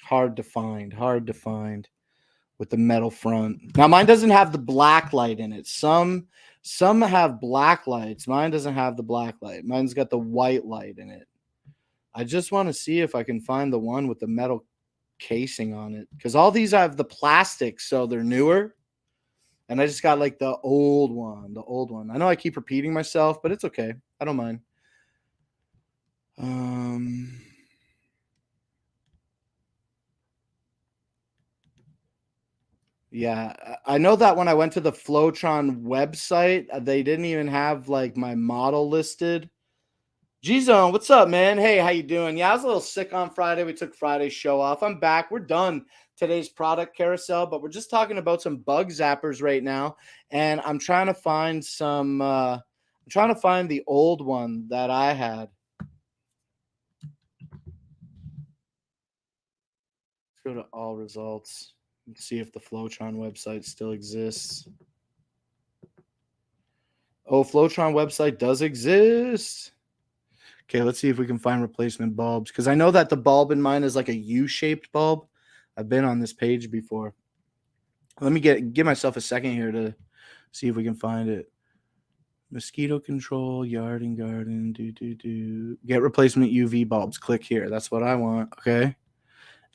[SPEAKER 1] hard to find. Hard to find with the metal front. Now mine doesn't have the black light in it. Some have black lights. Mine doesn't have the black light. Mine's got the white light in it. I just want to see if I can find the one with the metal casing on it because all these have the plastic, so they're newer. And I just got like the old one. I know I keep repeating myself, but it's okay. I don't mind. Yeah, I know that when I went to the Flowtron website, they didn't even have like my model listed. G-Zone, what's up, man? Hey, how you doing? Yeah, I was a little sick on Friday. We took Friday's show off. I'm back. We're done today's product carousel, but we're just talking about some bug zappers right now. And I'm trying to find the old one that I had. Let's go to all results and see if the Flowtron website still exists. Oh, Flowtron website does exist. Okay, let's see if we can find replacement bulbs, because I know that the bulb in mine is like a U-shaped bulb. I've been on this page before. Let me give myself a second here to see if we can find it. Mosquito control, yard and garden, get replacement UV bulbs. Click here. That's what I want. Okay.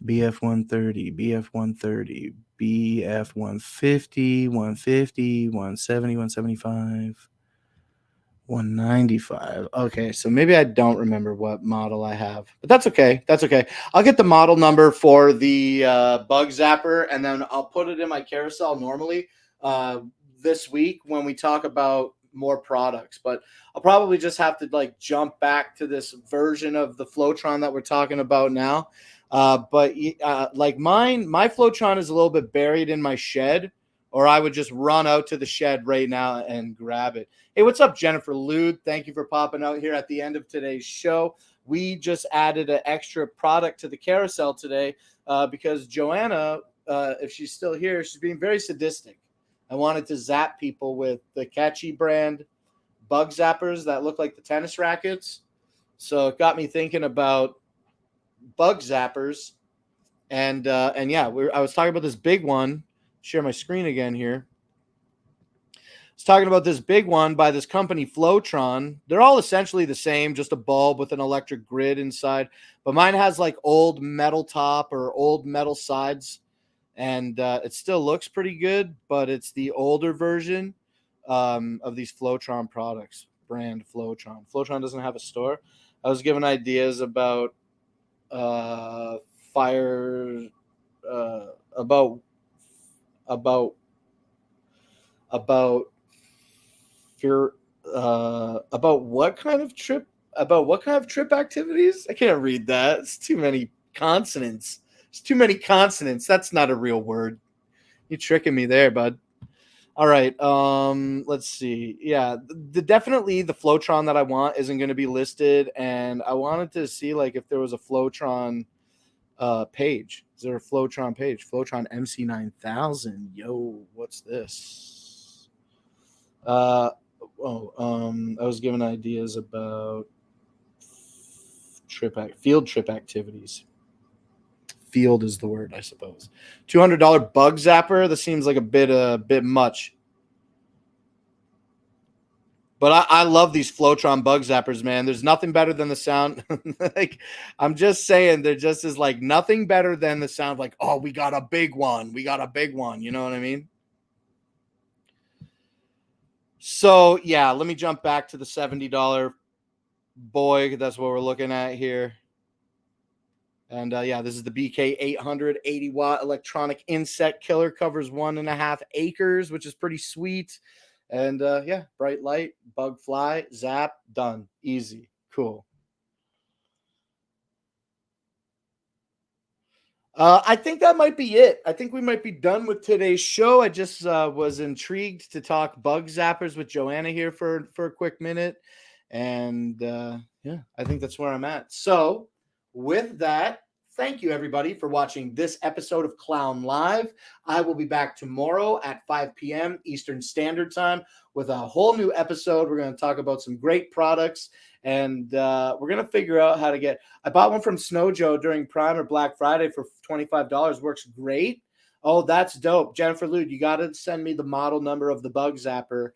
[SPEAKER 1] BF 130, BF 130, BF 150, 150, 170, 175, 195. Okay, so maybe I don't remember what model I have, but that's okay. That's okay. I'll get the model number for the bug zapper, and then I'll put it in my carousel normally this week when we talk about more products. But I'll probably just have to like jump back to this version of the Flowtron that we're talking about now. But like my Flowtron is a little bit buried in my shed, or I would just run out to the shed right now and grab it. Hey, what's up, Jennifer Lude? Thank you for popping out here at the end of today's show. We just added an extra product to the carousel today because Joanna, if she's still here, she's being very sadistic. I wanted to zap people with the Catchy brand bug zappers that look like the tennis rackets. So it got me thinking about bug zappers. And yeah, I was talking about this big one. Share my screen again here. I was talking about this big one by this company, Flowtron. They're all essentially the same, just a bulb with an electric grid inside. But mine has like old metal top or old metal sides. And it still looks pretty good, but it's the older version of these Flowtron products, brand Flowtron. Flowtron doesn't have a store. I was given ideas about fire, about what kind of trip activities? I can't read that. It's too many consonants. It's too many consonants. That's not a real word. You're tricking me there, bud. All right. Let's see. Yeah, definitely the Flowtron that I want isn't going to be listed, and I wanted to see like if there was a Flowtron page. Is there a Flowtron page? Flowtron MC9000. Yo, what's this? I was given ideas about field trip activities. Field is the word, I suppose. $200 bug zapper. That seems like a bit much. But I love these Flowtron bug zappers, man. There's nothing better than the sound. Like, I'm just saying, there just is like nothing better than the sound. Like, oh, we got a big one. We got a big one. You know what I mean? So yeah, let me jump back to the $70 boy. That's what we're looking at here. And yeah, this is the BK 800 80-watt electronic insect killer. Covers 1.5 acres, which is pretty sweet. And yeah, bright light, bug fly, zap, done. Easy. Cool. I think that might be it. I think we might be done with today's show. I just was intrigued to talk bug zappers with Joanna here for a quick minute. And yeah, I think that's where I'm at. So with that, thank you, everybody, for watching this episode of Clown Live. I will be back tomorrow at 5 p.m. Eastern Standard Time with a whole new episode. We're going to talk about some great products, and we're going to figure out how to get... I bought one from Snow Joe during Prime or Black Friday for $25. Works great. Oh, that's dope. Jennifer Lude, you got to send me the model number of the bug zapper.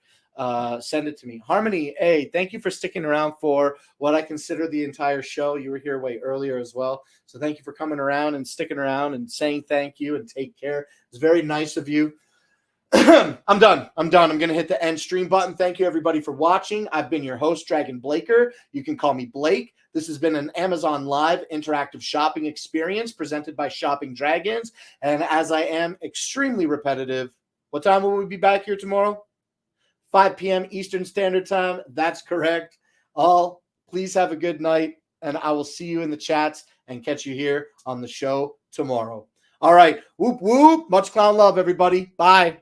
[SPEAKER 1] Send it to me. Harmony, hey, thank you for sticking around for what I consider the entire show. You were here way earlier as well, so thank you for coming around and sticking around and saying thank you and take care. It's very nice of you. I'm done. I'm going to hit the end stream button. Thank you, everybody, for watching. I've been your host, Dragon Blaker. You can call me Blake. This has been an Amazon Live interactive shopping experience presented by Shopping Dragons. And as I am extremely repetitive, what time will we be back here tomorrow? 5 p.m. Eastern Standard Time. That's correct. All, please have a good night, and I will see you in the chats and catch you here on the show tomorrow. All right. Whoop, whoop. Much clown love, everybody. Bye.